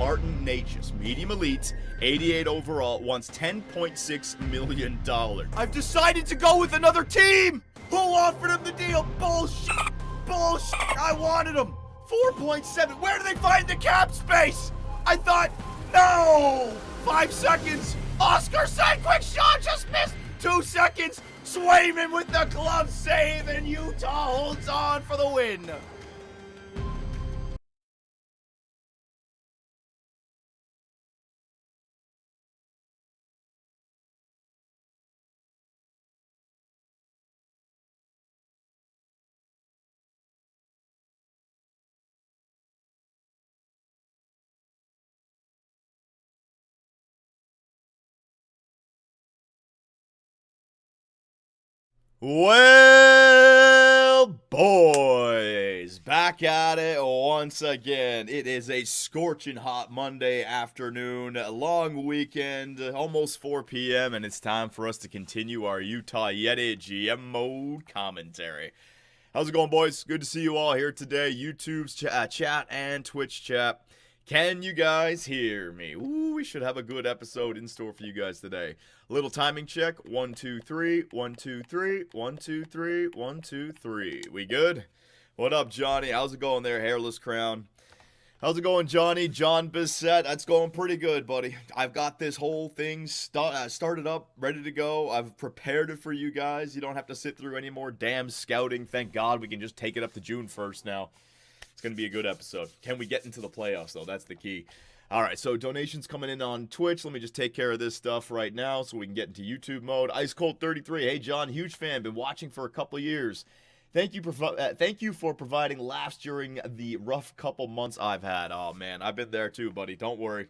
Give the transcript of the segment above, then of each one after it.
Martin Necas, medium elite, 88 overall, wants $10.6 million. I've decided to go with another team! Who offered him the deal? Bullshit! Bullshit! I wanted him! 4.7. Where do they find the cap space? I thought, no! 5 seconds. Oscar side, quick shot, just missed. 2 seconds. Swayman with the glove save, and Utah holds on for the win. Well, boys, back at it once again. It is a scorching hot Monday afternoon, a long weekend, almost 4 p.m., and it's time for us to continue our Utah Yeti GM mode commentary. How's it going, boys? Good to see you all here today. YouTube's chat and Twitch chat. Can you guys hear me? Ooh, we should have a good episode in store for you guys today. A little timing check. 1, 2, 3. 1, 2, 3. 1, 2, 3. 1, 2, 3. We good? What up, Johnny? How's it going there, Hairless Crown? How's it going, Johnny? John Bissett. That's going pretty good, buddy. I've got this whole thing started up, ready to go. I've prepared it for you guys. You don't have to sit through any more damn scouting. Thank God we can just take it up to June 1st now. It's going to be a good episode. Can we get into the playoffs, though? That's the key. All right, so donations coming in on Twitch. Let me just take care of this stuff right now so we can get into YouTube mode. Ice Cold 33. Hey, John, huge fan. Been watching for a couple years. Thank you for providing laughs during the rough couple months I've had. Oh, man, I've been there too, buddy. Don't worry.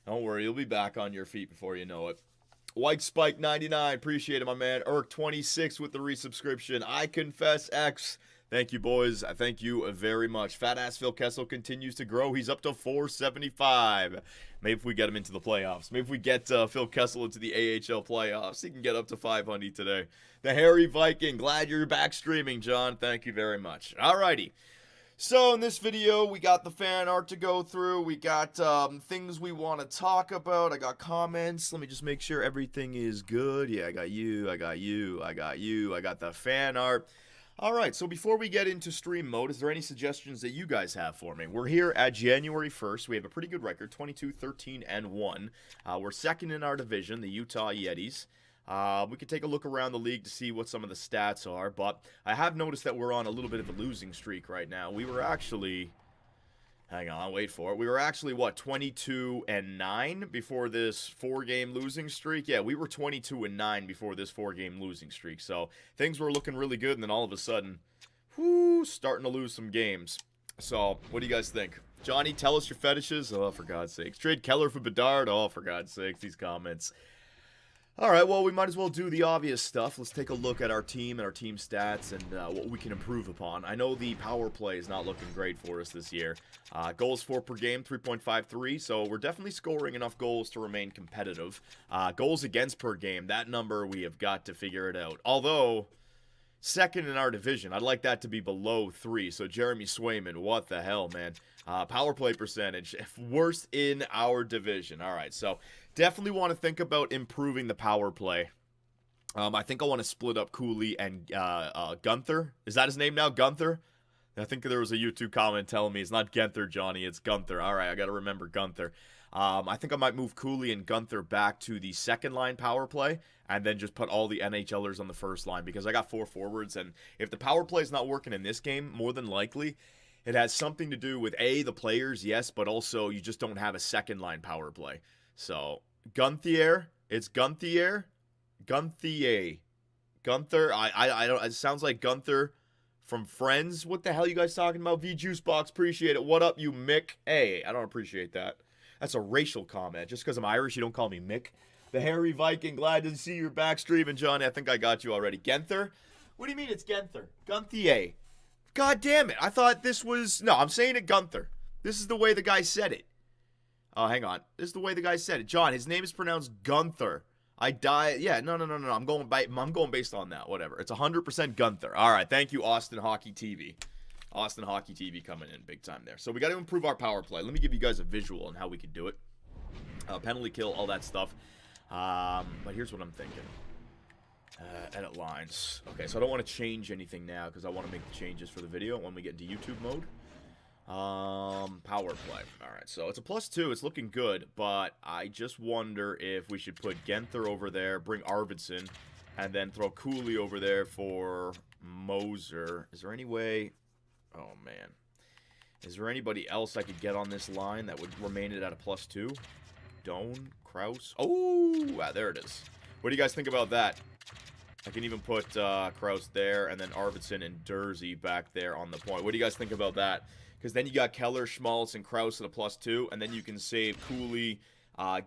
Don't worry. You'll be back on your feet before you know it. White Spike 99. Appreciate it, my man. Erk 26 with the resubscription. I Confess X. Thank you, boys. Thank you very much. Fat ass Phil Kessel continues to grow. He's up to 475. Maybe if we get him into the playoffs. Maybe if we get Phil Kessel into the AHL playoffs, he can get up to 500 today. The Harry Viking. Glad you're back streaming, John. Thank you very much. Alrighty. So in this video, we got the fan art to go through. We got things we want to talk about. I got comments. Let me just make sure everything is good. Yeah, I got you. I got you. I got you. I got the fan art. Alright, so before we get into stream mode, is there any suggestions that you guys have for me? We're here at January 1st. We have a pretty good record, 22, 13, and 1. We're second in our division, the Utah Yetis. We could take a look around the league to see what some of the stats are, but I have noticed that we're on a little bit of a losing streak right now. We were actually... Hang on, wait for it. We were actually, what, 22-9 before this 4-game losing streak? Yeah, we were 22-9 before this 4-game losing streak. So things were looking really good, and then all of a sudden, whoo, starting to lose some games. So what do you guys think? Johnny, tell us your fetishes. Oh, for God's sakes. Trade Keller for Bedard. Oh, for God's sakes, these comments. All right, well, we might as well do the obvious stuff. Let's take a look at our team and our team stats and what we can improve upon. I know the power play is not looking great for us this year. Goals for per game, 3.53, so we're definitely scoring enough goals to remain competitive. Goals against per game, that number, we have got to figure it out. Although, second in our division, I'd like that to be below 3. So Jeremy Swayman, what the hell, man. Power play percentage, worst in our division. All right, so... definitely want to think about improving the power play. I think I want to split up Cooley and Gunther. Is that his name now, Gunther? I think there was a YouTube comment telling me it's not Gunther, Johnny, it's Gunther. All right, I got to remember Gunther. I think I might move Cooley and Gunther back to the second line power play and then just put all the NHLers on the first line because I got 4 forwards, and if the power play is not working in this game, more than likely, it has something to do with, A, the players, yes, but also you just don't have a second line power play. So, Gunther, it's Gunther, Gunther, I don't, it sounds like Gunther from Friends. What the hell are you guys talking about? V-Juicebox, appreciate it. What up, you Mick? Hey, I don't appreciate that. That's a racial comment. Just because I'm Irish, you don't call me Mick. The Harry Viking, glad to see you back streaming, Johnny. I think I got you already. Gunther? What do you mean it's Gunther? Gunther. God damn it. I thought this was, no, I'm saying it Gunther. This is the way the guy said it. Oh, hang on. This is the way the guy said it. John, his name is pronounced Gunther. I die. Yeah, no. I'm going based on that. Whatever. It's 100% Gunther. All right. Thank you, Austin Hockey TV. Austin Hockey TV coming in big time there. So we got to improve our power play. Let me give you guys a visual on how we can do it. Penalty kill, all that stuff. But here's what I'm thinking. Edit lines. Okay, so I don't want to change anything now because I want to make the changes for the video when we get into YouTube mode. Power play. Alright, so it's a +2. It's looking good, but I just wonder if we should put Genther over there, bring Arvidsson, and then throw Cooley over there for Moser. Is there any way... Oh, man. Is there anybody else I could get on this line that would remain it at a +2? Doan, Kraus. Oh, wow, there it is. What do you guys think about that? I can even put Kraus there, and then Arvidsson and Dursey back there on the point. What do you guys think about that? Because then you got Keller, Schmaltz, and Kraus at a +2, and then you can save Cooley,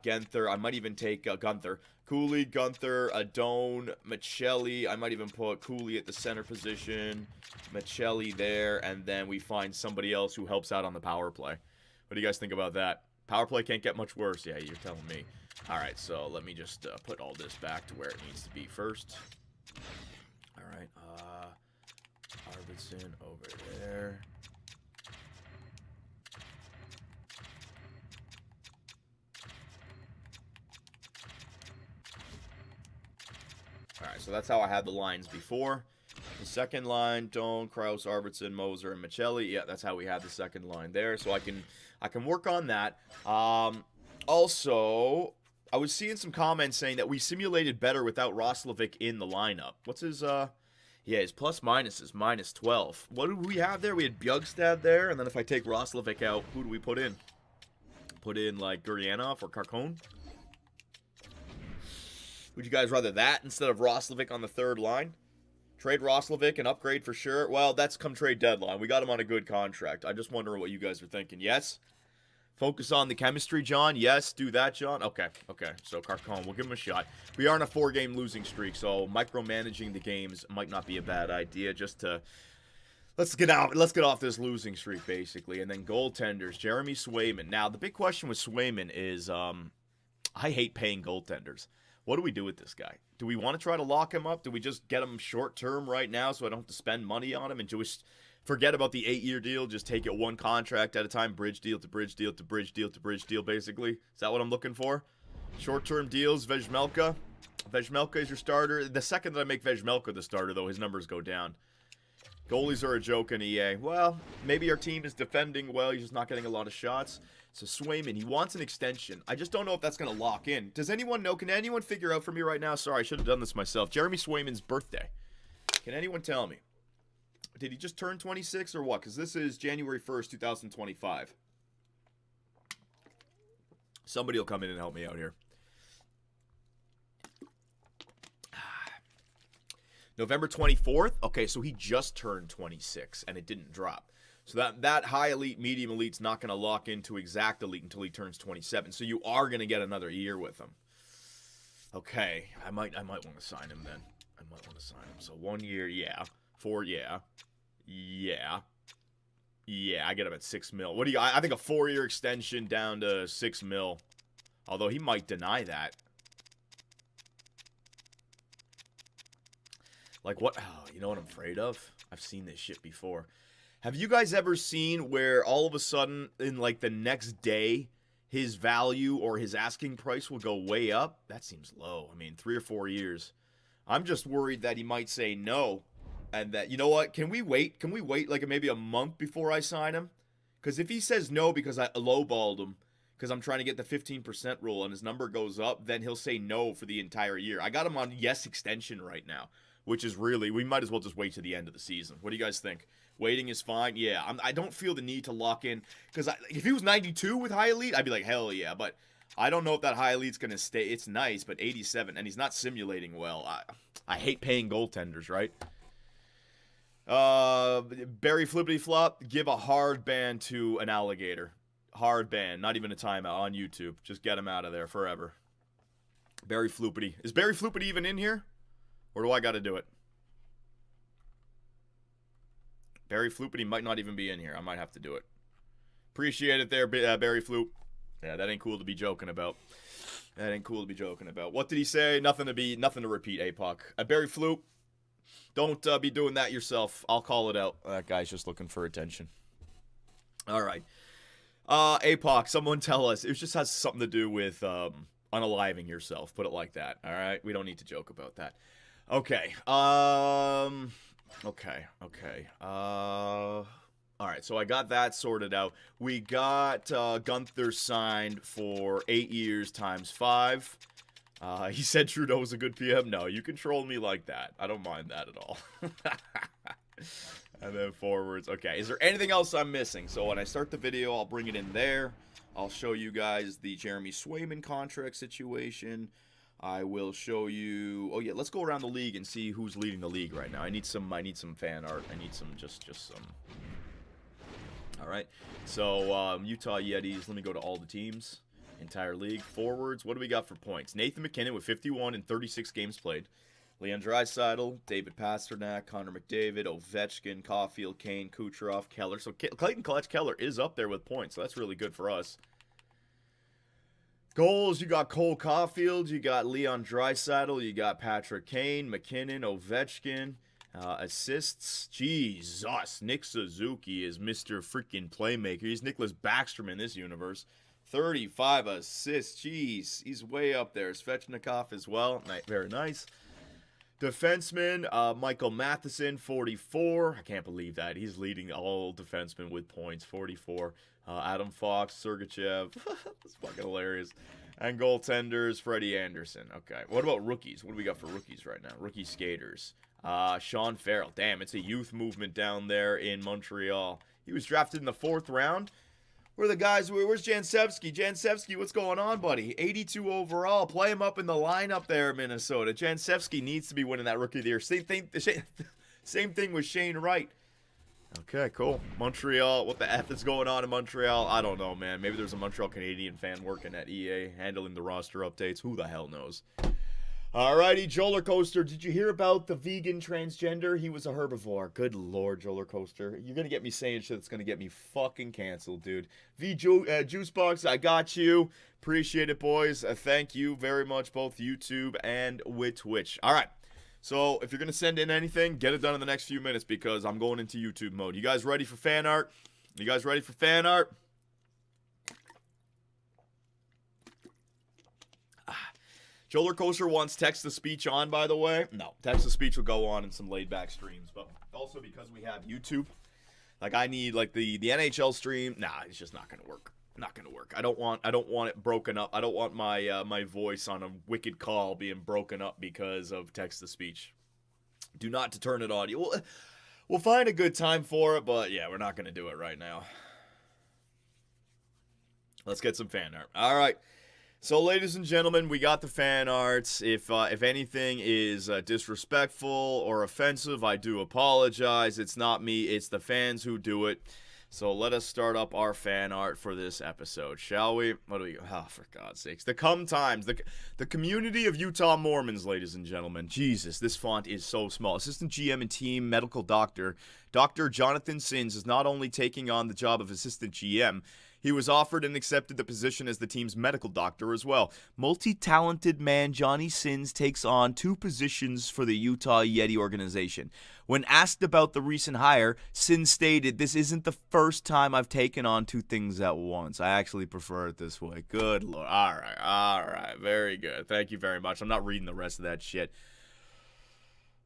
Genther. I might even take Gunther. Cooley, Gunther, Doan, Michelli. I might even put Cooley at the center position, Michelli there, and then we find somebody else who helps out on the power play. What do you guys think about that? Power play can't get much worse. Yeah, you're telling me. All right, so let me just put all this back to where it needs to be first. All right, Arvidsson over there. Alright, so that's how I had the lines before. The second line, Doan, Kraus, Arvidsson, Moser, and Michelli. Yeah, that's how we had the second line there. So I can work on that. Also, I was seeing some comments saying that we simulated better without Roslovic in the lineup. What's his, yeah, his plus-minus is -12. What did we have there? We had Bjugstad there, and then if I take Roslovic out, who do we put in? Put in, like, Gurianov or Carcone? Would you guys rather that instead of Roslovic on the third line? Trade Roslovic and upgrade for sure? Well, that's come trade deadline. We got him on a good contract. I just wonder what you guys are thinking. Yes? Focus on the chemistry, John? Yes, do that, John? Okay. So Carcone, we'll give him a shot. We are on a 4-game losing streak, so micromanaging the games might not be a bad idea just to... Let's get off this losing streak, basically. And then goaltenders, Jeremy Swayman. Now, the big question with Swayman is, I hate paying goaltenders. What do we do with this guy? Do we want to try to lock him up? Do we just get him short-term right now so I don't have to spend money on him and just forget about the 8-year deal, just take it one contract at a time, bridge deal to bridge deal to bridge deal to bridge deal, basically? Is that what I'm looking for? Short-term deals, Vejmelka. Vejmelka is your starter. The second that I make Vejmelka the starter, though, his numbers go down. Goalies are a joke in EA. Well, maybe our team is defending well. He's just not getting a lot of shots. So Swayman, he wants an extension. I just don't know if that's going to lock in. Does anyone know? Can anyone figure out for me right now? Sorry, I should have done this myself. Jeremy Swayman's birthday. Can anyone tell me? Did he just turn 26 or what? Because this is January 1st, 2025. Somebody will come in and help me out here. November 24th? Okay, so he just turned 26, and it didn't drop. So that high elite, medium elite's not going to lock into exact elite until he turns 27. So you are going to get another year with him. Okay, I might want to sign him then. I might want to sign him. So 1 year, yeah. 4, yeah. Yeah. Yeah, I get him at 6 mil. What do you? I think a 4-year extension down to 6 mil. Although he might deny that. Like what? Oh, you know what I'm afraid of? I've seen this shit before. Have you guys ever seen where all of a sudden, in like the next day, his value or his asking price will go way up? That seems low. I mean, 3 or 4 years. I'm just worried that he might say no. And that, you know what? Can we wait? Can we wait like maybe a month before I sign him? Because if he says no because I lowballed him, because I'm trying to get the 15% rule and his number goes up, then he'll say no for the entire year. I got him on yes extension right now, which is really, we might as well just wait to the end of the season. What do you guys think? Waiting is fine. Yeah, I don't feel the need to lock in. Because if he was 92 with high elite, I'd be like, hell yeah. But I don't know if that high elite's going to stay. It's nice, but 87, and he's not simulating well. I hate paying goaltenders, right? Barry Flippity Flop, give a hard ban to an alligator. Hard ban, not even a timeout on YouTube. Just get him out of there forever. Barry Floopity. Is Barry Floopity even in here? Or do I got to do it? Barry Floopity might not even be in here. I might have to do it. Appreciate it there, Barry Floop. Yeah, that ain't cool to be joking about. That ain't cool to be joking about. What did he say? Nothing to repeat, APOC. Barry Floop, Don't be doing that yourself. I'll call it out. That guy's just looking for attention. All right. APOC, someone tell us. It just has something to do with unaliving yourself. Put it like that. All right? We don't need to joke about that. Okay. Okay. All right, so I got that sorted out. We got Gunther signed for 8 years times 5. He said Trudeau's a good PM. No, you control me like that. I don't mind that at all. And then forwards. Okay, is there anything else I'm missing? So when I start the video, I'll bring it in there. I'll show you guys the Jeremy Swayman contract situation. I will show you. Oh yeah, let's go around the league and see who's leading the league right now. I need some fan art. I need some just some. All right. So Utah Yetis. Let me go to all the teams. Entire league. Forwards. What do we got for points? Nathan McKinnon with 51 in 36 games played. Leon Draisaitl, David Pasternak, Connor McDavid, Ovechkin, Caulfield, Kane, Kucherov, Keller. So Clayton Clutch Keller is up there with points. So that's really good for us. Goals, you got Cole Caulfield, you got Leon Draisaitl, you got Patrick Kane, McKinnon, Ovechkin. Assists, Jesus, Nick Suzuki is Mr. freaking Playmaker. He's Nicholas Backstrom in this universe. 35 assists, jeez, he's way up there. Svechnikov as well, very nice. Defenseman, Michael Matheson, 44. I can't believe that. He's leading all defensemen with points, 44. Adam Fox, Sergachev. That's fucking hilarious. And goaltenders, Freddie Anderson. Okay, what about rookies? What do we got for rookies right now? Rookie skaters. Sean Farrell. Damn, it's a youth movement down there in Montreal. He was drafted in the 4th round. Where are the guys? Where's Jansevsky? Jansevsky, what's going on, buddy? 82 overall. Play him up in the lineup there, Minnesota. Jansevsky needs to be winning that Rookie of the Year. Same thing with Shane Wright. Okay, cool. Montreal. What the F is going on in Montreal? I don't know, man. Maybe there's a Montreal Canadian fan working at EA, handling the roster updates. Who the hell knows? Alrighty, Joler Coaster. Did you hear about the vegan transgender? He was a herbivore. Good lord, Joler Coaster. You're gonna get me saying shit that's gonna get me fucking canceled, dude. Juicebox, I got you. Appreciate it, boys. Thank you very much, both YouTube and with Twitch. Alright, so if you're gonna send in anything, get it done in the next few minutes because I'm going into YouTube mode. You guys ready for fan art? You guys ready for fan art? Joler Coaster wants text-to-speech on, by the way. No, text-to-speech will go on in some laid-back streams. But also because we have YouTube, like I need like the NHL stream. Nah, it's just not gonna work. Not gonna work. I don't want it broken up. I don't want my my voice on a wicked call being broken up because of text-to-speech. Do not to turn it audio. We'll find a good time for it, but yeah, we're not gonna do it right now. Let's get some fan art. All right. So, ladies and gentlemen, we got the fan arts. If anything is disrespectful or offensive, I do apologize. It's not me, it's the fans who do it. So, let us start up our fan art for this episode, shall we? What do we... Oh, for God's sakes. The Come Times. The community of Utah Mormons, ladies and gentlemen. Jesus, this font is so small. Assistant GM and team medical doctor, Dr. Jonathan Sins is not only taking on the job of assistant GM, he was offered and accepted the position as the team's medical doctor as well. Multi-talented man Johnny Sins takes on 2 positions for the Utah Yeti organization. When asked about the recent hire, Sins stated, "This isn't the first time I've taken on 2 things at once. I actually prefer it this way." Good Lord. All right. Very good. Thank you very much. I'm not reading the rest of that shit.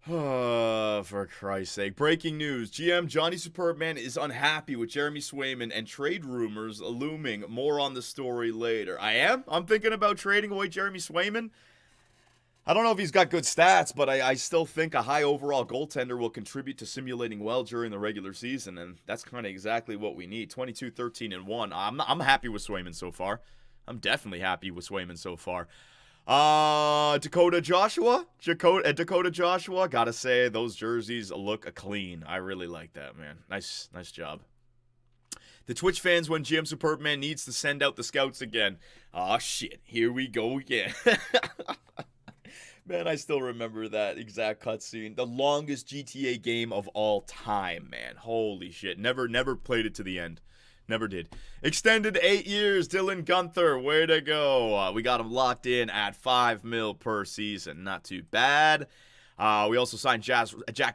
Oh, for Christ's sake. Breaking news. GM Johnny Superbman is unhappy with Jeremy Swayman and trade rumors looming. More on the story later. I'm thinking about trading away Jeremy Swayman. I don't know if he's got good stats, but I still think a high overall goaltender will contribute to simulating well during the regular season, and that's kind of exactly what we need. 22, 13, and 1. I'm happy with Swayman so far. I'm definitely happy with Swayman so far. Dakota Joshua, gotta say, those jerseys look clean. I really like that, man. Nice job. The Twitch fans when GM Superbman needs to send out the scouts again. Aw, shit, here we go again. Man, I still remember that exact cutscene. The longest GTA game of all time, man. Holy shit, never played it to the end. Never did. Extended 8 years, Dylan Gunther. Way to go. We got him locked in at $5 million per season. Not too bad. We also signed Jack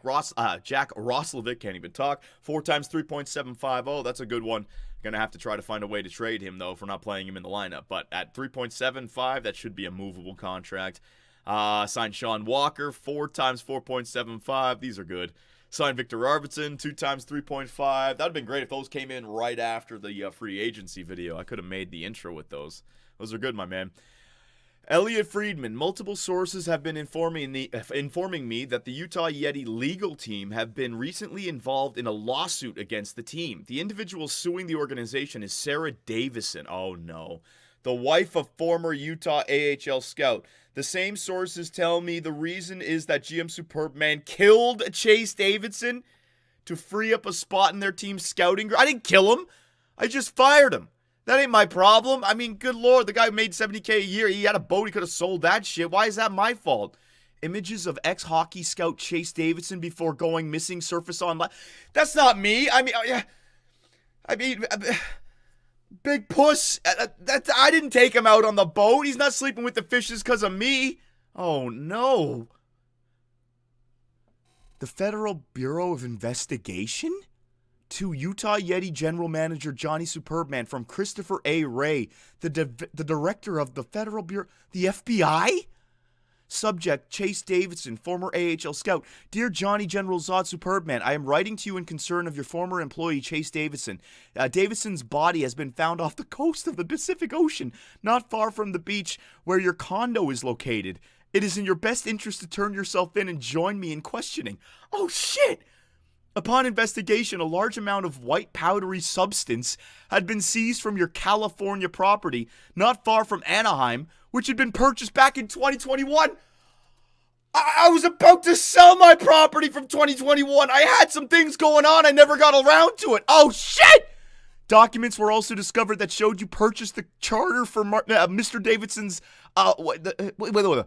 Roslovic, can't even talk, 4 times 3.75. Oh, that's a good one. Gonna have to try to find a way to trade him, though, for not playing him in the lineup. But at 3.75, that should be a movable contract. Signed Sean Walker, 4 times 4.75. These are good. Signed Victor Arvidsson, 2 times 3.5. That would have been great if those came in right after the free agency video. I could have made the intro with those. Those are good, my man. Elliot Friedman, multiple sources have been informing me that the Utah Yeti legal team have been recently involved in a lawsuit against the team. The individual suing the organization is Sarah Davison. Oh no. The wife of former Utah AHL scout. The same sources tell me the reason is that GM Superbman killed Chase Davidson to free up a spot in their team's scouting group. I didn't kill him. I just fired him. That ain't my problem. I mean, good lord, the guy made $70K a year. He had a boat. He could have sold that shit. Why is that my fault? Images of ex-hockey scout Chase Davidson before going missing surface online. That's not me. I mean, big puss. I didn't take him out on the boat. He's not sleeping with the fishes because of me. Oh, no. The Federal Bureau of Investigation? To Utah Yeti General Manager Johnny Superbman from Christopher A. Ray, the director of the Federal Bureau, the FBI? Subject, Chase Davidson, former AHL scout. Dear Johnny General Zod Superbman, I am writing to you in concern of your former employee, Chase Davidson. Davidson's body has been found off the coast of the Pacific Ocean, not far from the beach where your condo is located. It is in your best interest to turn yourself in and join me in questioning. Oh, shit! Upon investigation, a large amount of white powdery substance had been seized from your California property, not far from Anaheim, which had been purchased back in 2021. I was about to sell my property from 2021. I had some things going on. I never got around to it. Oh, shit! Documents were also discovered that showed you purchased the charter for Mr. Davidson's... wait.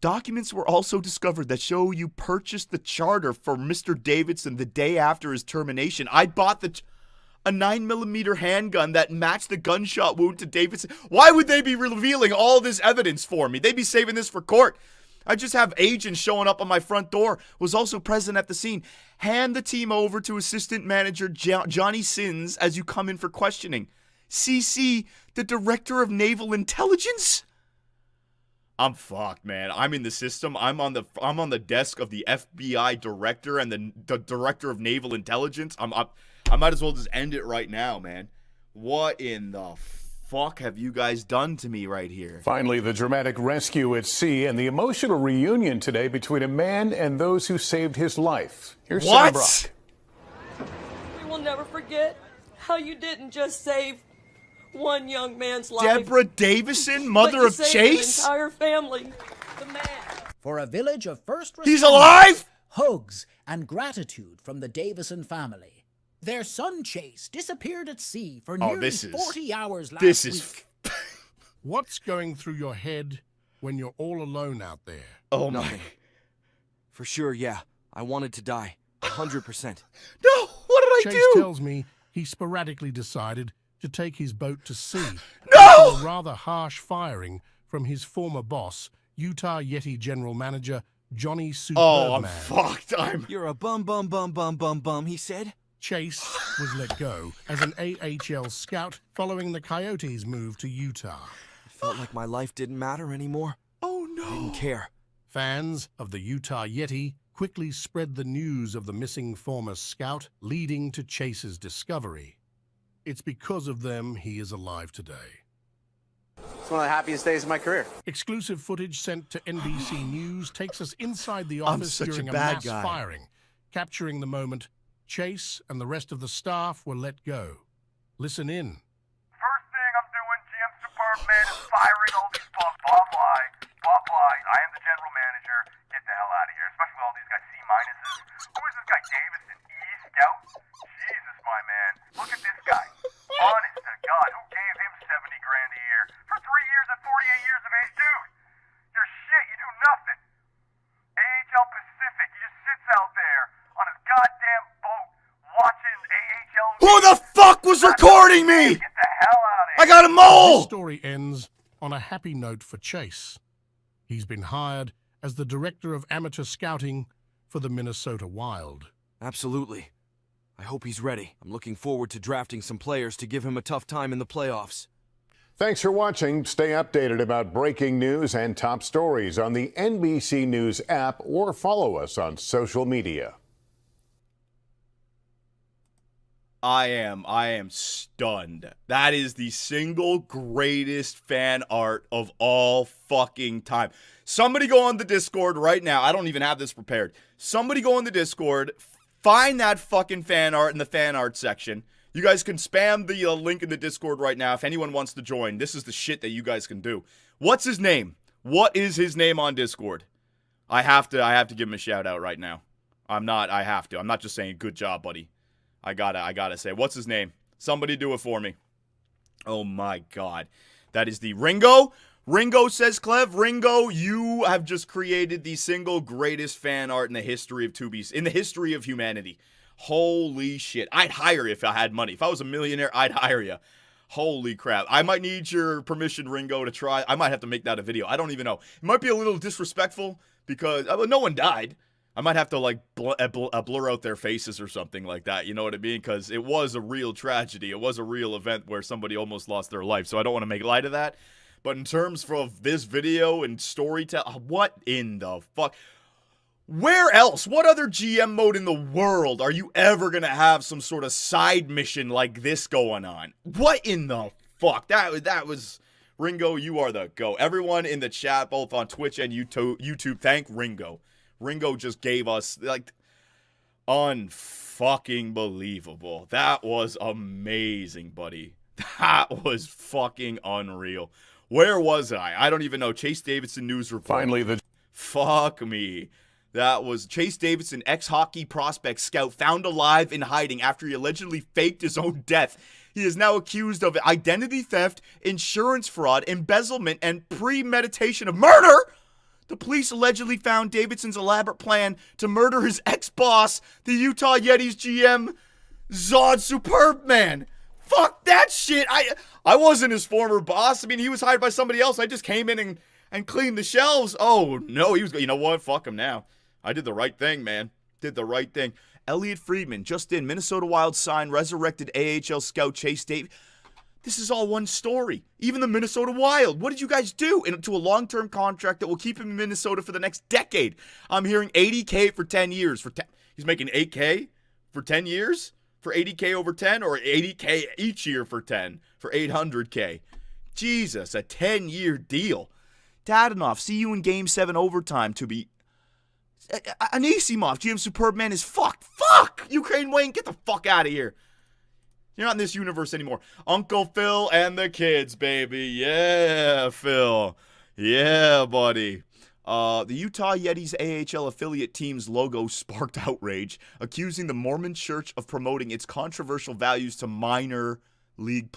Documents were also discovered that show you purchased the charter for Mr. Davidson the day after his termination. I bought a 9mm handgun that matched the gunshot wound to Davidson. Why would they be revealing all this evidence for me? They'd be saving this for court. I just have agents showing up on my front door. Was also present at the scene. Hand the team over to assistant manager Johnny Sins as you come in for questioning. CC, the director of naval intelligence? I'm fucked, man. I'm in the system. I'm on the desk of the FBI director and the director of naval intelligence. I might as well just end it right now, man. What in the fuck have you guys done to me right here? Finally, the dramatic rescue at sea and the emotional reunion today between a man and those who saved his life. Here's Sarah Brock. We will never forget how you didn't just save one young man's life. Deborah Davison, mother of Chase? The entire family. The man. For a village of first responders, he's alive? hugs, and gratitude from the Davison family. Their son Chase disappeared at sea for nearly 40 hours last week. What's going through your head when you're all alone out there? Oh, nothing. For sure, yeah. I wanted to die. 100%. No! What did I do? Chase tells me he sporadically decided to take his boat to sea. No! A rather harsh firing from his former boss, Utah Yeti General Manager Johnny Superbman. Oh, I'm fucked. You're a bum, he said. Chase was let go as an AHL scout following the Coyotes' move to Utah. It felt like my life didn't matter anymore. Oh, no. I didn't care. Fans of the Utah Yeti quickly spread the news of the missing former scout, leading to Chase's discovery. It's because of them he is alive today. It's one of the happiest days of my career. Exclusive footage sent to NBC News takes us inside the office during a mass firing, capturing the moment Chase and the rest of the staff were let go. Listen in. First thing I'm doing, GM Superbman is firing all these bums. Bye-bye. I am the general manager. Get the hell out of here, especially with all these guys C-minuses. Who is this guy, Davison? E-Scout? Jesus, my man. Look at this guy. Honest to God, who gave him $70 grand a year? For 3 years at 48 years of age, dude. You're shit, you do nothing. AHL Pacific, he just sits out there on his goddamn boat watching AHL. Who the fuck was recording me? Get the hell out of here. I got a mole! This story ends on a happy note for Chase. He's been hired as the director of amateur scouting for the Minnesota Wild. Absolutely. I hope he's ready. I'm looking forward to drafting some players to give him a tough time in the playoffs. Thanks for watching. Stay updated about breaking news and top stories on the NBC News app or follow us on social media. I am stunned. That is the single greatest fan art of all fucking time. Somebody go on the Discord right now. I don't even have this prepared. Somebody go on the Discord, find that fucking fan art in the fan art section. You guys can spam the link in the Discord right now if anyone wants to join. This is the shit that you guys can do. What's his name? What is his name on Discord? I have to give him a shout out right now. I'm not just saying good job, buddy. I gotta say, what's his name? Somebody do it for me. Oh my god. That is the Ringo. Ringo says, Clev, Ringo, you have just created the single greatest fan art in the history of Tubies, in the history of humanity. Holy shit. I'd hire you if I had money. If I was a millionaire, I'd hire you. Holy crap. I might need your permission, Ringo, to try. I might have to make that a video. I don't even know. It might be a little disrespectful because no one died. I might have to, like, blur out their faces or something like that, you know what I mean? Because it was a real tragedy. It was a real event where somebody almost lost their life, so I don't want to make light of that. But in terms of this video and storytelling, what in the fuck? Where else? What other GM mode in the world are you ever going to have some sort of side mission like this going on? What in the fuck? That was... Ringo, you are the go. Everyone in the chat, both on Twitch and YouTube, thank Ringo. Ringo just gave us, like, unfucking believable. That was amazing, buddy. That was fucking unreal. Where was I? I don't even know. Chase Davidson News Report. Finally, Fuck me. That was Chase Davidson, ex-hockey prospect scout, found alive in hiding after he allegedly faked his own death. He is now accused of identity theft, insurance fraud, embezzlement, and premeditation of murder. The police allegedly found Davidson's elaborate plan to murder his ex-boss, the Utah Yetis GM, Zod Superbman. Fuck that shit. I wasn't his former boss. I mean, he was hired by somebody else. I just came in and cleaned the shelves. Oh, no, he was... You know what? Fuck him now. I did the right thing, man. Did the right thing. Elliot Friedman, just in. Minnesota Wild signed resurrected AHL scout Chase Davidson. This is all one story. Even the Minnesota Wild. What did you guys do? Into a long-term contract that will keep him in Minnesota for the next decade. I'm hearing $80K for 10 years. He's making $8K for 10 years? For $80K over 10? Or $80K each year for 10? For $800K? Jesus, a 10-year deal. Dadonov, see you in Game 7 overtime to be... Anisimov, GM Superbman is fucked. Fuck! Ukraine Wayne, get the fuck out of here. You're not in this universe anymore. Uncle Phil and the kids, baby. Yeah, Phil. Yeah, buddy. The Utah Yetis AHL affiliate team's logo sparked outrage, accusing the Mormon Church of promoting its controversial values to minor league.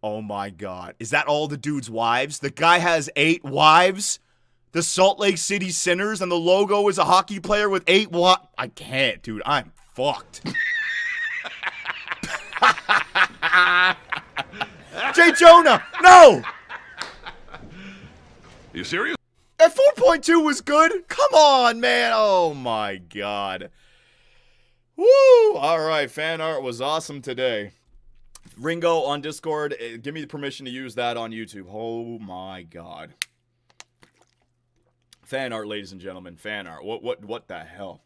Oh my god. Is that all the dude's wives? The guy has 8 wives? The Salt Lake City Sinners, and the logo is a hockey player with 8 I can't, dude. I'm fucked. Jay Jonah, no! You serious? That 4.2 was good. Come on, man. Oh my god. Woo! All right, fan art was awesome today. Ringo on Discord, give me the permission to use that on YouTube. Oh my god. Fan art, ladies and gentlemen, fan art. What the hell?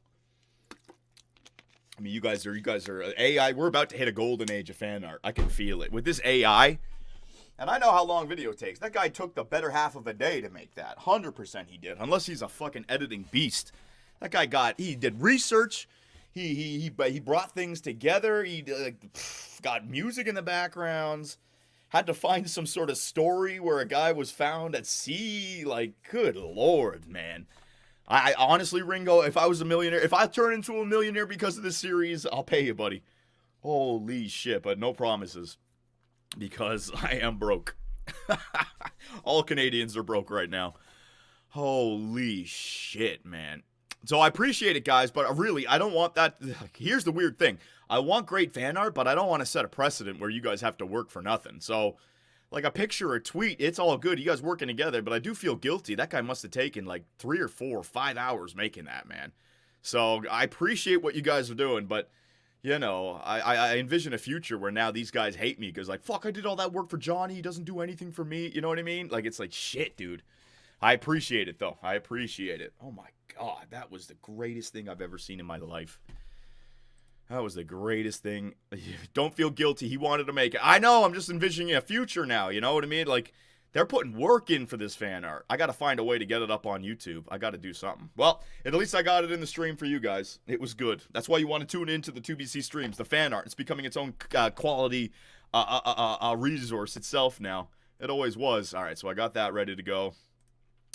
I mean, you guys are AI. We're about to hit a golden age of fan art. I can feel it with this AI. And I know how long video takes. That guy took the better half of a day to make that. 100% he did. Unless he's a fucking editing beast. That guy he did research. He brought things together. He got music in the backgrounds. Had to find some sort of story where a guy was found at sea. Like, good lord, man. I honestly, Ringo, if I was a millionaire, if I turn into a millionaire because of this series, I'll pay you, buddy. Holy shit, but no promises. Because I am broke. All Canadians are broke right now. Holy shit, man. So I appreciate it, guys, but really, I don't want that. Here's the weird thing. I want great fan art, but I don't want to set a precedent where you guys have to work for nothing. So like a picture or a tweet, it's all good. You guys working together, but I do feel guilty. That guy must have taken like 3 or 4 or 5 hours making that, man. So I appreciate what you guys are doing, but you know, I envision a future where now these guys hate me because like, fuck, I did all that work for Johnny. He doesn't do anything for me. You know what I mean? Like, it's like, shit, dude. I appreciate it, though. I appreciate it. Oh, my God. That was the greatest thing I've ever seen in my life. That was the greatest thing. Don't feel guilty. He wanted to make it. I know. I'm just envisioning a future now. You know what I mean? Like, they're putting work in for this fan art. I got to find a way to get it up on YouTube. I got to do something. Well, at least I got it in the stream for you guys. It was good. That's why you want to tune into the 2BC streams. The fan art. It's becoming its own quality resource itself now. It always was. All right, so I got that ready to go.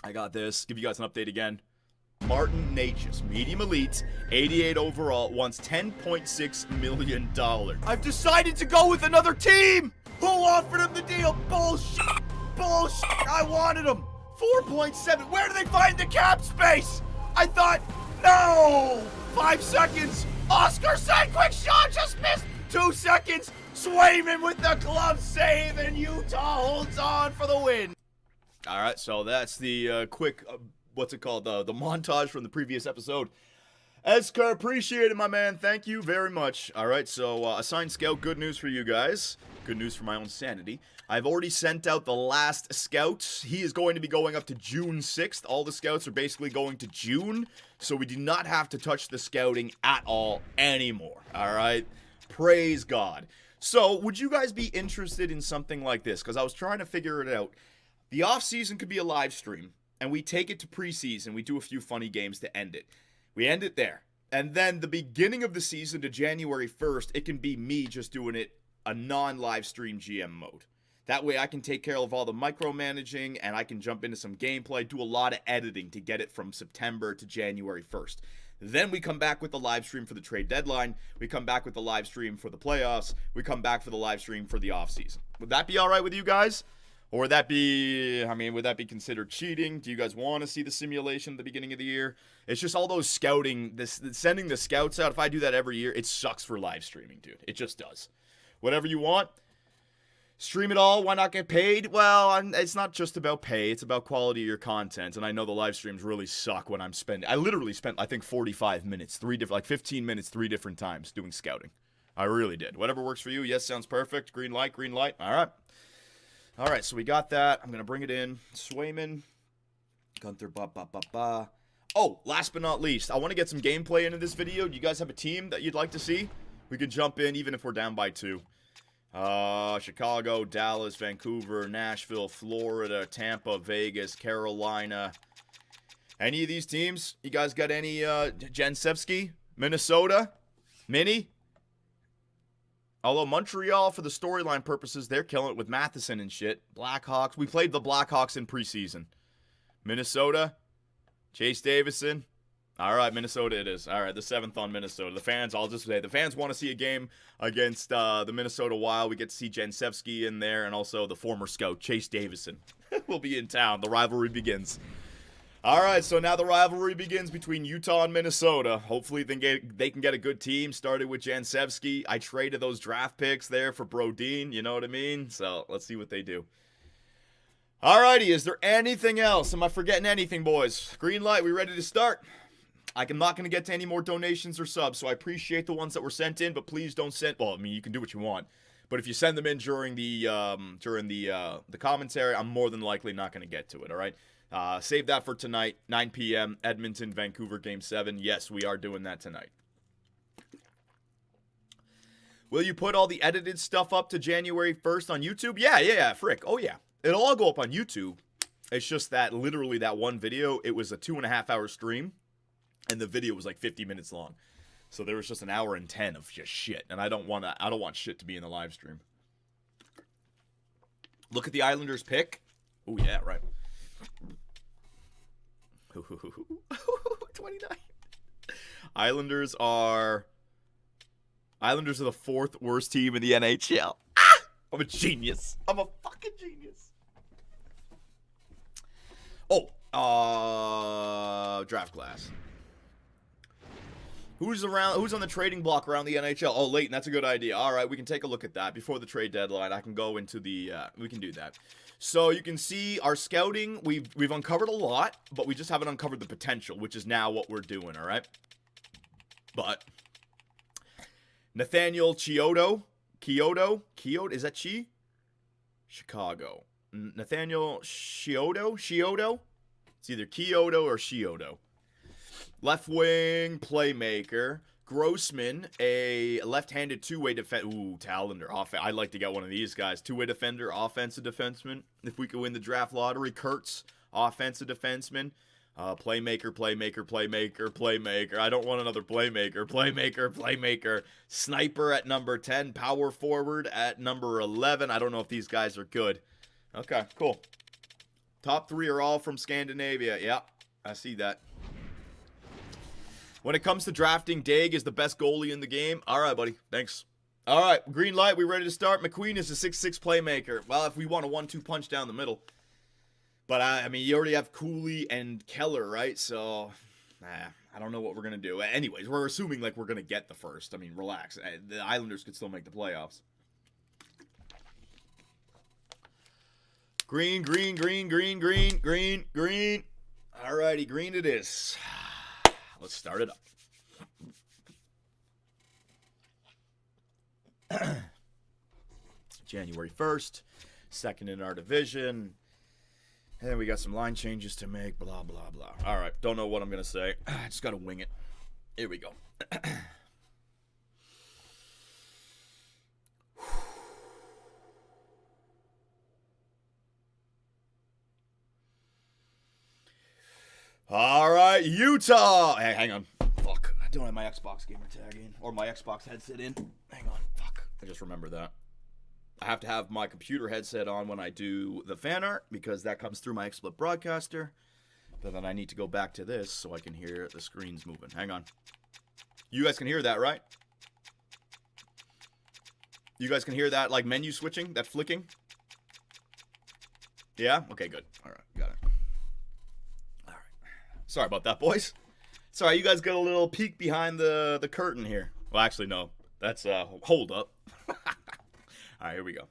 I got this. Give you guys an update again. Martin Natchez, medium elite, 88 overall, wants $10.6 million. I've decided to go with another team! Who offered him the deal? Bullshit! Bullshit! I wanted him! 4.7. Where do they find the cap space? I thought, no! 5 seconds. Oscar said, quick shot, just missed. 2 seconds. Swayman with the glove save, and Utah holds on for the win. All right, so that's the quick, what's it called? The montage from the previous episode. Esker, appreciate it, my man. Thank you very much. All right, so assigned scout, good news for you guys. Good news for my own sanity. I've already sent out the last scout. He is going to be going up to June 6th. All the scouts are basically going to June, so we do not have to touch the scouting at all anymore. All right? Praise God. So, would you guys be interested in something like this? Because I was trying to figure it out. The off-season could be a live stream, and we take it to preseason. We do a few funny games to end it. We end it there. And then the beginning of the season to January 1st, it can be me just doing it a non-live stream GM mode. That way I can take care of all the micromanaging and I can jump into some gameplay, do a lot of editing to get it from September to January 1st. Then we come back with the live stream for the trade deadline. We come back with the live stream for the playoffs. We come back for the live stream for the offseason. Would that be all right with you guys? Or would that be, would that be considered cheating? Do you guys want to see the simulation at the beginning of the year? It's just all those scouting, sending the scouts out. If I do that every year, it sucks for live streaming, dude. It just does. Whatever you want. Stream it all. Why not get paid? Well, it's not just about pay. It's about quality of your content. And I know the live streams really suck when I'm spending. I literally spent, I think, 45 minutes, 15 minutes, 3 different times doing scouting. I really did. Whatever works for you. Yes, sounds perfect. Green light, green light. All right. All right, so we got that. I'm going to bring it in. Swayman. Gunther, Oh, last but not least, I want to get some gameplay into this video. Do you guys have a team that you'd like to see? We could jump in even if we're down by 2. Chicago, Dallas, Vancouver, Nashville, Florida, Tampa, Vegas, Carolina. Any of these teams? You guys got any, Jansevsky? Minnesota? Mini? Although Montreal, for the storyline purposes, they're killing it with Matheson and shit. Blackhawks. We played the Blackhawks in preseason. Minnesota. Chase Davison. All right, Minnesota it is. All right, the 7th on Minnesota. The fans, I'll just say, the fans want to see a game against the Minnesota Wild. We get to see Jansevsky in there and also the former scout, Chase Davison, will be in town. The rivalry begins. All right, so now the rivalry begins between Utah and Minnesota. Hopefully they can get a good team, started with Jansevsky. I traded those draft picks there for Brodin, you know what I mean? So let's see what they do. All righty, is there anything else? Am I forgetting anything, boys? Green light, we ready to start? I'm not going to get to any more donations or subs, so I appreciate the ones that were sent in, but please don't send... Well, you can do what you want. But if you send them in during the commentary, I'm more than likely not going to get to it, all right? Save that for tonight, 9 p.m., Edmonton, Vancouver, Game 7. Yes, we are doing that tonight. Will you put all the edited stuff up to January 1st on YouTube? Yeah, frick. Oh, yeah. It'll all go up on YouTube. It's just that, literally, that one video, it was a 2.5-hour stream, and the video was like 50 minutes long. So there was just an hour and 10 of just shit, and I don't want shit to be in the live stream. Look at the Islanders pick. Oh, yeah, right. 29. Islanders are the 4th worst team in the NHL. Ah! I'm a genius. I'm a fucking genius. Oh, draft class. Who's on the trading block around the NHL? Oh, Leighton, that's a good idea. All right, we can take a look at that before the trade deadline. I can go into the, we can do that. So you can see our scouting, we've uncovered a lot, but we just haven't uncovered the potential, which is now what we're doing, all right? But Nathaniel Chiodo, is that Chi? Chicago. Nathaniel Chiodo? It's either Chiodo or Chiodo. Left wing playmaker. Grossman, a left-handed two-way defender. Ooh, Tallender. I like to get one of these guys. Two-way defender, offensive defenseman. If we could win the draft lottery. Kurtz, offensive defenseman. Playmaker. I don't want another playmaker. Sniper at number 10. Power forward at number 11. I don't know if these guys are good. Okay, cool. Top 3 are all from Scandinavia. Yeah, I see that. When it comes to drafting, Daig is the best goalie in the game. All right, buddy. Thanks. All right, green light. We ready to start? McQueen is a 6'6 playmaker. Well, if we want a 1-2 punch down the middle. But, I mean, you already have Cooley and Keller, right? So, I don't know what we're going to do. Anyways, we're assuming, like, we're going to get the first. I mean, relax. The Islanders could still make the playoffs. Green. All righty, green it is. Let's start it up. January 1st, second in our division. And then we got some line changes to make, blah, blah, blah. All right, don't know what I'm going to say. I just got to wing it. Here we go. All right, Utah. Hey, hang on. Fuck. I don't have my Xbox gamer tag in. Or my Xbox headset in. Hang on. Fuck. I just remembered that. I have to have my computer headset on when I do the fan art because that comes through my XSplit broadcaster. But then I need to go back to this so I can hear the screens moving. Hang on. You guys can hear that, right? You guys can hear that, like, menu switching? That flicking? Yeah? Okay, good. All right, got it. Sorry about that, boys. Sorry, you guys got a little peek behind the curtain here. Well, actually, no. That's hold up. All right, here we go.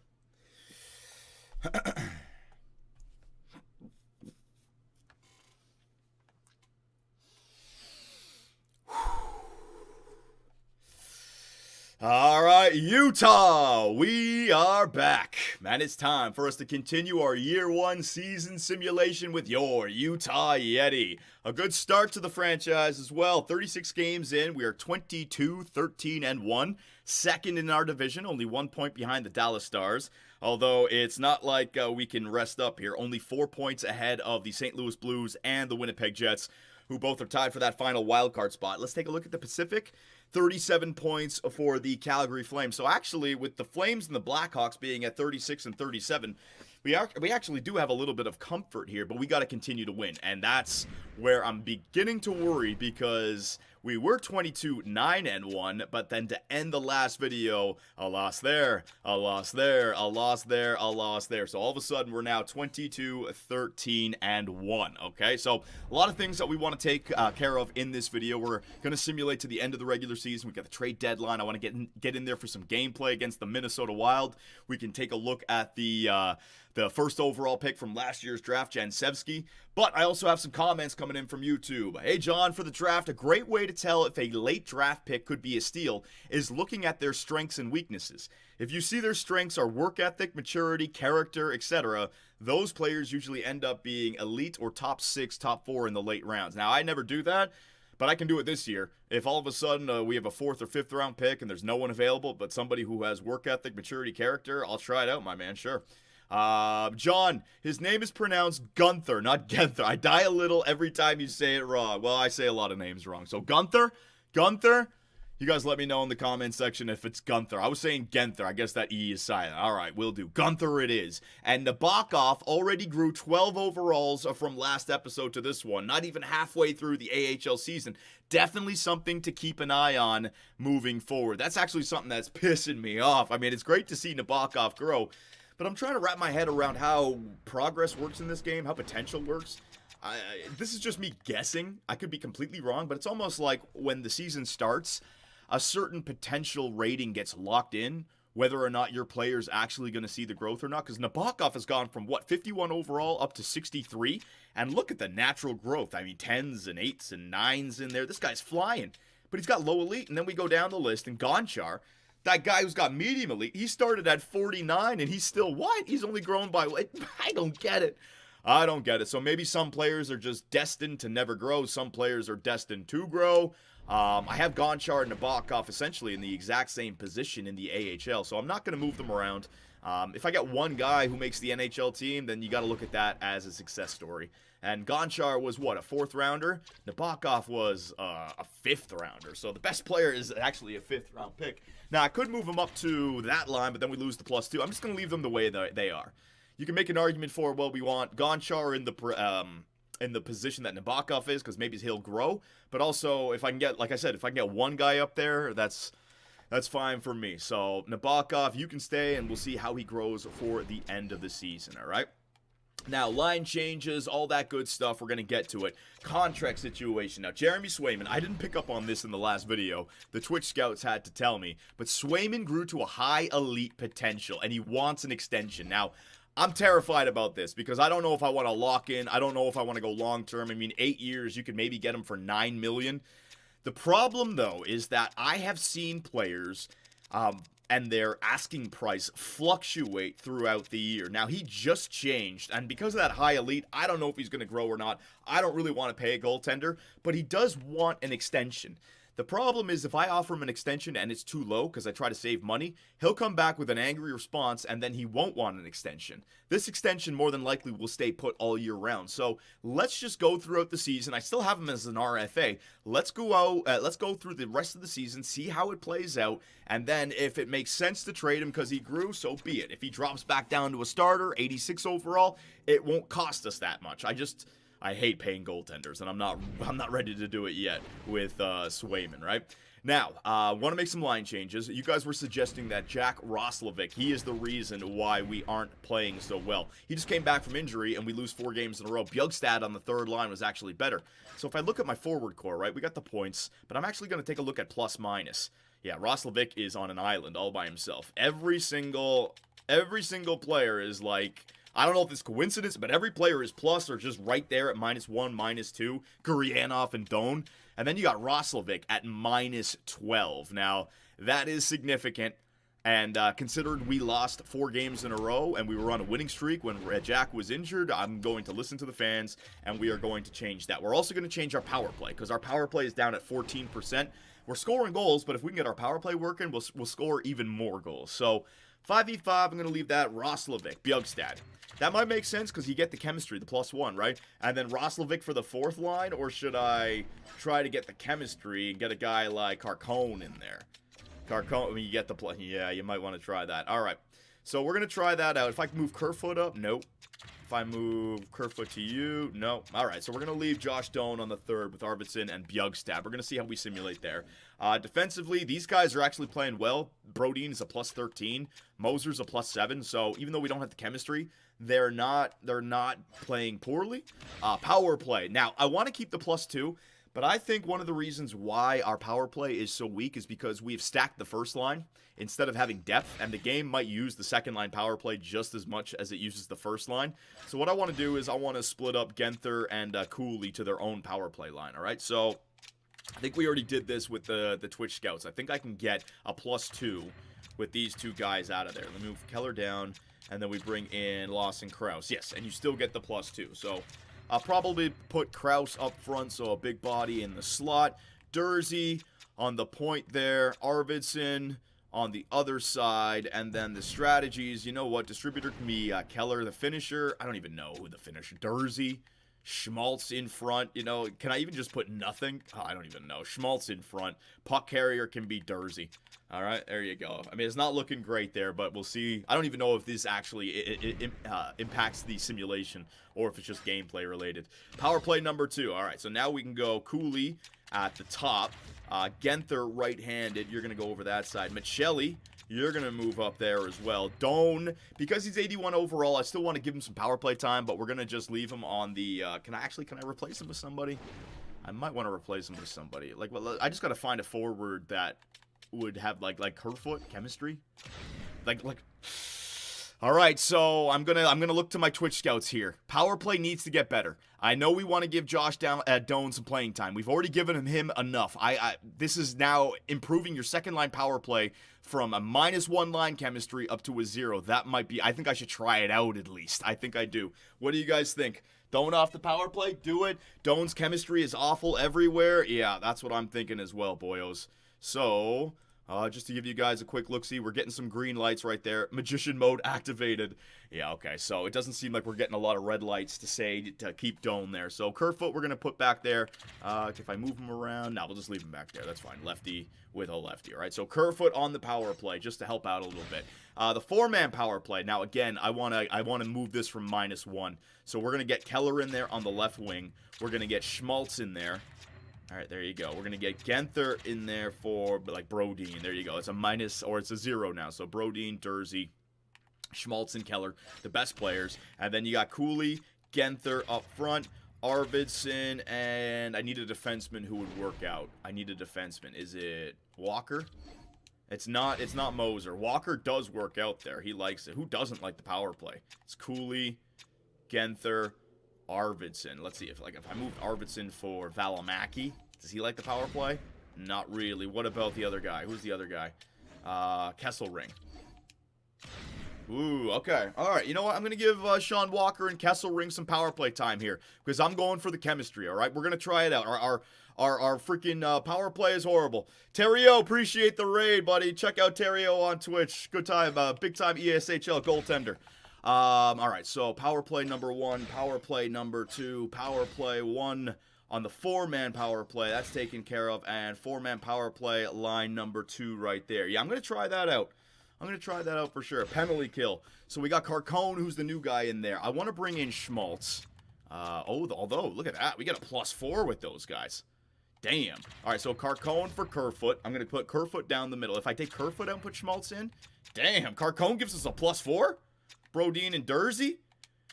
All right, Utah, we are back. Man, it's time for us to continue our year 1 season simulation with your Utah Yeti. A good start to the franchise as well. 36 games in, we are 22-13-1. Second in our division, only 1 point behind the Dallas Stars. Although it's not like we can rest up here. Only 4 points ahead of the St. Louis Blues and the Winnipeg Jets, who both are tied for that final wildcard spot. Let's take a look at the Pacific. 37 points for the Calgary Flames. So actually, with the Flames and the Blackhawks being at 36 and 37, we actually do have a little bit of comfort here, but we got to continue to win. And that's where I'm beginning to worry because we were 22-9-1, but then to end the last video, a loss there, a loss there, a loss there, a loss there. So all of a sudden, we're now 22-13-1, okay? So a lot of things that we want to take care of in this video. We're going to simulate to the end of the regular season. We've got the trade deadline. I want to get in there for some gameplay against the Minnesota Wild. We can take a look at the first overall pick from last year's draft, Jansevsky. But I also have some comments coming in from YouTube. Hey, John, for the draft, a great way to tell if a late draft pick could be a steal is looking at their strengths and weaknesses. If you see their strengths are work ethic, maturity, character, etc., those players usually end up being elite or top 6, top 4 in the late rounds. Now, I never do that, but I can do it this year. If all of a sudden we have a 4th or 5th round pick and there's no one available but somebody who has work ethic, maturity, character, I'll try it out, my man, sure. John, his name is pronounced Gunther, not Genther. I die a little every time you say it wrong. Well, I say a lot of names wrong. So Gunther, you guys let me know in the comment section if it's Gunther. I was saying Genther. I guess that E is silent. All right, will do. Gunther it is. And Nabokov already grew 12 overalls from last episode to this one. Not even halfway through the AHL season. Definitely something to keep an eye on moving forward. That's actually something that's pissing me off. I mean, it's great to see Nabokov grow, but I'm trying to wrap my head around how progress works in this game, how potential works. this is just me guessing. I could be completely wrong, but it's almost like when the season starts, a certain potential rating gets locked in, whether or not your player's actually going to see the growth or not. Because Nabokov has gone from, 51 overall up to 63. And look at the natural growth. I mean, 10s and 8s and 9s in there. This guy's flying. But he's got low elite. And then we go down the list, and Gonchar, that guy who's got medium elite, he started at 49, and he's still what? He's only grown by what? I don't get it. I don't get it. So maybe some players are just destined to never grow. Some players are destined to grow. I have Gonchar and Nabokov essentially in the exact same position in the AHL, so I'm not going to move them around. If I get one guy who makes the NHL team, then you got to look at that as a success story. And Gonchar was what, a 4th rounder? Nabokov was a 5th rounder. So the best player is actually a 5th round pick. Now I could move him up to that line, but then we lose the +2. I'm just going to leave them the way they are. You can make an argument for, well, we want Gonchar in the position that Nabokov is, because maybe he'll grow. But also, if I can get, like I said, if I can get one guy up there, that's fine for me. So Nabokov, you can stay, and we'll see how he grows for the end of the season, all right? Now, line changes, all that good stuff, we're going to get to it. Contract situation. Now, Jeremy Swayman, I didn't pick up on this in the last video. The Twitch scouts had to tell me. But Swayman grew to a high elite potential, and he wants an extension. Now, I'm terrified about this because I don't know if I want to lock in. I don't know if I want to go long term. I mean, 8 years, you could maybe get him for $9 million. The problem, though, is that I have seen players and their asking price fluctuate throughout the year. Now, he just changed, and because of that high elite, I don't know if he's going to grow or not. I don't really want to pay a goaltender, but he does want an extension. The problem is if I offer him an extension and it's too low because I try to save money, he'll come back with an angry response and then he won't want an extension. This extension more than likely will stay put all year round. So let's just go throughout the season. I still have him as an RFA. Let's go through the rest of the season, see how it plays out, and then if it makes sense to trade him because he grew, so be it. If he drops back down to a starter, 86 overall, it won't cost us that much. I hate paying goaltenders, and I'm not ready to do it yet with Swayman, right? Now, want to make some line changes. You guys were suggesting that Jack Roslovic, he is the reason why we aren't playing so well. He just came back from injury, and we lose 4 games in a row. Bjugstad on the 3rd line was actually better. So if I look at my forward core, right, we got the points, but I'm actually going to take a look at plus-minus. Yeah, Roslovic is on an island all by himself. Every single player is like... I don't know if it's coincidence, but every player is plus or just right there at -1, -2. Gurianov and Doan. And then you got Roslovic at -12. Now, that is significant. And considering we lost 4 games in a row and we were on a winning streak when Jack was injured, I'm going to listen to the fans and we are going to change that. We're also going to change our power play because our power play is down at 14%. We're scoring goals, but if we can get our power play working, we'll score even more goals. So 5v5, I'm going to leave that. Roslovic, Bjugstad. That might make sense because you get the chemistry, the +1, right? And then Roslovic for the 4th line, or should I try to get the chemistry and get a guy like Carcone in there? Carcone, I mean, you get the yeah, you might want to try that. All right, so we're going to try that out. If I can move Kerfoot up, nope. If I move Kerfoot to you, no. All right, so we're going to leave Josh Doan on the 3rd with Arvidsson and Bjugstad. We're going to see how we simulate there. Defensively, these guys are actually playing well. Brodin is a +13. Moser's a +7. So even though we don't have the chemistry, they're not playing poorly. Power play. Now, I want to keep the +2, but I think one of the reasons why our power play is so weak is because we've stacked the first line instead of having depth, and the game might use the second line power play just as much as it uses the first line. So what I want to do is I want to split up Genther and Cooley to their own power play line, all right? So I think we already did this with the Twitch scouts. I think I can get a +2 with these 2 guys out of there. Let me move Keller down, and then we bring in Lawson Krause. Yes, and you still get the +2. So I'll probably put Krause up front, so a big body in the slot. Dursey on the point there. Arvidsson on the other side. And then the strategies, you know what? Distributor can be Keller, the finisher. I don't even know who the finisher. Dursey. Schmaltz in front. You know, can I even just put nothing? Oh, I don't even know. Schmaltz in front. Puck carrier can be Dursey. All right, there you go. I mean, it's not looking great there, but we'll see. I don't even know if this actually impacts the simulation or if it's just gameplay related. Power play number 2. All right, so now we can go Cooley at the top. Genther right-handed. You're going to go over that side. Michelli, you're going to move up there as well. Doan, because he's 81 overall, I still want to give him some power play time, but we're going to just leave him on the... Can I replace him with somebody? I might want to replace him with somebody. Like, well, I just got to find a forward that would have like Kerfoot chemistry, like. All right, so I'm gonna look to my Twitch scouts here. Power play needs to get better. I know we want to give Josh Doan some playing time. We've already given him enough. This is now improving your second line power play from a -1 line chemistry up to a 0. That might be. I think I should try it out at least. I think I do. What do you guys think? Doan off the power play? Do it. Doan's chemistry is awful everywhere. Yeah, that's what I'm thinking as well, boyos. So, just to give you guys a quick look-see, we're getting some green lights right there. Magician mode activated. Yeah, okay, so it doesn't seem like we're getting a lot of red lights to say to keep Doan there. So, Kerfoot, we're going to put back there. If I move him around, no, we'll just leave him back there. That's fine. Lefty with a lefty, all right? So, Kerfoot on the power play, just to help out a little bit. The 4-man power play. Now, again, I want to move this from -1. So, we're going to get Keller in there on the left wing. We're going to get Schmaltz in there. All right, there you go. We're going to get Genther in there for, like, Brodin. There you go. It's a minus, or it's a 0 now. So, Brodin, Dursey, Schmaltz, and Keller, the best players. And then you got Cooley, Genther up front, Arvidsson, and I need a defenseman who would work out. I need a defenseman. Is it Walker? It's not Moser. Walker does work out there. He likes it. Who doesn't like the power play? It's Cooley, Genther, Arvidsson. Let's see if I moved Arvidsson for Valimaki. Does he like the power play? Not really. What about the other guy? Who's the other guy? Kesselring. Ooh, okay. All right. You know what? I'm going to give Sean Walker and Kesselring some power play time here because I'm going for the chemistry, all right? We're going to try it out. Our freaking power play is horrible. Terrio, appreciate the raid, buddy. Check out Terrio on Twitch. Good time. Big time ESHL goaltender. All right, so power play number 1, power play number 2, power play 1 on the 4-man power play. That's taken care of, and 4-man power play line number 2 right there. Yeah, I'm going to try that out. I'm going to try that out for sure. Penalty kill. So we got Carcone, who's the new guy in there. I want to bring in Schmaltz. Although, look at that. We got a +4 with those guys. Damn. All right, so Carcone for Kerfoot. I'm going to put Kerfoot down the middle. If I take Kerfoot out and put Schmaltz in, damn, Carcone gives us a +4? Brodin and Dursey?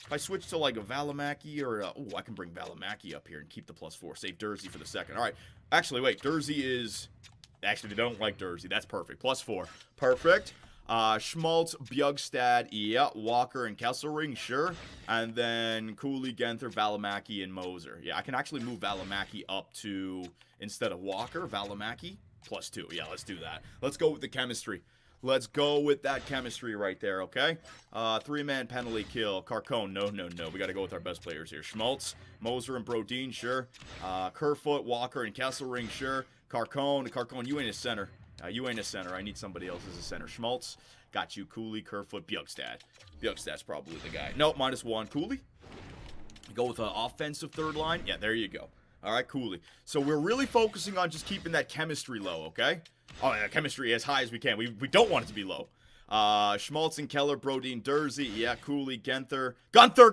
If I switch to like a Valimaki or I can bring Valimaki up here and keep the +4. Save Dursey for the second. All right. Actually, wait. Dursey is... Actually, they don't like Dursey. That's perfect. +4. Perfect. Schmaltz, Bjugstad, yeah. Walker and Kesselring, sure. And then Cooley, Genther, Valimaki, and Moser. Yeah, I can actually move Valimaki up to, instead of Walker, Valimaki, +2. Yeah, let's do that. Let's go with the chemistry. Let's go with that chemistry right there, okay? 3-man penalty kill. Carcone, no. We got to go with our best players here. Schmaltz, Moser, and Brodin, sure. Kerfoot, Walker, and Kesselring, sure. Carcone, you ain't a center. You ain't a center. I need somebody else as a center. Schmaltz, got you. Cooley, Kerfoot, Bjugstad. Bjugstad's probably the guy. Nope, -1. Cooley. Go with an offensive 3rd line. Yeah, there you go. All right, Cooley. So we're really focusing on just keeping that chemistry low, okay? Oh, yeah, chemistry as high as we can. We don't want it to be low. Schmaltz and Keller, Brodin, Dursey, yeah, Cooley, Genther, Gunther,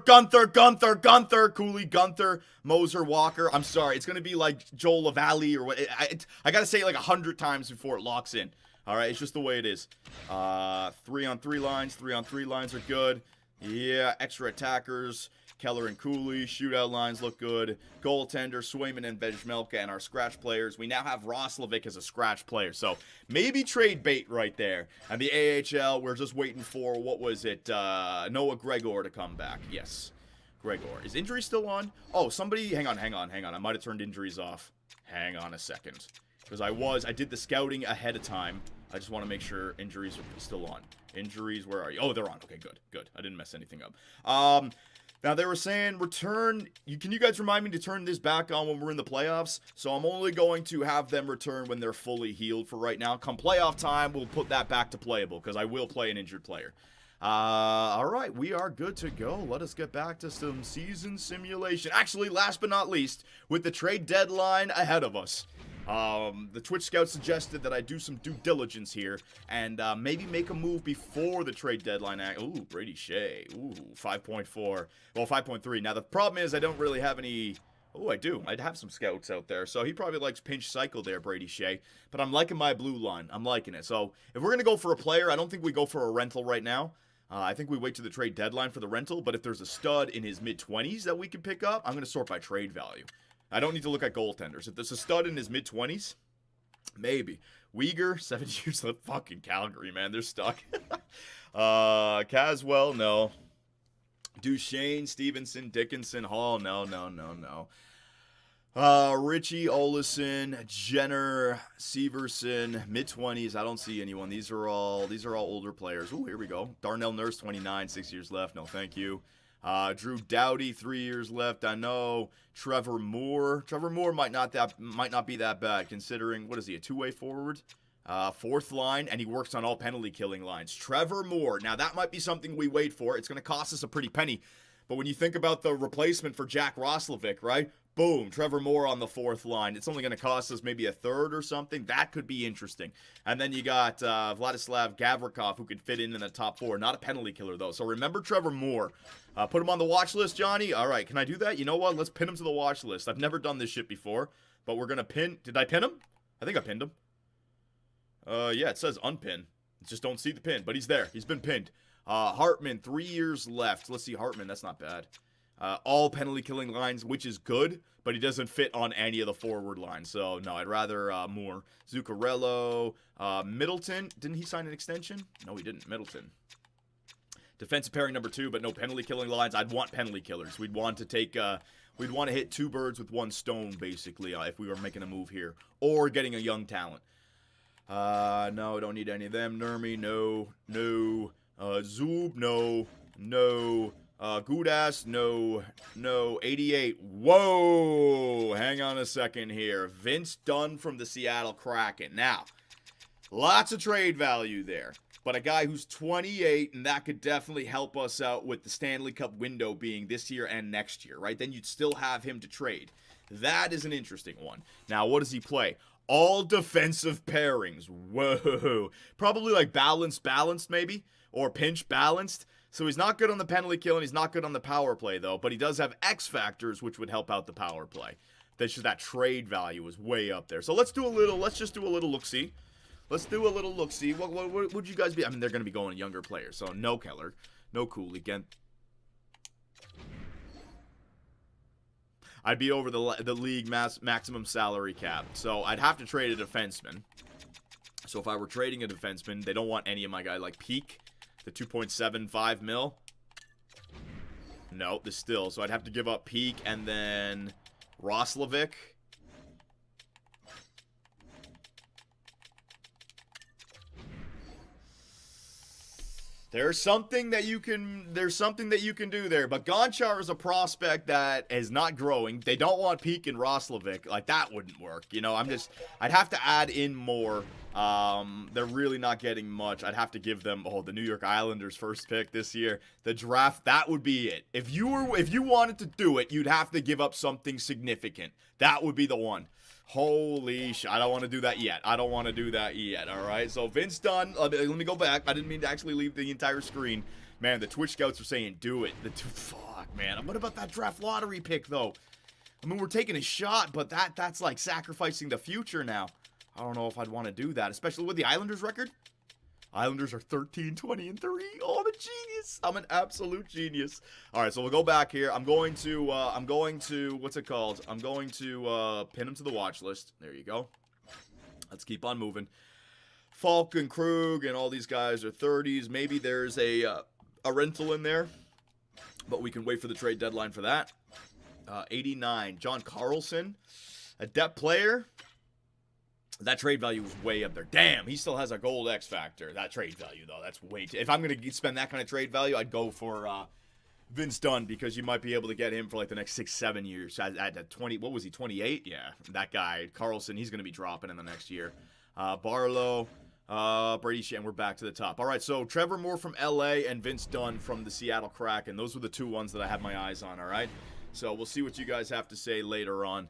Cooley, Gunther, Moser, Walker. I'm sorry, it's gonna be like Joel Lavallee or what. I gotta say it like 100 times before it locks in. All right, it's just the way it is. 3-on-3 lines, 3-on-3 lines are good. Yeah, extra attackers. Keller and Cooley, shootout lines look good. Goaltender, Swayman and Vejmelka, and our scratch players. We now have Roslovic as a scratch player, so maybe trade bait right there. And the AHL, we're just waiting for, what was it, Noah Gregor to come back. Yes, Gregor. Is injury still on? Oh, somebody, hang on. I might have turned injuries off. Hang on a second. Because I did the scouting ahead of time. I just want to make sure injuries are still on. Injuries, where are you? Oh, they're on. Okay, good. I didn't mess anything up. Now, they were saying return. Can you guys remind me to turn this back on when we're in the playoffs? So I'm only going to have them return when they're fully healed for right now. Come playoff time, we'll put that back to playable because I will play an injured player. All right, we are good to go. Let us get back to some season simulation. Actually, last but not least, with the trade deadline ahead of us. The Twitch scout suggested that I do some due diligence here and maybe make a move before the trade deadline. Ooh, Brady Shea. Ooh, 5.4. Well, 5.3. Now, the problem is I don't really have any... Oh, I do. I'd have some scouts out there. So he probably likes pinch cycle there, Brady Shea. But I'm liking my blue line. I'm liking it. So if we're going to go for a player, I don't think we go for a rental right now. I think we wait to the trade deadline for the rental. But if there's a stud in his mid-20s that we can pick up, I'm going to sort by trade value. I don't need to look at goaltenders. If there's a stud in his mid-20s, maybe. Uyghur, 7 years left. Fucking Calgary, man. They're stuck. Caswell, no. Duchesne, Stevenson, Dickinson, Hall, no. Richie, Olesen, Jenner, Severson, mid-20s. I don't see anyone. These are all older players. Ooh, here we go. Darnell Nurse, 29, 6 years left. No, thank you. Drew Doughty, 3 years left. I know. Trevor Moore might not be that bad considering, what is he, a two-way forward? Fourth line, and he works on all penalty killing lines. Trevor Moore. Now, that might be something we wait for. It's going to cost us a pretty penny. But when you think about the replacement for Jack Roslovic, right? Boom, Trevor Moore on the fourth line. It's only going to cost us maybe a third or something. That could be interesting. And then you got Vladislav Gavrikov, who could fit in the top four. Not a penalty killer, though. So remember Trevor Moore. Put him on the watch list, Johnny. All right, can I do that? You know what? Let's pin him to the watch list. I've never done this shit before. But we're going to pin. Did I pin him? I think I pinned him. Yeah, it says unpin. Just don't see the pin, but he's there. He's been pinned. Hartman, 3 years left. Let's see, Hartman, that's not bad. All penalty killing lines, which is good, but he doesn't fit on any of the forward lines. So, no, I'd rather Moore. Zuccarello, Middleton. Didn't he sign an extension? No, he didn't. Middleton. Defensive pairing number 2, but no penalty killing lines. I'd want penalty killers. We'd want to take... we'd want to hit 2 birds with 1 stone, basically, if we were making a move here. Or getting a young talent. No, don't need any of them. Nurmi, no. Zub, no. Gudas, no. 88. Whoa! Hang on a second here. Vince Dunn from the Seattle Kraken. Now, lots of trade value there. But a guy who's 28, and that could definitely help us out with the Stanley Cup window being this year and next year, right? Then you'd still have him to trade. That is an interesting one. Now, what does he play? All defensive pairings. Whoa. Probably like balanced maybe. Or pinch balanced. So he's not good on the penalty kill and he's not good on the power play though. But he does have X factors which would help out the power play. That's just that trade value is way up there. So let's just do a little look-see. What would you guys be? I mean, they're going to be going younger players. So no Keller. No Cooley again. I'd be over the league maximum salary cap. So I'd have to trade a defenseman. So if I were trading a defenseman, they don't want any of my guy like Peak, the 2.75 mil. No, this still. So I'd have to give up Peak and then Roslovic. There's something that you can do there, but Gonchar is a prospect that is not growing. They don't want Peak and Roslovic. Like, that wouldn't work. You know, I'd have to add in more. They're really not getting much. I'd have to give them, the New York Islanders first pick this year. The draft, that would be it. If you wanted to do it, you'd have to give up something significant. That would be the one. Holy shit, I don't want to do that yet. All right, so Vince Dunn, let me go back. I didn't mean to actually leave the entire screen. Man, the Twitch scouts are saying do it. Fuck, man. What about that draft lottery pick, though? I mean, we're taking a shot, but that's like sacrificing the future now. I don't know if I'd want to do that, especially with the Islanders record. Islanders are 13, 20, and 3. Oh, the genius. I'm an absolute genius. All right, so we'll go back here. I'm going to, what's it called? I'm going to pin him to the watch list. There you go. Let's keep on moving. Falk and Krug and all these guys are 30s. Maybe there's a rental in there, but we can wait for the trade deadline for that. 89, John Carlson, a depth player. That trade value was way up there. Damn, he still has a gold X factor. That trade value, though, that's way too... If I'm going to spend that kind of trade value, I'd go for Vince Dunn, because you might be able to get him for like the next 6-7 years. At 20, what was he, 28? Yeah, that guy, Carlson, he's going to be dropping in the next year. Barlow, Brady Shea, and we're back to the top. All right, so Trevor Moore from LA and Vince Dunn from the Seattle Kraken. Those were the two ones that I had my eyes on, all right? So we'll see what you guys have to say later on.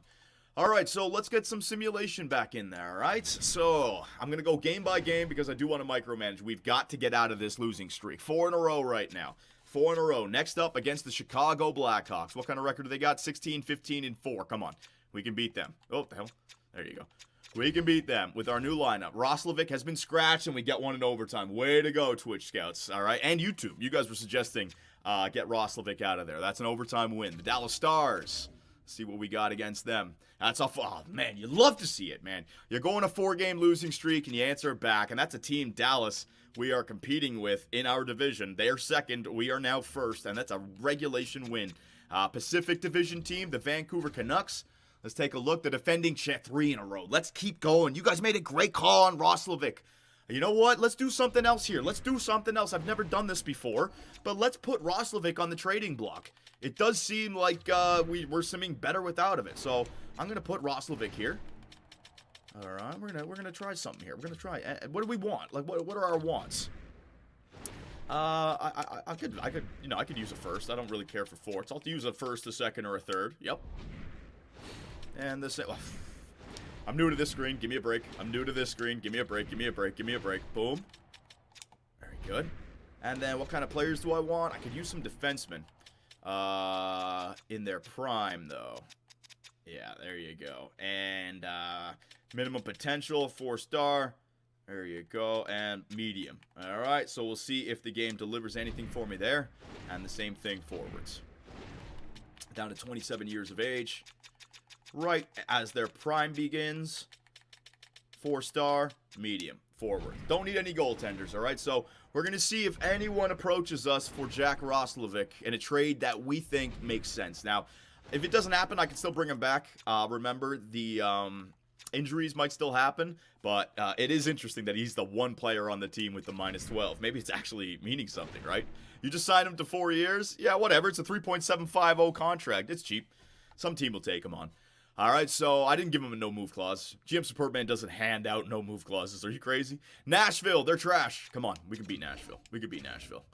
All right, so let's get some simulation back in there, all right? So I'm going to go game by game because I do want to micromanage. We've got to get out of this losing streak. 4 in a row right now. 4 in a row. Next up against the Chicago Blackhawks. What kind of record do they got? 16, 15, and 4. Come on. We can beat them. Oh, the hell. There you go. We can beat them with our new lineup. Roslovic has been scratched, and we get one in overtime. Way to go, Twitch Scouts. All right, and YouTube. You guys were suggesting get Roslovic out of there. That's an overtime win. The Dallas Stars. See what we got against them. That's off. Oh, man, you love to see it, man. You're going a 4-game losing streak, and you answer it back, and that's a team, Dallas, we are competing with in our division. They are second. We are now first, and that's a regulation win. Pacific Division team, the Vancouver Canucks. Let's take a look. The defending check 3 in a row. Let's keep going. You guys made a great call on Roslovic. You know what? Let's do something else here. Let's do something else. I've never done this before, but let's put Roslovic on the trading block. It does seem like we're swimming better without of it. So I'm gonna put Roslovic here. All right, we're gonna try something here. We're gonna try. What do we want? Like, what are our wants? I could use a first. I don't really care for fourths. I'll use a first, a second, or a third. Yep. And this. I'm new to this screen. Give me a break. I'm new to this screen. Give me a break. Give me a break. Give me a break. Boom. Very good. And then what kind of players do I want? I could use some defensemen. In their prime, though. Yeah, there you go. And minimum potential, 4-star. There you go. And medium. All right, so we'll see if the game delivers anything for me there. And the same thing forwards. Down to 27 years of age. Right as their prime begins. 4-star, medium, forward. Don't need any goaltenders, all right? So we're going to see if anyone approaches us for Jack Roslovic in a trade that we think makes sense. Now, if it doesn't happen, I can still bring him back. Remember, the injuries might still happen, but it is interesting that he's the one player on the team with the -12. Maybe it's actually meaning something, right? You just signed him to 4 years? Yeah, whatever. It's a 3.750 contract. It's cheap. Some team will take him on. All right, so I didn't give him a no-move clause. GM Superman doesn't hand out no-move clauses. Are you crazy? Nashville, they're trash. Come on, we can beat Nashville. We can beat Nashville.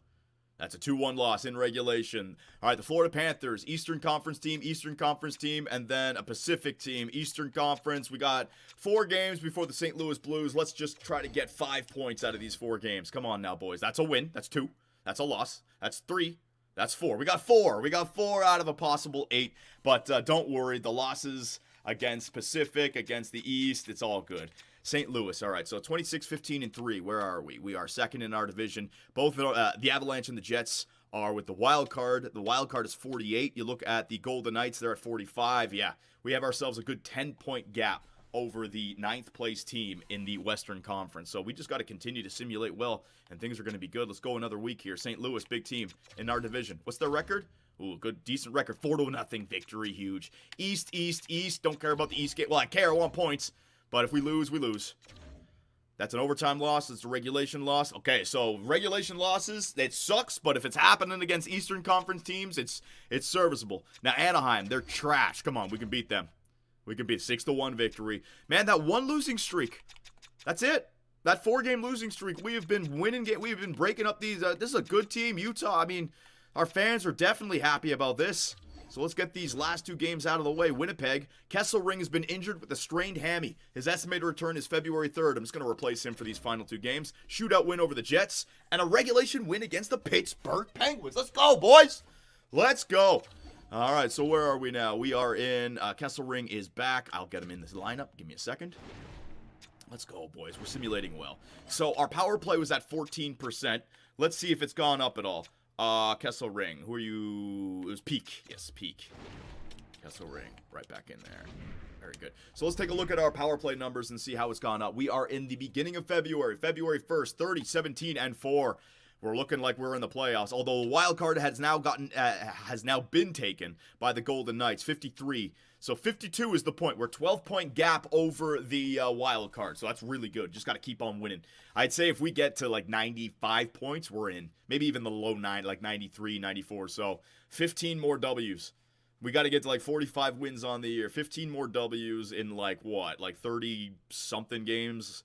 That's a 2-1 loss in regulation. All right, the Florida Panthers, Eastern Conference team, and then a Pacific team, Eastern Conference. We got 4 games before the St. Louis Blues. Let's just try to get 5 points out of these 4 games. Come on now, boys. That's a win. That's 2. That's a loss. That's 3. That's 4. We got 4. We got 4 out of a possible 8. But don't worry, the losses against Pacific, against the East, it's all good. St. Louis, all right, so 26, 15, and 3. Where are we? We are second in our division. Both the Avalanche and the Jets are with the wild card. The wild card is 48. You look at the Golden Knights, they're at 45. Yeah, we have ourselves a good 10-point gap over the 9th place team in the Western Conference. So we just got to continue to simulate well, and things are going to be good. Let's go another week here. St. Louis, big team in our division. What's their record? Ooh, good, decent record. 4-0 victory, huge. East. Don't care about the East game. Well, I care. I want points. But if we lose, we lose. That's an overtime loss. It's a regulation loss. Okay, so regulation losses, it sucks, but if it's happening against Eastern Conference teams, it's serviceable. Now, Anaheim, they're trash. Come on, we can beat them. We can beat 6-1 victory. Man, that one losing streak. That's it. That 4-game losing streak. We have been winning. We have been breaking up these. This is a good team, Utah. I mean, our fans are definitely happy about this. So let's get these last 2 games out of the way. Winnipeg, Kesselring has been injured with a strained hammy. His estimated return is February 3rd. I'm just going to replace him for these final 2 games. Shootout win over the Jets, and a regulation win against the Pittsburgh Penguins. Let's go, boys. Let's go. All right, so where are we now? We are in, Kesselring is back. I'll get him in this lineup. Give me a second. Let's go, boys. We're simulating well. So our power play was at 14%. Let's see if it's gone up at all. Kesselring. Who are you? It was Peak. Yes, Peak. Kesselring. Right back in there. Very good. So let's take a look at our power play numbers and see how it's gone up. We are in the beginning of February. February 1st, 30, 17, and 4. We're looking like we're in the playoffs. Although the wild card has now been taken by the Golden Knights, 53. So 52 is the point. We're 12-point gap over the wild card. So that's really good. Just got to keep on winning. I'd say if we get to like 95 points, we're in. Maybe even the low 9, like 93, 94. So 15 more W's. We got to get to like 45 wins on the year. 15 more W's in like what? Like 30-something games?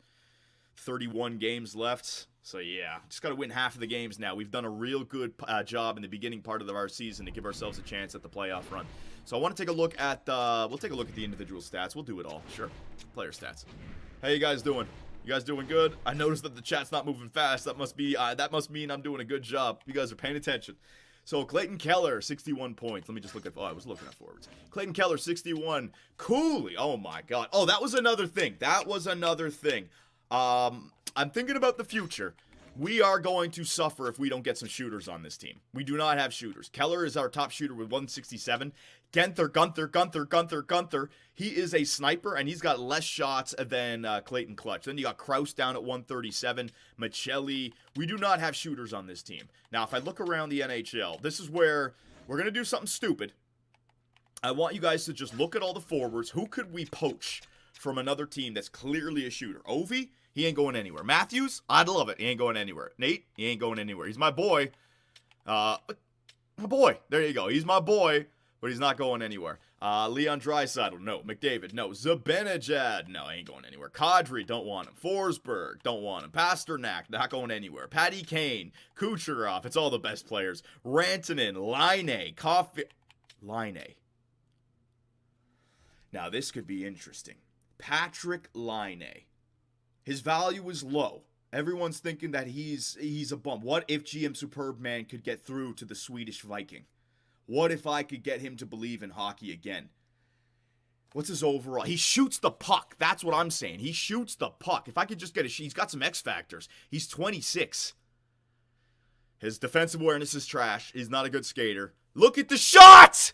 31 games left. So yeah, just got to win half of the games now. We've done a real good job in the beginning part of our season to give ourselves a chance at the playoff run. So I want to take a look at we'll take a look at the individual stats. We'll do it all. Sure. Player stats. How you guys doing? You guys doing good? I noticed that the chat's not moving fast. That must mean I'm doing a good job. You guys are paying attention. So Clayton Keller, 61 points. Let me just look at, I was looking at forwards. Clayton Keller, 61. Cooley, oh my God. Oh, that was another thing. I'm thinking about the future. We are going to suffer if we don't get some shooters on this team. We do not have shooters. Keller is our top shooter with 167. Gunther. He is a sniper, and he's got less shots than Clayton Clutch. Then you got Kraus down at 137. Michelli. We do not have shooters on this team. Now, if I look around the NHL, this is where we're going to do something stupid. I want you guys to just look at all the forwards. Who could we poach from another team that's clearly a shooter? Ovi? He ain't going anywhere. Matthews? I'd love it. He ain't going anywhere. Nate? He ain't going anywhere. He's my boy. My boy. There you go. He's my boy, but he's not going anywhere. Leon Draisaitl? No. McDavid? No. Zibanejad? No, he ain't going anywhere. Kadri? Don't want him. Forsberg? Don't want him. Pasternak? Not going anywhere. Patty Kane? Kucherov? It's all the best players. Rantanen? Laine? Coffee? Laine. Now, this could be interesting. Patrick Laine. His value is low. Everyone's thinking that he's a bum. What if GM Superbman could get through to the Swedish Viking? What if I could get him to believe in hockey again? What's his overall? He shoots the puck. That's what I'm saying. He shoots the puck. If I could just get he's got some X factors. He's 26. His defensive awareness is trash. He's not a good skater. Look at the shots!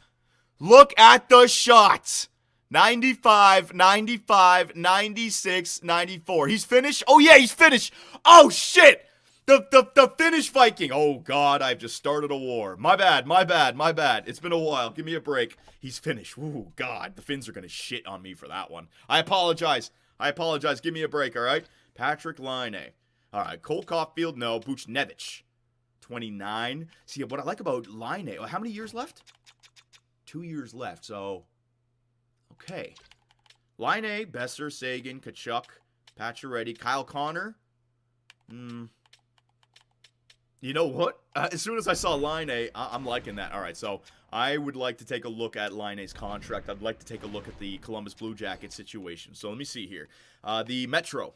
Look at the shots! 95, 95, 96, 94. He's finished? Oh, yeah, he's finished. Oh, shit. The Finnish Viking. Oh, God, I've just started a war. My bad. It's been a while. Give me a break. He's finished. Ooh, God, the Finns are going to shit on me for that one. I apologize. Give me a break, all right? Patrick Laine. All right, Cole Caulfield, no. Buchnevich, 29. See, what I like about Laine, how many years left? 2 years left, so... Okay. Laine, Besser, Sagan, Kachuk, Pacioretty, Kyle Connor. You know what? As soon as I saw Laine, I'm liking that. All right, so I would like to take a look at Laine's contract. I'd like to take a look at the Columbus Blue Jackets situation. So let me see here. The Metro.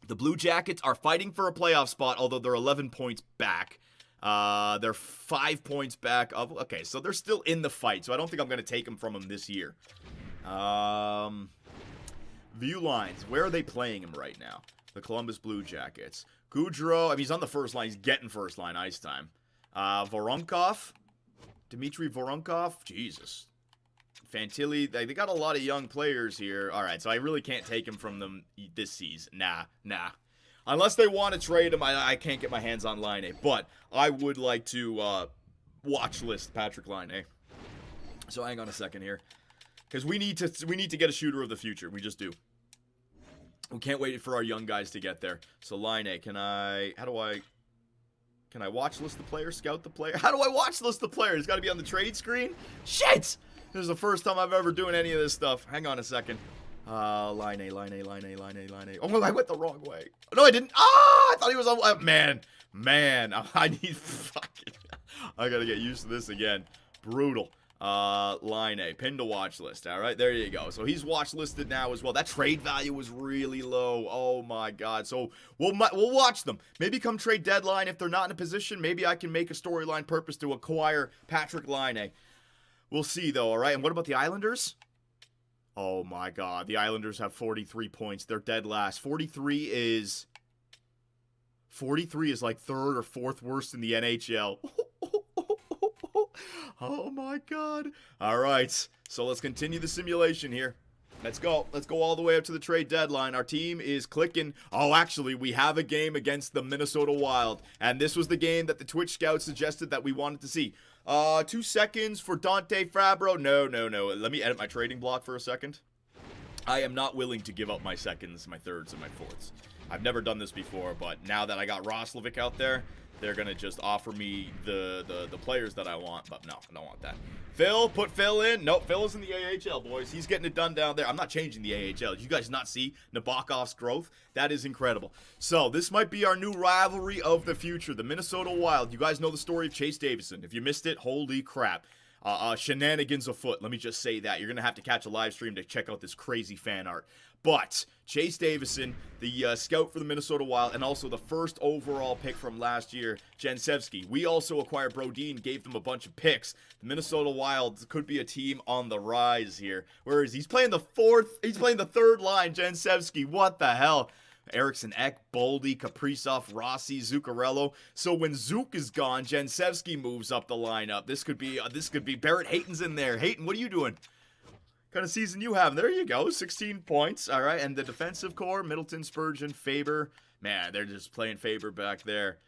The Blue Jackets are fighting for a playoff spot, although they're 11 points back. They're 5 points back. Okay, so they're still in the fight, so I don't think I'm going to take them from them this year. View lines. Where are they playing him right now? The Columbus Blue Jackets. Goudreau. I mean, he's on the first line. He's getting first line ice time. Voronkov. Dmitry Voronkov. Jesus. Fantilli. They got a lot of young players here. All right, so I really can't take him from them this season. Nah. Unless they want to trade him, I can't get my hands on Laine. But I would like to watch list Patrick Laine. So hang on a second here. Because we need to get a shooter of the future. We just do. We can't wait for our young guys to get there. So Laine, can I watch list the player, scout the player? How do I watch list the player? It's got to be on the trade screen? Shit! This is the first time I've ever doing any of this stuff. Hang on a second. Laine. Oh, I went the wrong way. No, I didn't. I thought he was on. Man. I need fucking. I gotta get used to this again. Brutal. Laine, pinned to watch list. All right, there you go. So he's watch listed now as well. That trade value was really low. Oh my God. So we'll watch them. Maybe come trade deadline if they're not in a position. Maybe I can make a storyline purpose to acquire Patrick Laine. We'll see though. All right. And what about the Islanders? Oh my God. The Islanders have 43 points. They're dead last. 43 is like third or fourth worst in the NHL. Oh my God. All right. So let's continue the simulation here. Let's go. Let's go all the way up to the trade deadline. Our team is clicking. Oh, actually, we have a game against the Minnesota Wild. And this was the game that the Twitch scouts suggested that we wanted to see. 2 seconds for Dante Fabro. No. Let me edit my trading block for a second. I am not willing to give up my seconds, my thirds, and my fourths. I've never done this before, but now that I got Roslovic out there, they're going to just offer me the players that I want. But no, I don't want that. Phil, put Phil in. Nope, Phil is in the AHL, boys. He's getting it done down there. I'm not changing the AHL. Did you guys not see Nabokov's growth? That is incredible. So this might be our new rivalry of the future, the Minnesota Wild. You guys know the story of Chase Davison. If you missed it, holy crap. shenanigans afoot. Let me just say that. You're going to have to catch a live stream to check out this crazy fan art. But Chase Davison, the scout for the Minnesota Wild, and also the first overall pick from last year, Jansevsky. We also acquired Brodin, gave them a bunch of picks. The Minnesota Wild could be a team on the rise here. Where is he? He's playing the third line, Jansevsky. What the hell? Eriksson Ek, Boldy, Kaprizov, Rossi, Zuccarello. So when Zook is gone, Jansevsky moves up the lineup. This could be Barrett Hayton's in there. Hayton, what are you doing? Kind of season you have. There you go. 16 points. All right. And the defensive core, Middleton, Spurgeon, Faber. Man, they're just playing Faber back there.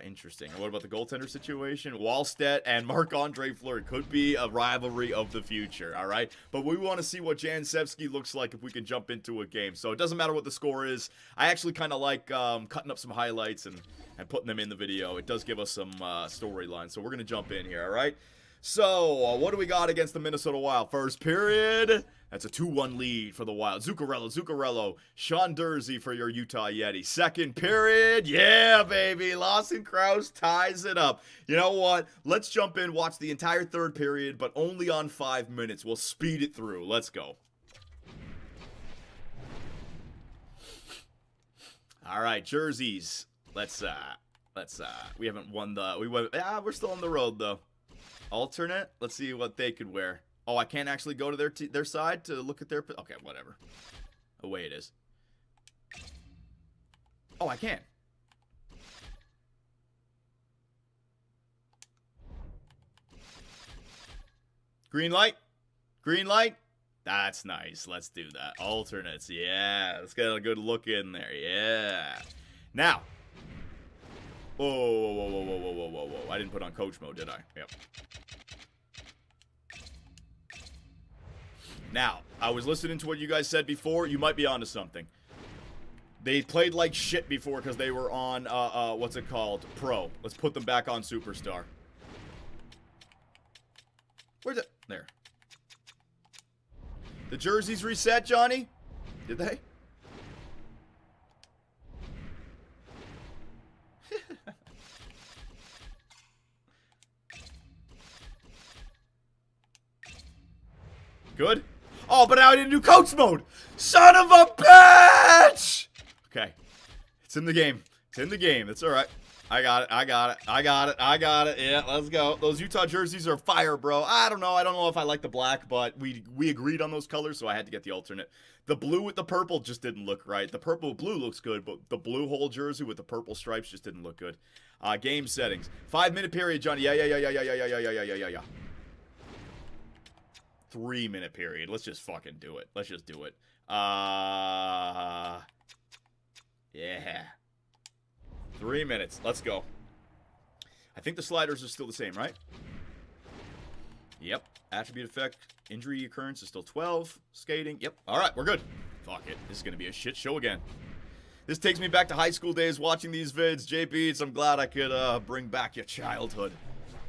Interesting. What about the goaltender situation? Wallstedt and Marc-Andre Fleury could be a rivalry of the future. All right. But we want to see what Jansevsky looks like if we can jump into a game. So it doesn't matter what the score is. I actually kind of like cutting up some highlights and putting them in the video. It does give us some storyline. So we're going to jump in here. All right. So, what do we got against the Minnesota Wild? First period, that's a 2-1 lead for the Wild. Zuccarello, Sean Durzi for your Utah Yetis. Second period, yeah, baby, Lawson Krause ties it up. You know what? Let's jump in, watch the entire third period, but only on 5 minutes. We'll speed it through. Let's go. All right, jerseys. Let's we haven't won we're still on the road, though. Alternate. Let's see what they could wear. Oh, I can't actually go to their side to look at their... Okay, whatever. Away it is. Oh, I can. Green light. Green light. That's nice. Let's do that. Alternates. Yeah. Let's get a good look in there. Yeah. Now. Whoa. I didn't put on coach mode, did I? Yep. Now, I was listening to what you guys said before. You might be onto something. They played like shit before because they were on, what's it called? Pro. Let's put them back on Superstar. Where's it? There. The jerseys reset, Johnny? Did they? Good. Oh, but now I didn't do coach mode. Son of a bitch! Okay. It's in the game. It's in the game. It's all right. I got it. Yeah, let's go. Those Utah jerseys are fire, bro. I don't know if I like the black, but we agreed on those colors, so I had to get the alternate. The blue with the purple just didn't look right. The purple blue looks good, but the blue whole jersey with the purple stripes just didn't look good. Game settings. 5-minute period, Johnny. Yeah. 3-minute period. Let's just fucking do it. Let's just do it. Yeah. 3 minutes. Let's go. I think the sliders are still the same, right? Yep. Attribute effect. Injury occurrence is still 12. Skating. Yep. All right. We're good. Fuck it. This is going to be a shit show again. This takes me back to high school days watching these vids. JB, I'm glad I could bring back your childhood.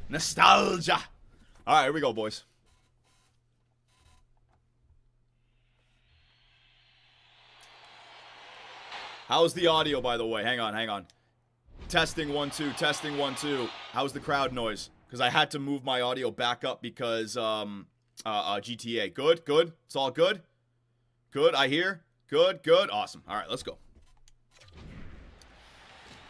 Nostalgia. All right. Here we go, boys. How's the audio, by the way? Hang on. Testing 1 2. Testing 1 2. How's the crowd noise? Because I had to move my audio back up because GTA. Good. It's all good. Good. I hear. Good. Awesome. All right, let's go.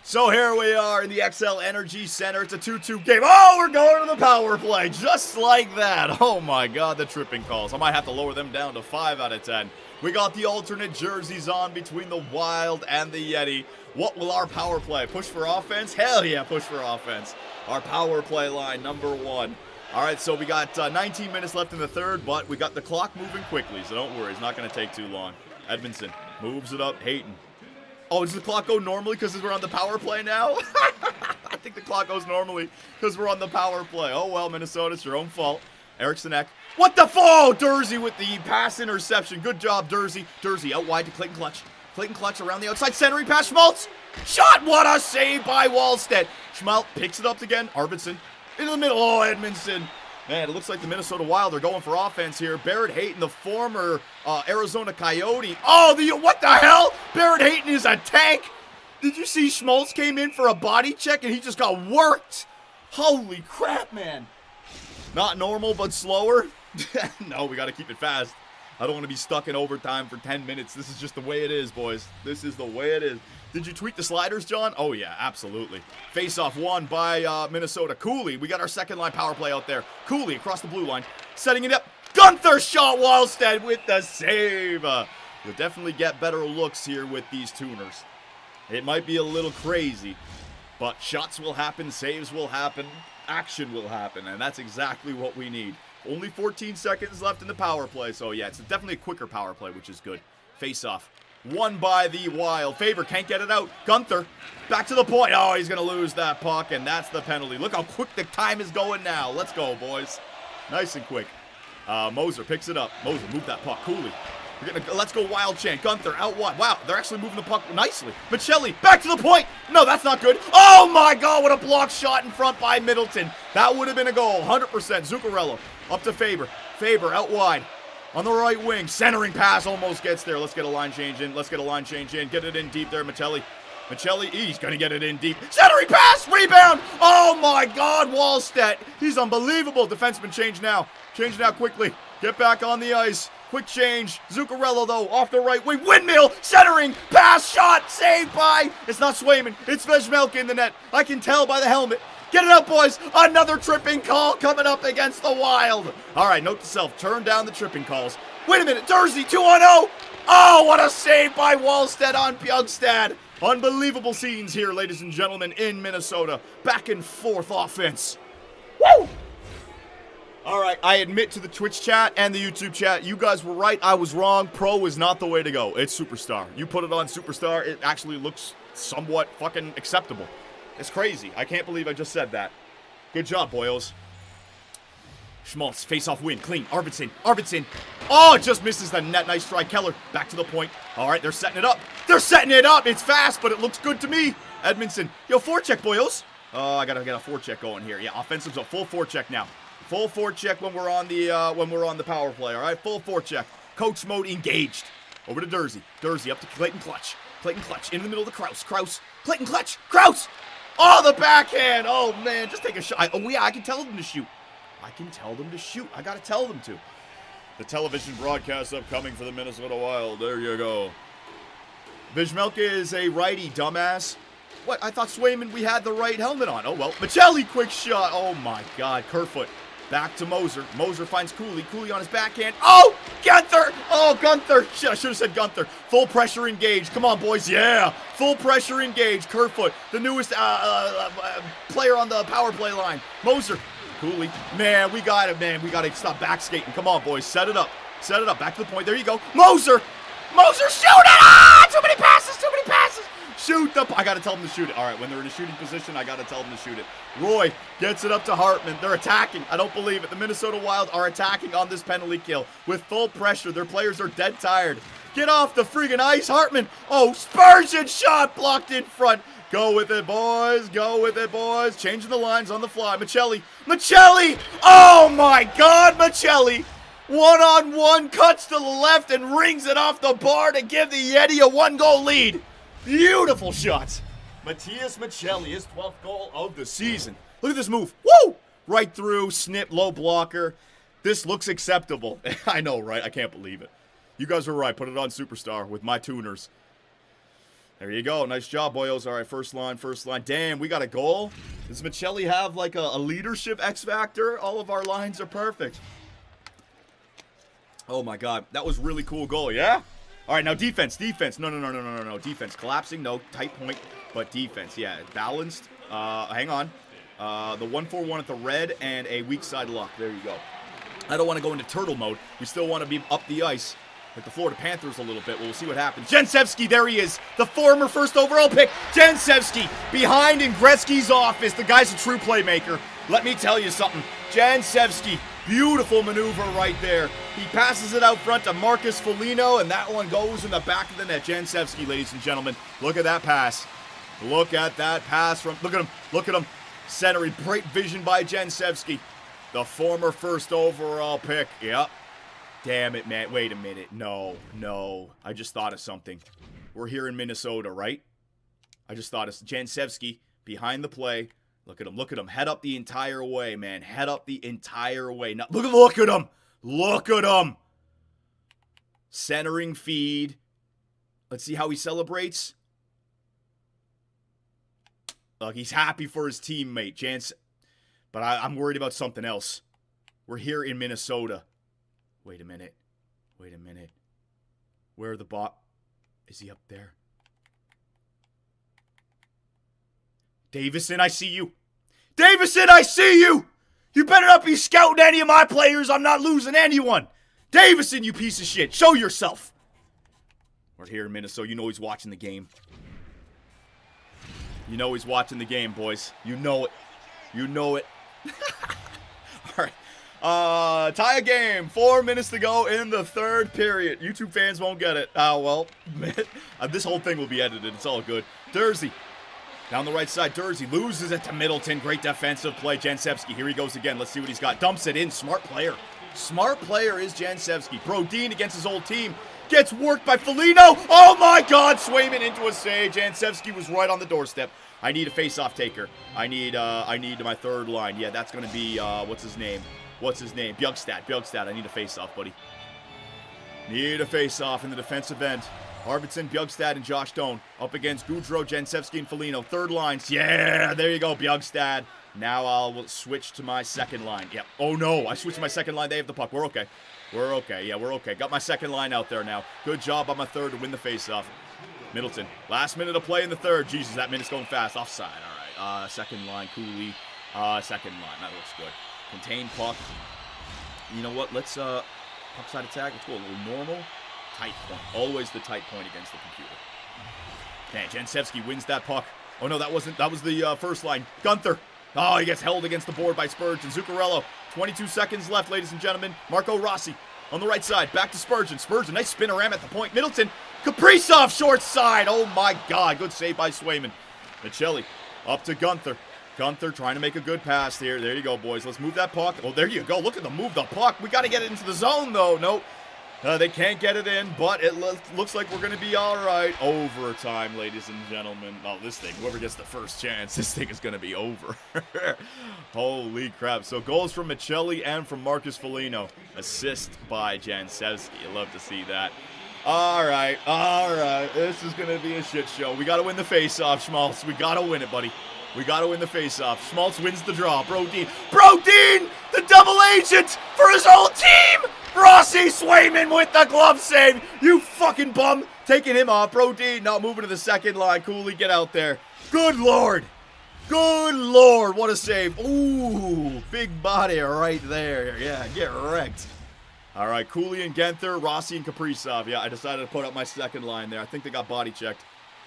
So here we are in the XL Energy Center. It's a 2-2 game. Oh, we're going to the power play. Just like that. Oh, my God, the tripping calls. I might have to lower them down to 5 out of 10. We got the alternate jerseys on between the Wild and the Yeti. What will our power play? Push for offense? Hell yeah, push for offense. Our power play line, number 1. All right, so we got 19 minutes left in the third, but we got the clock moving quickly, so don't worry. It's not going to take too long. Edmondson moves it up. Hayton. Oh, does the clock go normally because we're on the power play now? I think the clock goes normally because we're on the power play. Oh, well, Minnesota, it's your own fault. Eriksson Ek. What the fall? Durzi with the pass interception. Good job, Durzi. Durzi out wide to Clayton Clutch. Clayton Clutch around the outside, centering pass. Schmaltz. Shot. What a save by Wallstedt. Schmaltz picks it up again. Arvidsson into the middle. Oh, Edmondson. Man, it looks like the Minnesota Wild are going for offense here. Barrett Hayton, the former Arizona Coyote. Oh, what the hell? Barrett Hayton is a tank. Did you see Schmaltz came in for a body check and he just got worked? Holy crap, man. Not normal, but slower. No, we got to keep it fast. I don't want to be stuck in overtime for 10 minutes. This is just the way it is, boys. This is the way it is. Did you tweet the sliders, John? Oh, yeah, absolutely. Face-off won by Minnesota. Cooley, we got our second-line power play out there. Cooley across the blue line, setting it up. Gunther shot Wallstead with the save. You'll definitely get better looks here with these tuners. It might be a little crazy, but shots will happen, saves will happen, action will happen, and that's exactly what we need. Only 14 seconds left in the power play, so yeah, it's definitely a quicker power play, which is good. Face-off, won by the Wild. Faber can't get it out. Gunther, back to the point. Oh, he's going to lose that puck, and that's the penalty. Look how quick the time is going now. Let's go, boys. Nice and quick. Moser picks it up. Moser, move that puck. Cooley. Let's go Wild chant. Gunther out wide. Wow, they're actually moving the puck nicely. Michelli, back to the point. No, that's not good. Oh, my God, what a block shot in front by Middleton. That would have been a goal, 100%. Zuccarello up to Faber. Faber out wide on the right wing. Centering pass almost gets there. Let's get a line change in. Let's get a line change in. Get it in deep there, Michelli. Michelli, he's going to get it in deep. Centering pass, rebound. Oh, my God, Wallstedt. He's unbelievable. Defenseman, change now. Change now quickly. Get back on the ice. Quick change. Zuccarello, though, off the right wing. Windmill, centering, pass, shot, saved by. It's not Swayman. It's Vejmelka in the net. I can tell by the helmet. Get it up, boys. Another tripping call coming up against the Wild. All right, note to self. Turn down the tripping calls. Wait a minute. Dursey, 2-on-0. Oh, what a save by Wallstedt on Bjugstad. Unbelievable scenes here, ladies and gentlemen, in Minnesota. Back and forth offense. Woo! All right, I admit to the Twitch chat and the YouTube chat, you guys were right, I was wrong. Pro is not the way to go. It's Superstar. You put it on Superstar, it actually looks somewhat fucking acceptable. It's crazy. I can't believe I just said that. Good job, boyos. Schmaltz, face-off win, clean. Arvidsson. Oh, it just misses the net. Nice try, Keller. Back to the point. All right, they're setting it up. It's fast, but it looks good to me. Edmondson. Yo, forecheck, boyos. Oh, I gotta get a forecheck going here. Yeah, offensive's a full forecheck now. Full forecheck when we're on the power play. All right, full forecheck. Coach mode engaged. Over to Dursey. Dursey up to Clayton Clutch. Clayton Clutch in the middle of the Kraus. Clayton Clutch. Kraus. Oh, the backhand. Oh man, just take a shot. Oh yeah, I can tell them to shoot. I gotta tell them to. The television broadcast upcoming for the Minnesota Wild. There you go. Vejmelka is a righty, dumbass. What? I thought Swayman, we had the right helmet on. Oh well. Michelli, quick shot. Oh my God. Kerfoot. Back to Moser. Moser finds Cooley. Cooley on his backhand. Oh, Gunther. Oh, Gunther. Shit, I should have said Gunther. Full pressure engaged. Come on, boys. Yeah. Full pressure engaged. Kerfoot, the newest player on the power play line. Moser. Cooley. Man, we got it, man. We got to stop back skating. Come on, boys. Set it up. Back to the point. There you go. Moser. Shoot it. Ah, too many passes. Shoot the... I got to tell them to shoot it. All right, when they're in a shooting position, I got to tell them to shoot it. Roy gets it up to Hartman. They're attacking. I don't believe it. The Minnesota Wild are attacking on this penalty kill with full pressure. Their players are dead tired. Get off the friggin' ice, Hartman. Oh, Spurgeon shot blocked in front. Go with it, boys. Changing the lines on the fly. Michelli. Oh, my God, Michelli. One-on-one, cuts to the left and rings it off the bar to give the Yeti a 1-goal lead. Beautiful shots. Matias Michelli, his 12th goal of the season. Look at this move. Woo! Right through, snip, low blocker. This looks acceptable. I know, right? I can't believe it. You guys were right. Put it on Superstar with my tuners. There you go. Nice job, boyos. All right, first line. Damn, we got a goal. Does Michelli have like a leadership X factor? All of our lines are perfect. Oh, my God. That was really cool goal, yeah? All right, now defense. No. Defense. Collapsing, no. Tight point, but defense. Yeah, balanced. Hang on. The 1-4-1 at the red and a weak side lock. There you go. I don't want to go into turtle mode. We still want to be up the ice like the Florida Panthers a little bit. We'll see what happens. Jensevsky, there he is. The former first overall pick. Jensevsky behind in Gretzky's office. The guy's a true playmaker. Let me tell you something. Jensevsky. Beautiful maneuver right there. He passes it out front to Marcus Foligno, and that one goes in the back of the net. Jensevsky, ladies and gentlemen. Look at that pass. Look at him. Centering. Great vision by Jensevsky. The former first overall pick. Yep. Damn it, man. Wait a minute. No. I just thought of something. We're here in Minnesota, right? I just thought of Jensevsky behind the play. Look at him. Look at him. Head up the entire way, man. Head up the entire way. Now, look at him. Look at him. Centering feed. Let's see how he celebrates. Look, he's happy for his teammate, Chance. But I'm worried about something else. We're here in Minnesota. Wait a minute. Wait a minute. Where are the bot? Is he up there? Davison, I see you. Davison, I see you! You better not be scouting any of my players. I'm not losing anyone. Davison, you piece of shit. Show yourself. We're here in Minnesota. You know he's watching the game. You know he's watching the game, boys. You know it. You know it. All right. Tie a game. 4 minutes to go in the third period. YouTube fans won't get it. Well, this whole thing will be edited. It's all good. Dursey. Down the right side, Dursey loses it to Middleton. Great defensive play. Jansevsky, here he goes again. Let's see what he's got. Dumps it in. Smart player. Smart player is Jansevsky. Brodin against his old team. Gets worked by Foligno. Oh my God. Swayman into a save. Jansevsky was right on the doorstep. I need a face-off taker. I need my third line. Yeah, that's going to be, what's his name? What's his name? Bjugstad. Bjugstad. I need a face-off, buddy. Need a face-off in the defensive end. Arvidsson, Bjugstad, and Josh Doan up against Gaudreau, Jansevsky, and Foligno. Third lines. Yeah, there you go, Bjugstad. Now I'll switch to my second line. Yep. Oh, no. I switched to my second line. They have the puck. We're okay. We're okay. Yeah, we're okay. Got my second line out there now. Good job on my third to win the faceoff. Middleton. Last minute of play in the third. Jesus, that minute's going fast. Offside. All right. Second line. Cooley. Second line. That looks good. Contain puck. You know what? Let's, puck side attack. Let's go a little normal. Tight point. Always the tight point against the computer. Man, Jansevsky wins that puck. Oh, no, that was the first line. Gunther. Oh, he gets held against the board by Spurgeon. Zuccarello. 22 seconds left, ladies and gentlemen. Marco Rossi on the right side. Back to Spurgeon. Spurgeon, nice spinorama at the point. Middleton. Kaprizov, short side. Oh, my God. Good save by Swayman. Michelli up to Gunther. Gunther trying to make a good pass here. There you go, boys. Let's move that puck. Oh, there you go. Look at them move the puck. We got to get it into the zone, though. No. They can't get it in, but it looks like we're going to be all right. Overtime, ladies and gentlemen. Oh, this thing, whoever gets the first chance, this thing is going to be over. Holy crap. So goals from Michelli and from Marcus Foligno. Assist by Jansevsky. I love to see that. All right. This is going to be a shit show. We got to win the face-off, Schmaltz. We got to win it, buddy. We got to win the face-off. Schmaltz wins the draw. Brodin, the double agent for his whole team. Rossi Swayman with the glove save. You fucking bum. Taking him off. Brodin now moving to the second line. Cooley, get out there. Good Lord. Good Lord. What a save. Ooh, big body right there. Yeah, get wrecked. All right, Cooley and Genther, Rossi and Kaprizov. Yeah, I decided to put up my second line there. I think they got body checked.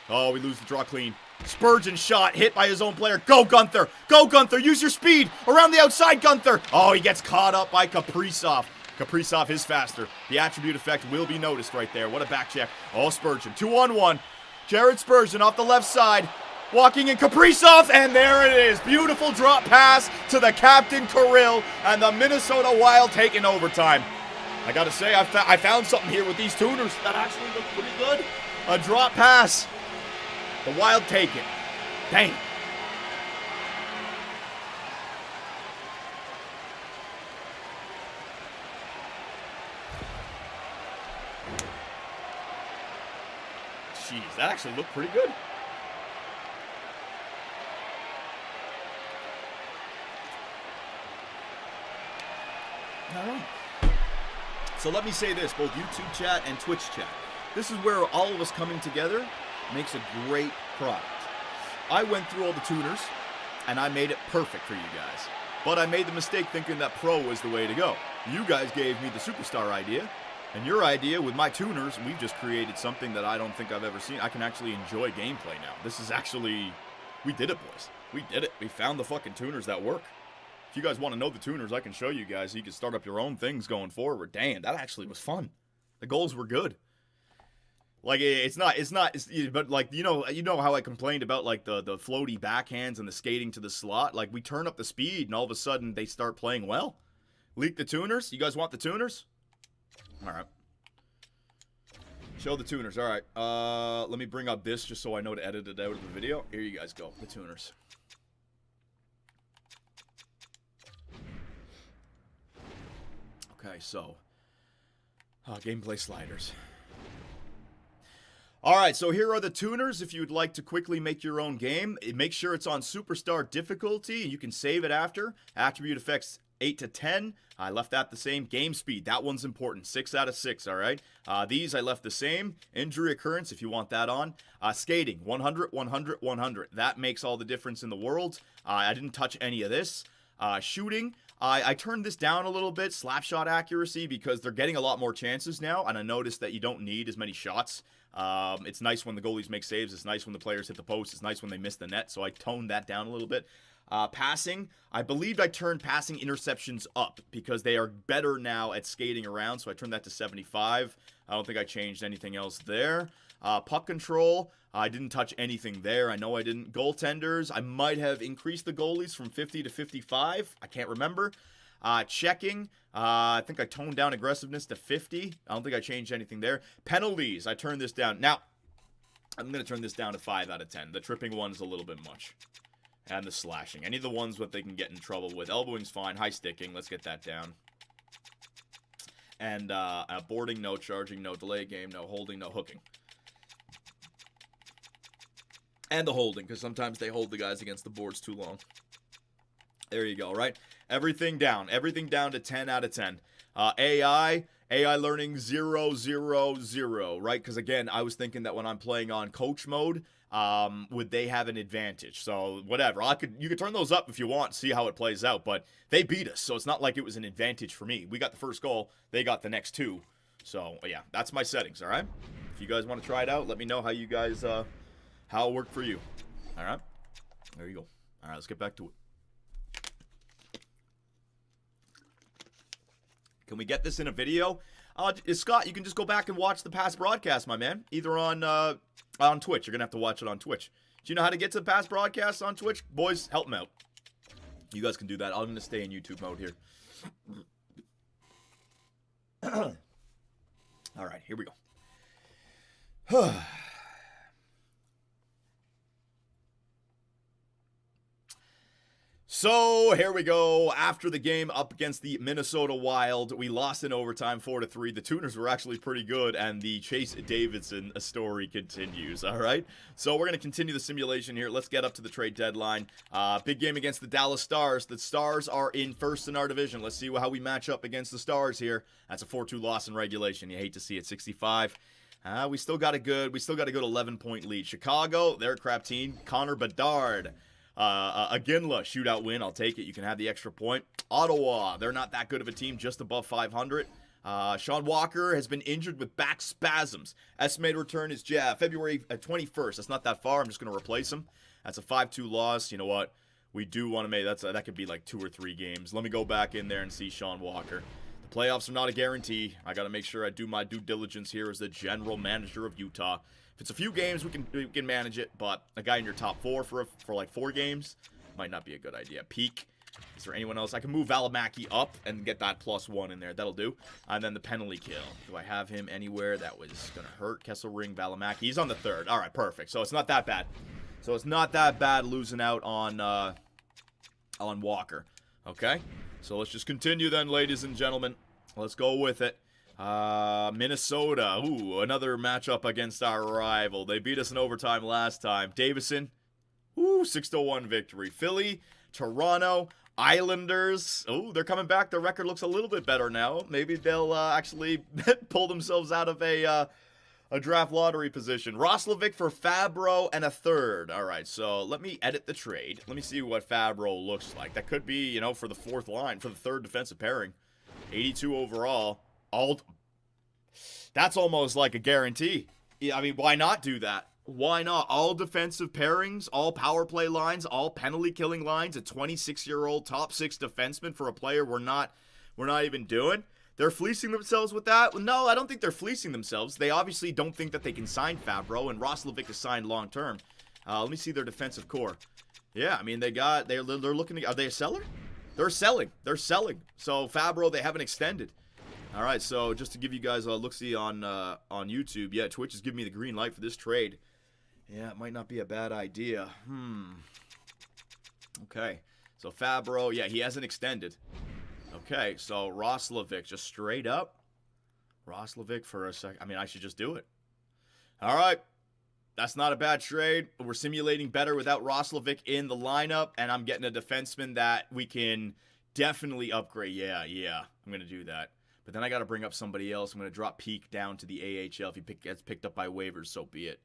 Oh, we lose the draw clean. Spurgeon shot, hit by his own player. Go, Gunther. Go, Gunther. Use your speed. Around the outside, Gunther. Oh, he gets caught up by Kaprizov. Kaprizov is faster. The attribute effect will be noticed right there. What a back check. Oh, Spurgeon. 2-on-1. Jared Spurgeon off the left side. Walking in Kaprizov, and there it is. Beautiful drop pass to the captain, Kirill, and the Minnesota Wild taking overtime. I gotta say, I found something here with these tuners that actually look pretty good. A drop pass. The Wild take it. Dang. Jeez, that actually looked pretty good. All right. So let me say this, both YouTube chat and Twitch chat. This is where all of us coming together makes a great product. I went through all the tuners, and I made it perfect for you guys. But I made the mistake thinking that pro was the way to go. You guys gave me the superstar idea, and your idea with my tuners, we've just created something that I don't think I've ever seen. I can actually enjoy gameplay now. This is actually, we did it, boys. We did it. We found the fucking tuners that work. If you guys want to know the tuners, I can show you guys so you can start up your own things going forward. Damn, that actually was fun. The goals were good. Like, but like, you know how I complained about like the floaty backhands and the skating to the slot? Like, we turn up the speed and all of a sudden they start playing well. Leak the tuners? You guys want the tuners? All right. Show the tuners. All right. Let me bring up this just so I know to edit it out of the video. Here you guys go. The tuners. Okay, so gameplay sliders. All right, so here are the tuners. If you would like to quickly make your own game, make sure it's on superstar difficulty. You can save it after. Attribute effects 8 to 10. I left that the same. Game speed, that one's important. 6 out of 6, all right? These I left the same. Injury occurrence, if you want that on. Skating, 100, 100, 100. That makes all the difference in the world. I didn't touch any of this. Shooting, I turned this down a little bit. Slap shot accuracy, because they're getting a lot more chances now, and I noticed that you don't need as many shots. It's nice when the goalies make saves. It's nice when the players hit the post. It's nice when they miss the net, so I toned that down a little bit. Passing, I believed I turned passing interceptions up because they are better now at skating around, so I turned that to 75. I don't think I changed anything else there. Puck control, I didn't touch anything there. I know I didn't. Goaltenders, I might have increased the goalies from 50 to 55. I can't remember. Checking, I think I toned down aggressiveness to 50. I don't think I changed anything there. Penalties, I turned this down. Now, I'm going to turn this down to 5 out of 10. The tripping one is a little bit much. And the slashing. Any of the ones that they can get in trouble with. Elbowing's fine. High sticking. Let's get that down. And boarding, no. Charging, no. Delay game, no. Holding, no. Hooking. And the holding, because sometimes they hold the guys against the boards too long. There you go, right? Everything down. Everything down to 10 out of 10. AI learning 0, 0, 0, right? Because, again, I was thinking that when I'm playing on coach mode, would they have an advantage? So whatever, you could turn those up if you want, see how it plays out, but they beat us, so it's not like it was an advantage for me. We got the first goal, they got the next 2. So yeah, that's my settings. All right, if you guys want to try it out, let me know how you guys how it worked for you. All right, there you go. All right, let's get back to it. Can we get this in a video? Scott, you can just go back and watch the past broadcast, my man, either on Twitch. You're going to have to watch it on Twitch. Do you know how to get to the past broadcasts on Twitch? Boys, help me out. You guys can do that. I'm going to stay in YouTube mode here. All right, here we go. So, here we go. After the game up against the Minnesota Wild, we lost in overtime 4-3. The tuners were actually pretty good, and the Chase Davidson story continues, all right? So, we're going to continue the simulation here. Let's get up to the trade deadline. Big game against the Dallas Stars. The Stars are in first in our division. Let's see how we match up against the Stars here. That's a 4-2 loss in regulation. You hate to see it. 65. We still got a good 11-point lead. Chicago, they're a crap team. Connor Bedard. A Ginla shootout win, I'll take it. You can have the extra point. Ottawa, they're not that good of a team, just above 500. Sean Walker has been injured with back spasms. Estimated return is February 21st. That's not that far. I'm just going to replace him. That's a 5-2 loss. You know what? We do want to make that could be like 2 or 3 games. Let me go back in there and see Sean Walker. The playoffs are not a guarantee. I got to make sure I do my due diligence here as the general manager of Utah. If it's a few games, we can manage it, but a guy in your top 4 for like 4 games might not be a good idea. Peak. Is there anyone else? I can move Valimaki up and get that +1 in there. That'll do. And then the penalty kill. Do I have him anywhere? That was going to hurt. Kesselring, Valimaki. He's on the 3rd. All right, perfect. So it's not that bad. So it's not that bad losing out on Walker. Okay? So let's just continue then, ladies and gentlemen. Let's go with it. Minnesota. Ooh, another matchup against our rival. They beat us in overtime last time. Davison. Ooh, 6-1 victory. Philly, Toronto, Islanders. Ooh, they're coming back. Their record looks a little bit better now. Maybe they'll actually pull themselves out of a draft lottery position. Roslovic for Fabro and a 3rd. All right, so let me edit the trade. Let me see what Fabro looks like. That could be, for the 4th line, for the 3rd defensive pairing. 82 overall. That's almost like a guarantee. I mean, why not do that? Why not? All defensive pairings, all power play lines, all penalty killing lines, a 26-year-old top 6 defenseman for a player we're not even doing. They're fleecing themselves with that? Well, no, I don't think they're fleecing themselves. They obviously don't think that they can sign Fabro, and Roslovic is signed long term. Let me see their defensive core. Yeah, I mean, they're looking to, are they a seller? They're selling. So Fabro, they haven't extended. All right, so just to give you guys a look-see on YouTube, yeah, Twitch is giving me the green light for this trade. Yeah, it might not be a bad idea. Okay, so Fabro, yeah, he hasn't extended. Okay, so Roslovic, just straight up. Roslovic for a second. I mean, I should just do it. All right. That's not a bad trade. We're simulating better without Roslovic in the lineup, and I'm getting a defenseman that we can definitely upgrade. Yeah, I'm going to do that. But then I got to bring up somebody else. I'm going to drop Peak down to the AHL. If he gets picked up by waivers, so be it.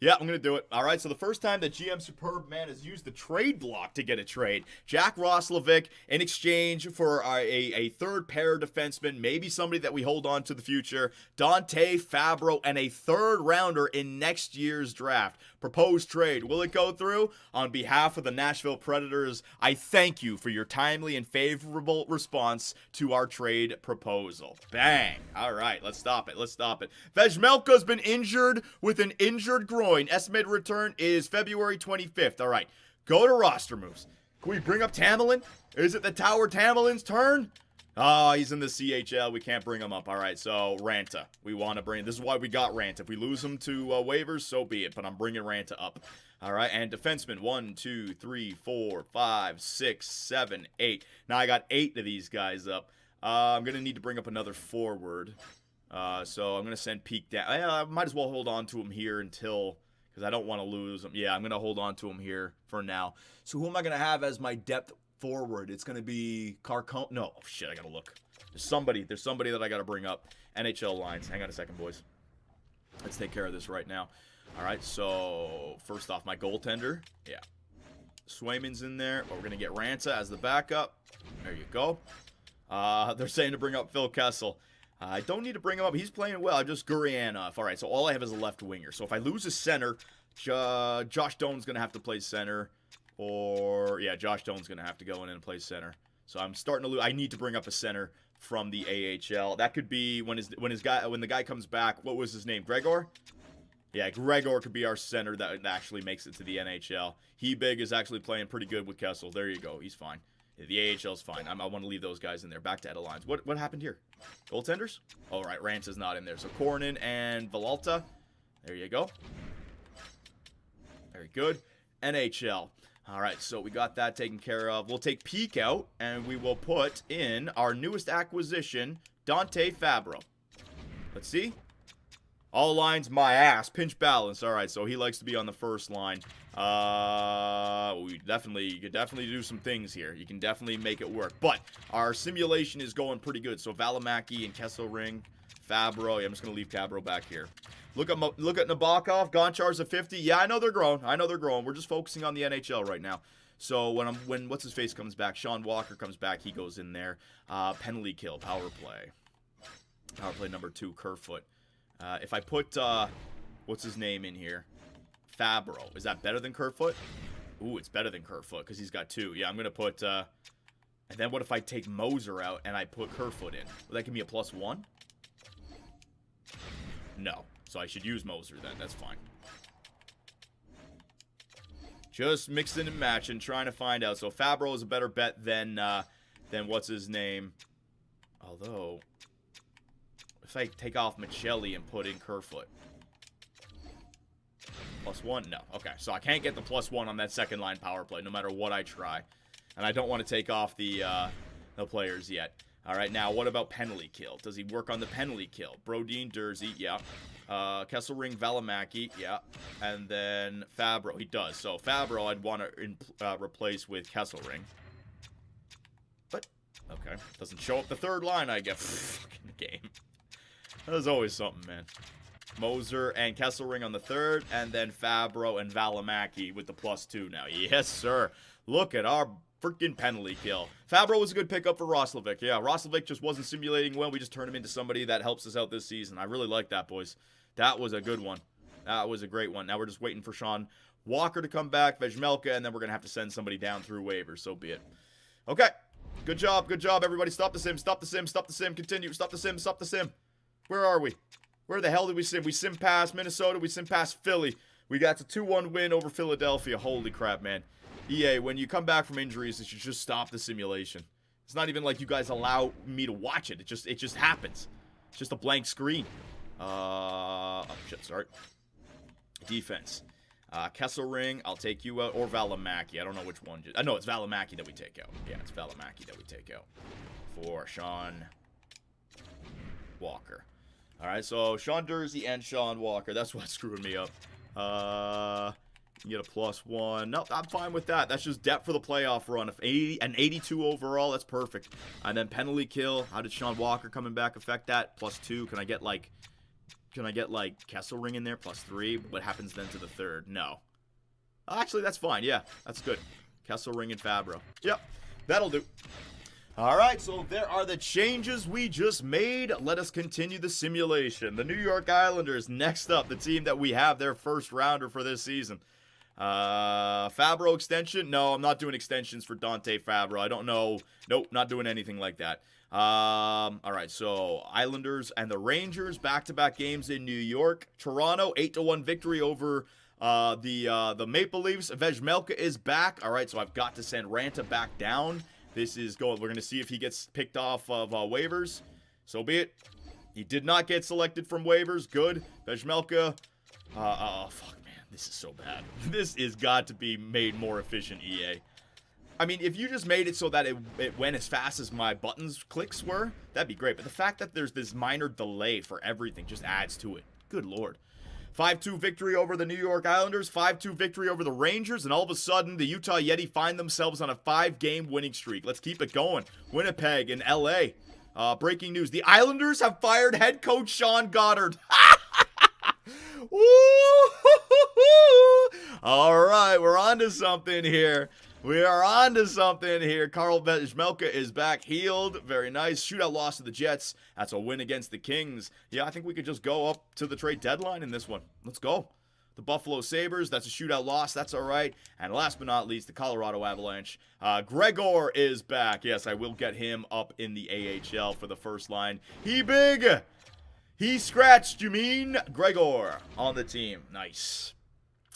Yeah, I'm going to do it. All right, so the first time that GM Superb Man has used the trade block to get a trade, Jack Roslovic in exchange for a third pair defenseman, maybe somebody that we hold on to the future, Dante Fabro, and a third rounder in next year's draft. Proposed trade. Will it go through? On behalf of the Nashville Predators, I thank you for your timely and favorable response to our trade proposal. Bang. All right, let's stop it. Vejmelka's been injured with an injured groin. Estimated return is February 25th. All right, go to roster moves. Can we bring up Tamerlan? Is it the Tower Tamerlan's turn? Oh, he's in the CHL. We can't bring him up. All right, so Ranta. We want to bring... This is why we got Ranta. If we lose him to waivers, so be it. But I'm bringing Ranta up. All right, and defenseman. 1, 2, 3, 4, 5, 6, 7, 8. Now I got 8 of these guys up. I'm going to need to bring up another forward. So I'm going to send Peak down. I might as well hold on to him here until... Because I don't want to lose him. Yeah, I'm going to hold on to him here for now. So who am I going to have as my depth forward? It's going to be Carcone. No, oh, shit, I got to look. There's somebody that I got to bring up. NHL lines. Hang on a second, boys. Let's take care of this right now. All right, so first off, my goaltender. Yeah. Swayman's in there, but we're going to get Ranta as the backup. There you go. They're saying to bring up Phil Kessel. I don't need to bring him up. He's playing well. I'm just Gurianov. All right, so all I have is a left winger. So if I lose a center, Josh Doan's going to have to play center. Or, yeah, Josh Doan's going to have to go in and play center. So I'm starting to lose. I need to bring up a center from the AHL. That could be when the guy comes back. What was his name? Gregor? Yeah, Gregor could be our center that actually makes it to the NHL. Hebig is actually playing pretty good with Kessel. There you go. He's fine. The AHL's fine. I want to leave those guys in there. Back to Edelines. What happened here? Goaltenders? All right, Rance is not in there. So Kornin and Villalta. There you go. Very good. NHL. All right, so we got that taken care of. We'll take Peak out, and we will put in our newest acquisition, Dante Fabro. Let's see. All lines, my ass. Pinch balance. All right, so he likes to be on the first line. You can definitely do some things here. You can definitely make it work. But our simulation is going pretty good. So Valimaki and Kesselring, Fabro. Yeah, I'm just going to leave Fabro back here. Look at Nabokov. Gonchar's a 50. Yeah, I know they're growing. We're just focusing on the NHL right now. So when what's his face comes back, Sean Walker comes back, he goes in there. Penalty kill, power play. Power play number 2, Kerfoot. If I put what's his name in here? Fabro. Is that better than Kerfoot? Ooh, it's better than Kerfoot because he's got 2. Yeah, I'm going to put... and then what if I take Moser out and I put Kerfoot in? Will that give me a +1? No. So I should use Moser then. That's fine. Just mixing and matching, trying to find out. So Fabro is a better bet than what's his name. Although, if I take off Michelli and put in Kerfoot. +1? No. Okay, so I can't get the +1 on that second line power play no matter what I try. And I don't want to take off the players yet. All right, now what about penalty kill? Does he work on the penalty kill? Brodin, Dursey, yeah. Kesselring, Valimaki, yeah. And then Fabro, he does. So Fabro I'd want to replace with Kesselring. But, okay. Doesn't show up the third line, I guess. Fucking game. There's always something, man. Moser and Kesselring on the third, and then Fabro and Valimaki with the +2 now. Yes, sir. Look at our freaking penalty kill. Fabro was a good pickup for Roslovic. Yeah, Roslovic just wasn't simulating well. We just turned him into somebody that helps us out this season. I really like that, boys. That was a good one. That was a great one. Now we're just waiting for Sean Walker to come back, Vejmelka, and then we're going to have to send somebody down through waivers. So be it. Okay. Good job. Good job, everybody. Stop the sim. Stop the sim. Stop the sim. Continue. Stop the sim. Stop the sim. Where are we? Where the hell did we sim? We sim past Minnesota. We sim past Philly. We got the 2-1 win over Philadelphia. Holy crap, man. EA, when you come back from injuries, it should just stop the simulation. It's not even like you guys allow me to watch it. It just happens. It's just a blank screen. Oh, shit, sorry. Defense. Kesselring, I'll take you out. Or Valimaki. I don't know which one. No, it's Valimaki that we take out. Yeah, it's Valimaki that we take out. for Sean Walker. All right, so Sean Durzi and Sean Walker. That's what's screwing me up. You get a +1. Nope, I'm fine with that. That's just depth for the playoff run. If 82 overall, that's perfect. And then penalty kill. How did Sean Walker coming back affect that? +2. Can I get like Kesselring in there? +3. What happens then to the third? No. Actually, that's fine. Yeah, that's good. Kesselring and Fabro. Yep, that'll do. All right, so there are the changes we just made. Let us continue the simulation. The New York Islanders, next up, the team that we have their first rounder for this season. Fabro extension? No, I'm not doing extensions for Dante Fabro. I don't know. Nope, not doing anything like that. All right, so Islanders and the Rangers, back-to-back games in New York. Toronto, 8-1 victory over the Maple Leafs. Vejmelka is back. All right, so I've got to send Ranta back down. This is going. We're going to see if he gets picked off of waivers. So be it. He did not get selected from waivers. Good. Vejmelka. Fuck, man. This is so bad. This has got to be made more efficient, EA. I mean, if you just made it so that it went as fast as my buttons clicks were, that'd be great. But the fact that there's this minor delay for everything just adds to it. Good Lord. 5-2 victory over the New York Islanders, 5-2 victory over the Rangers, and all of a sudden, the Utah Yeti find themselves on a 5-game winning streak. Let's keep it going. Winnipeg and LA. Breaking news. The Islanders have fired head coach Sean Goddard. All right, we're on to something here. We are on to something here. Karl Vejmelka is back healed. Very nice. Shootout loss to the Jets. That's a win against the Kings. Yeah, I think we could just go up to the trade deadline in this one. Let's go. The Buffalo Sabres, that's a shootout loss. That's all right. And last but not least, the Colorado Avalanche. Gregor is back. Yes, I will get him up in the AHL for the first line. He big. He scratched, you mean? Gregor on the team. Nice.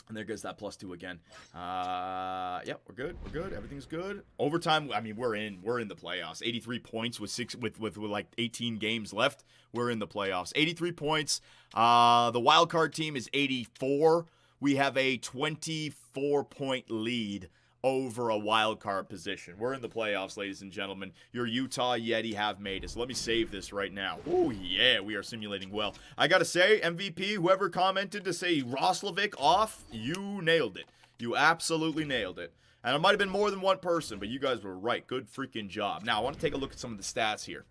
And there goes that +2 again. Yep, we're good. We're good. Everything's good. Overtime. I mean, we're in the playoffs. 83 points with like 18 games left. We're in the playoffs. 83 points. The wild card team is 84. We have a 24-point lead over a wild card position. We're in the playoffs, ladies and gentlemen. Your Utah Yeti have made it. So let me save this right now. Oh, yeah, we are simulating well. I got to say, MVP, whoever commented to say Roslovic off, you nailed it. You absolutely nailed it. And it might have been more than one person, but you guys were right. Good freaking job. Now, I want to take a look at some of the stats here.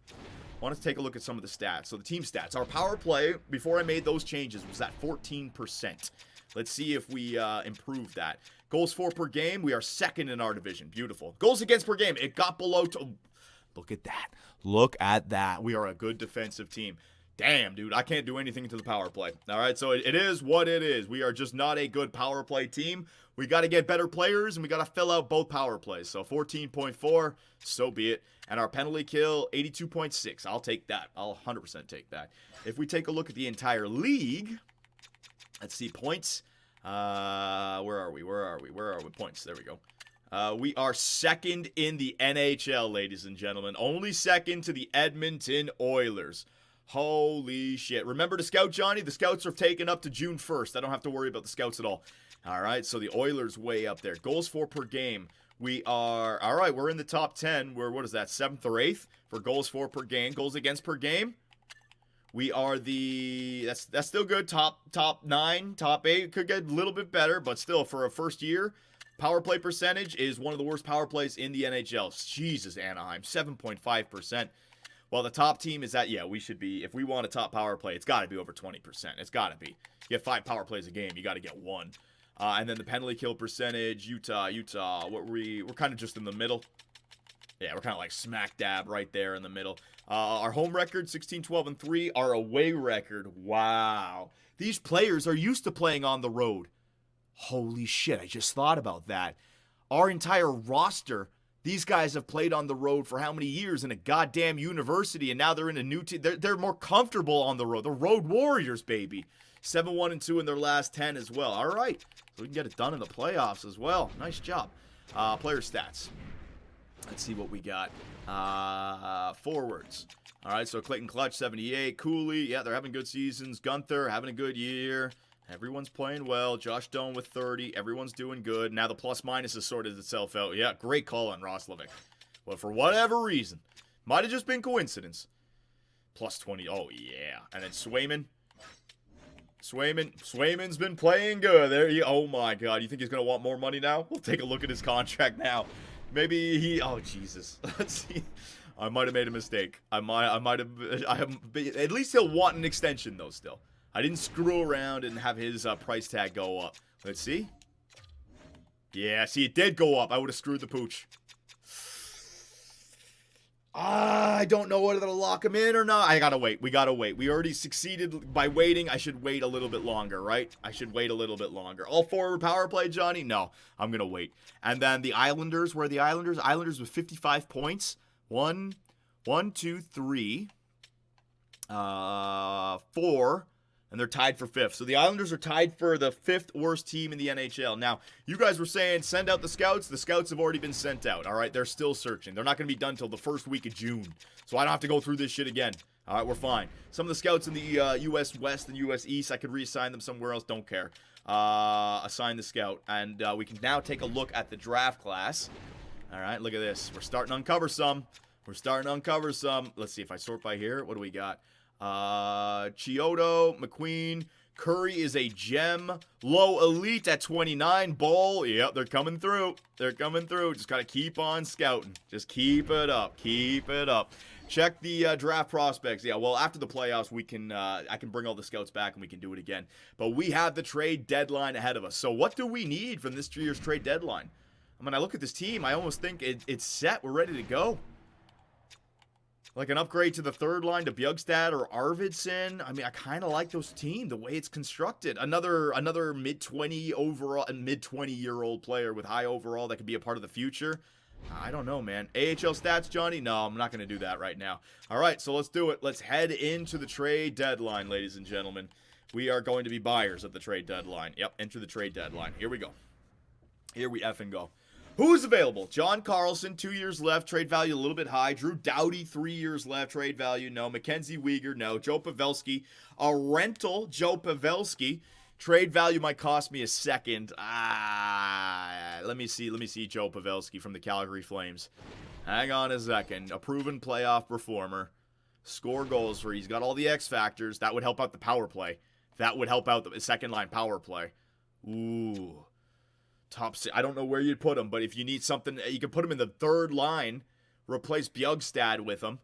So the team stats. Our power play, before I made those changes, was at 14%. Let's see if we improve that. Goals for per game, we are second in our division. Beautiful. Goals against per game, it got below. Look at that. Look at that. We are a good defensive team. Damn, dude, I can't do anything to the power play. All right, so it is what it is. We are just not a good power play team. We got to get better players, and we got to fill out both power plays. So 14.4, so be it. And our penalty kill, 82.6. I'll take that. I'll 100% take that. If we take a look at the entire league, let's see, points. Where are we? Points. There we go. We are second in the NHL, ladies and gentlemen. Only second to the Edmonton Oilers. Holy shit. Remember to scout, Johnny? The scouts are taken up to June 1st. I don't have to worry about the scouts at all. All right, so the Oilers way up there. Goals for per game. We are, all right, we're in the top 10. We're, what is that, 7th or 8th for goals for per game. Goals against per game. We are that's still good. Top 9, top 8. Could get a little bit better, but still for a first year, power play percentage is one of the worst power plays in the NHL. Jesus, Anaheim, 7.5%. Well, the top team is at, yeah, we should be, if we want a top power play, it's got to be over 20%. It's got to be. You have 5 power plays a game, you got to get 1. And then the penalty kill percentage, Utah, we're kind of just in the middle. Yeah, we're kind of like smack dab right there in the middle. Our home record, 16-12-3. Our away record, wow. These players are used to playing on the road. Holy shit, I just thought about that. Our entire roster, these guys have played on the road for how many years in a goddamn university, and now they're in a new team. They're more comfortable on the road. The Road Warriors, baby. 7-1-2 in their last 10 as well. All right, so we can get it done in the playoffs as well. Nice job. Player stats. Let's see what we got. Forwards. All right, so Clayton Clutch, 78. Cooley, yeah, they're having good seasons. Gunther, having a good year. Everyone's playing well. Josh Doan with 30. Everyone's doing good. Now the plus-minus has sorted itself out. Yeah, great call on Roslovic. But for whatever reason, Might have just been coincidence. Plus 20. Oh, yeah. And then Swayman. Swayman's been playing good. There you. Oh, my God. You think he's going to want more money now? We'll take a look at his contract now. Maybe he... Oh, Jesus. Let's see. I might have made a mistake. I might have... At least he'll want an extension, though, still. I didn't screw around and have his price tag go up. Let's see. Yeah, see, it did go up. I would have screwed the pooch. I don't know whether to lock him in or not. I gotta wait. We gotta wait. We already succeeded by waiting. I should wait a little bit longer, right? I should wait a little bit longer. All forward power play, Johnny? No, I'm gonna wait. And then the Islanders, where are the Islanders? Islanders with 55 points. 1, 2, 3, 4. And they're tied for 5th. So the Islanders are tied for the 5th worst team in the NHL. Now, you guys were saying send out the scouts. The scouts have already been sent out, all right? They're still searching. They're not going to be done until the first week of June. So I don't have to go through this shit again. All right, we're fine. Some of the scouts in the U.S. West and U.S. East, I could reassign them somewhere else. Don't care. Assign the scout. And we can now take a look at the draft class. All right, look at this. We're starting to uncover some. Let's see if I sort by here. What do we got? Chiodo, McQueen, Curry is a gem, low elite at 29, Ball, yep, they're coming through, just gotta keep on scouting, just keep it up, check the draft prospects, yeah, well, after the playoffs, we can, I can bring all the scouts back and we can do it again, but we have the trade deadline ahead of us, so what do we need from this year's trade deadline? I mean, I look at this team, I almost think it's set, we're ready to go. Like an upgrade to the third line to Bjugstad or Arvidsson. I mean, I kind of like those team, the way it's constructed. Another mid-20 overall and mid-20-year-old player with high overall that could be a part of the future. I don't know, man. AHL stats, Johnny? No, I'm not going to do that right now. All right, so let's do it. Let's head into the trade deadline, ladies and gentlemen. We are going to be buyers at the trade deadline. Yep, enter the trade deadline. Here we go. Here we effing go. Who's available? John Carlson, 2 years left, trade value a little bit high. Drew Doughty, 3 years left, trade value no. Mackenzie Weegar, no. Joe Pavelski, a rental Joe Pavelski. Trade value might cost me a second. Let me see Joe Pavelski from the Calgary Flames. Hang on a second. A proven playoff performer. Score goals for, he's got all the X factors. That would help out the power play. That would help out the second line power play. Ooh. Top six. I don't know where you'd put him, but if you need something, you could put him in the third line, replace Bjugstad with him.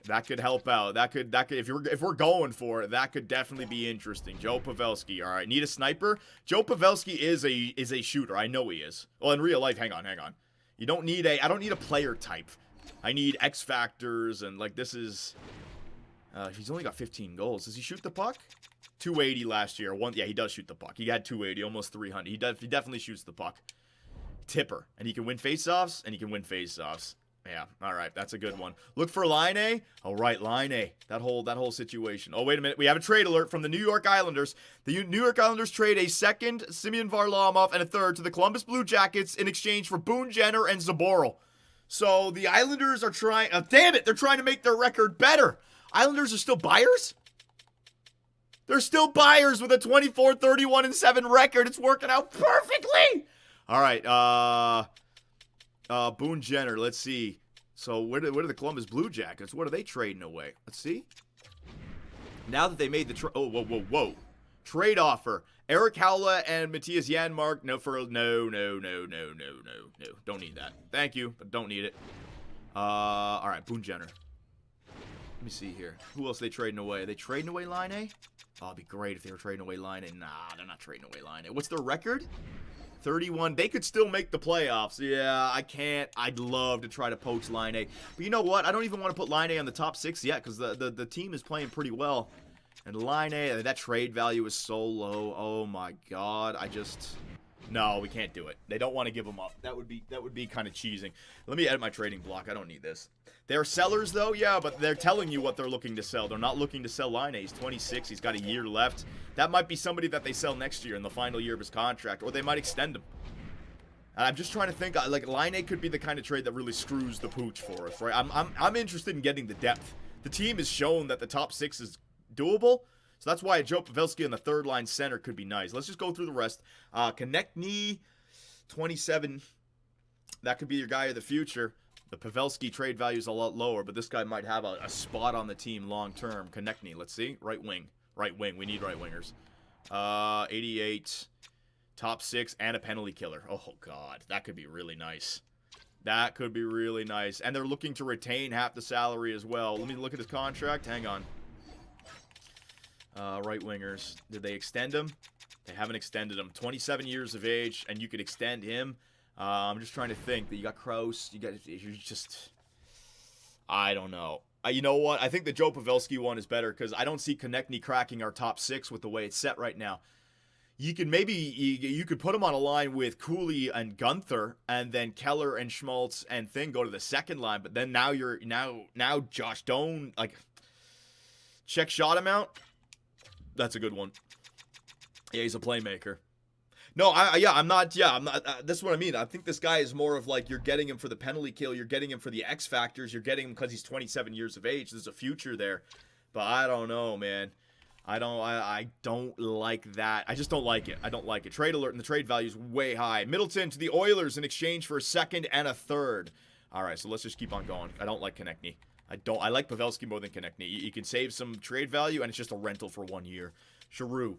That could help out. That could if we're going for it, that could definitely be interesting. Joe Pavelski. All right, need a sniper? Joe Pavelski is a shooter. I know he is. Well, in real life, hang on. You don't need I don't need a player type. I need X factors and like this is he's only got 15 goals. Does he shoot the puck? 280 last year. Yeah, he does shoot the puck. He had 280, almost 300. He definitely shoots the puck. Tipper. And he can win faceoffs, Yeah, all right. That's a good one. Look for Line. All right, Line. That whole situation. Oh, wait a minute. We have a trade alert from the New York Islanders. The New York Islanders trade a second, Semyon Varlamov, and a third to the Columbus Blue Jackets in exchange for Boone Jenner and Zaboral. So the Islanders are trying... damn it! They're trying to make their record better. Islanders are still buyers? They're still buyers with a 24-31-7 record. It's working out perfectly. All right. Boone Jenner. Let's see. So where do the Columbus Blue Jackets? What are they trading away? Let's see. Now that they made the whoa. Trade offer. Eric Howla and Matthias Janmark. No. Don't need that. Thank you, but don't need it. All right. Boone Jenner. Let me see here. Who else are they trading away? Are they trading away Line? Oh, it'd be great if they were trading away Line. Nah, they're not trading away Line. What's their record? 31. They could still make the playoffs. Yeah, I can't. I'd love to try to poach Line. But you know what? I don't even want to put Line on the top 6 yet because the team is playing pretty well. And Line, that trade value is so low. Oh, my God. No, we can't do it. They don't want to give him up. That would be kind of cheesing. Let me edit my trading block. I don't need this. They're sellers, though, yeah, but they're telling you what they're looking to sell. They're not looking to sell Line. He's 26. He's got a year left. That might be somebody that they sell next year in the final year of his contract, or they might extend him. And I'm just trying to think, like, Line could be the kind of trade that really screws the pooch for us, right? I'm interested in getting the depth. The team has shown that the top 6 is doable. So that's why a Joe Pavelski in the third line center could be nice. Let's just go through the rest. Konechny, 27. That could be your guy of the future. The Pavelski trade value is a lot lower, but this guy might have a spot on the team long term. Konechny, let's see. Right wing. Right wing. We need right wingers. 88, top 6, and a penalty killer. Oh, God. That could be really nice. That could be really nice. And they're looking to retain half the salary as well. Let me look at his contract. Hang on. Right wingers. Did they extend him? They haven't extended him. 27 years of age, and you could extend him. I'm just trying to think that you got Kraus. You're just, I don't know. You know what? I think the Joe Pavelski one is better because I don't see Konechny cracking our top 6 with the way it's set right now. You could maybe you could put him on a line with Cooley and Gunther, and then Keller and Schmaltz and Thing go to the second line. But then now you're now Josh Doan, like, check shot amount. That's a good one. Yeah, he's a playmaker. No, I'm not. That's what I mean. I think this guy is more of like you're getting him for the penalty kill. You're getting him for the X factors. You're getting him because he's 27 years of age. There's a future there, but I don't know, man. I don't like that. I just don't like it. I don't like it. Trade alert, and the trade value is way high. Middleton to the Oilers in exchange for a second and a third. All right, so let's just keep on going. I don't like Konechny. I like Pavelski more than Konechny. You can save some trade value, and it's just a rental for 1 year. Giroux,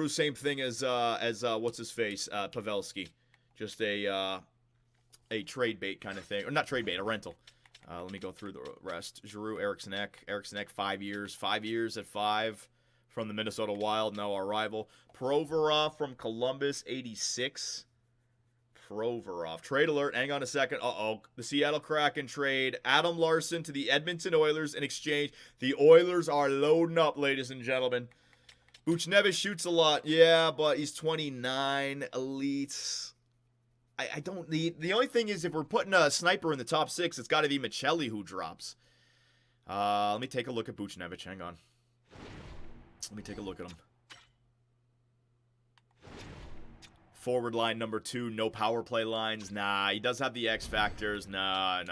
same thing as what's his face, Pavelski. Just a trade bait kind of thing, or not trade bait, a rental. Let me go through the rest. Giroux, Eriksson Ek, 5 years. 5 years at 5 from the Minnesota Wild, now our rival. Provorov from Columbus, 86. Provorov. Trade alert. Hang on a second. Uh-oh. The Seattle Kraken trade Adam Larson to the Edmonton Oilers in exchange. The Oilers are loading up, ladies and gentlemen. Buchnevich shoots a lot. Yeah, but he's 29. Elites. I don't need... The only thing is, if we're putting a sniper in the top 6, it's got to be Michelli who drops. Let me take a look at Buchnevich. Hang on. Let me take a look at him. Forward line number 2, no power play lines. Nah, he does have the X factors. Nah.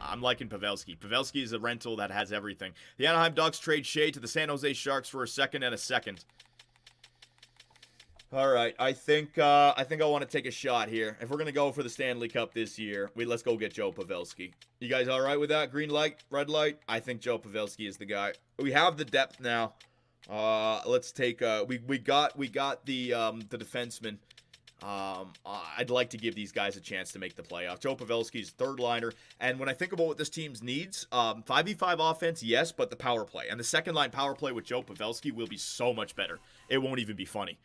I'm liking Pavelski. Pavelski is a rental that has everything. The Anaheim Ducks trade Shea to the San Jose Sharks for a second and a second. All right, I think I want to take a shot here. If we're gonna go for the Stanley Cup this year, let's go get Joe Pavelski. You guys all right with that? Green light, red light. I think Joe Pavelski is the guy. We have the depth now. Let's take we got the defenseman. I'd like to give these guys a chance to make the playoffs. Joe Pavelski's third liner, and when I think about what this team's needs, 5v5 offense, yes, but the power play and the second line power play with Joe Pavelski will be so much better. It won't even be funny.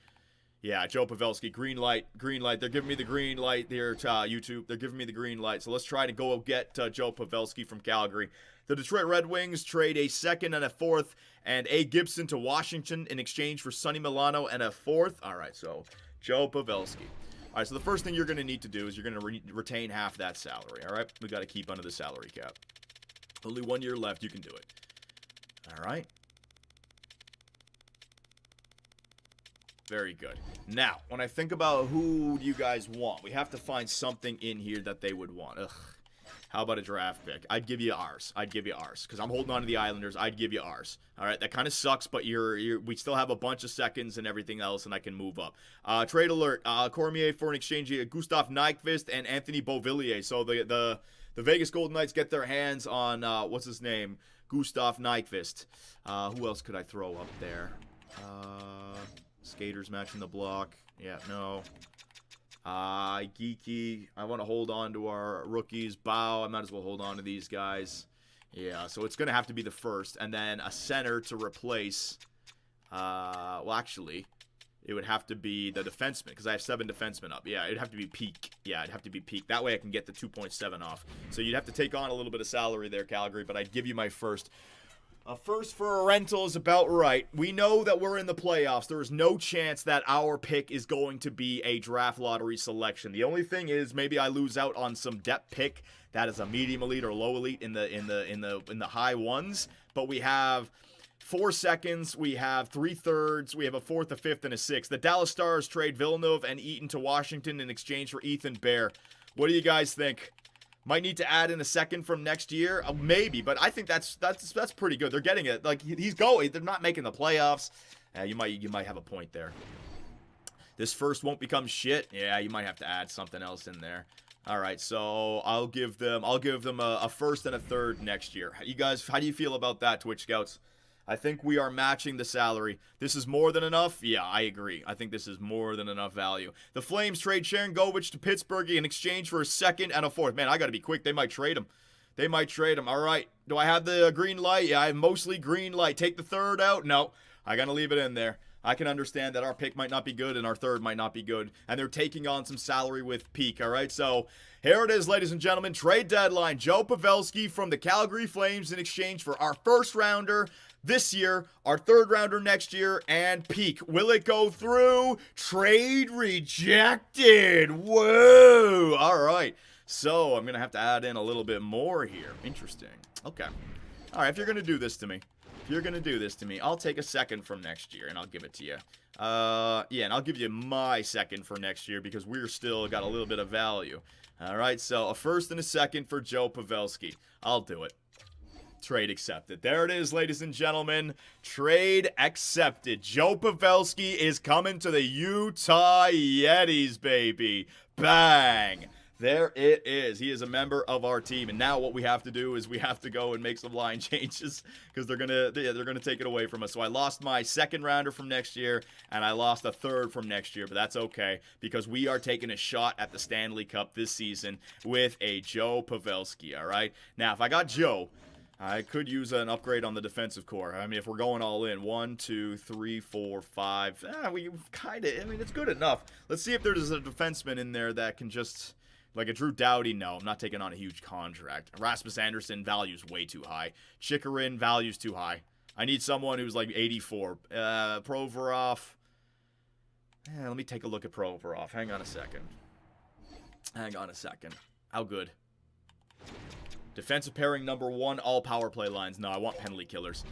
Yeah, Joe Pavelski, green light. They're giving me the green light here, YouTube. They're giving me the green light. So let's try to go get Joe Pavelski from Calgary. The Detroit Red Wings trade a second and a fourth and A. Gibson to Washington in exchange for Sonny Milano and a fourth. All right, so Joe Pavelski. All right, so the first thing you're going to need to do is you're going to retain half that salary, all right? We got to keep under the salary cap. Only 1 year left. You can do it. All right. Very good. Now, when I think about who do you guys want, we have to find something in here that they would want. Ugh. How about a draft pick? I'd give you ours. Because I'm holding on to the Islanders. I'd give you ours. All right, that kind of sucks, but we still have a bunch of seconds and everything else, and I can move up. Trade alert. Cormier for an exchange. Gustav Nyquist and Anthony Beauvillier. So the Vegas Golden Knights get their hands on, what's his name? Gustav Nyquist. Who else could I throw up there? Skaters matching the block. Yeah, no. Geeky. I want to hold on to our rookies. Bow. I might as well hold on to these guys. Yeah, so it's going to have to be the first. And then a center to replace. Well, actually, it would have to be the defenseman because I have 7 defensemen up. Yeah, it'd have to be peak. Yeah, it'd have to be peak. That way I can get the 2.7 off. So you'd have to take on a little bit of salary there, Calgary, but I'd give you my first. First for a rental is about right. We know that we're in the playoffs. There is no chance that our pick is going to be a draft lottery selection. The only thing is maybe I lose out on some depth pick that is a medium elite or low elite in the high ones. But we have 4 seconds, we have 3/3, we have a 4th, a 5th, and a 6th. The Dallas Stars trade Villeneuve and Eaton to Washington in exchange for Ethan Bear. What do you guys think? Might need to add in a second from next year, maybe, but I think that's pretty good. They're getting it. Like he's going. They're not making the playoffs. You might have a point there. This first won't become shit. Yeah, you might have to add something else in there. All right, so I'll give them a first and a third next year. You guys, how do you feel about that, Twitch Scouts? I think we are matching the salary. This is more than enough? Yeah, I agree. I think this is more than enough value. The Flames trade Sharon Govich to Pittsburgh in exchange for a second and a fourth. Man, I got to be quick. They might trade him. All right. Do I have the green light? Yeah, I have mostly green light. Take the third out? No. I got to leave it in there. I can understand that our pick might not be good and our third might not be good. And they're taking on some salary with Peak, all right? So here it is, ladies and gentlemen. Trade deadline. Joe Pavelski from the Calgary Flames in exchange for our first rounder this year, our third rounder next year, and Peak. Will it go through? Trade rejected. Whoa. All right. So I'm going to have to add in a little bit more here. Interesting. Okay. All right, if you're going to do this to me, I'll take a second from next year, and I'll give it to you. Yeah, and I'll give you my second for next year because we're still got a little bit of value. All right, so a first and a second for Joe Pavelski. I'll do it. Trade accepted. There it is, ladies and gentlemen. Trade accepted. Joe Pavelski is coming to the Utah Yetis, baby. Bang. There it is. He is a member of our team, and now what we have to do is we have to go and make some line changes because they're gonna take it away from us. So I lost my second rounder from next year, and I lost a third from next year, but that's okay because we are taking a shot at the Stanley Cup this season with a Joe Pavelski. All right. Now, if I got Joe, I could use an upgrade on the defensive core. I mean, if we're going all in, 1, 2, 3, 4, 5. We kind of. I mean, it's good enough. Let's see if there's a defenseman in there that can just. Like a Drew Doughty, no, I'm not taking on a huge contract. Rasmus Anderson, value's way too high. Chikarin, value's too high. I need someone who's like 84. Provorov. Let me take a look at Provorov. Hang on a second. How good? Defensive pairing number 1, all power play lines. No, I want penalty killers.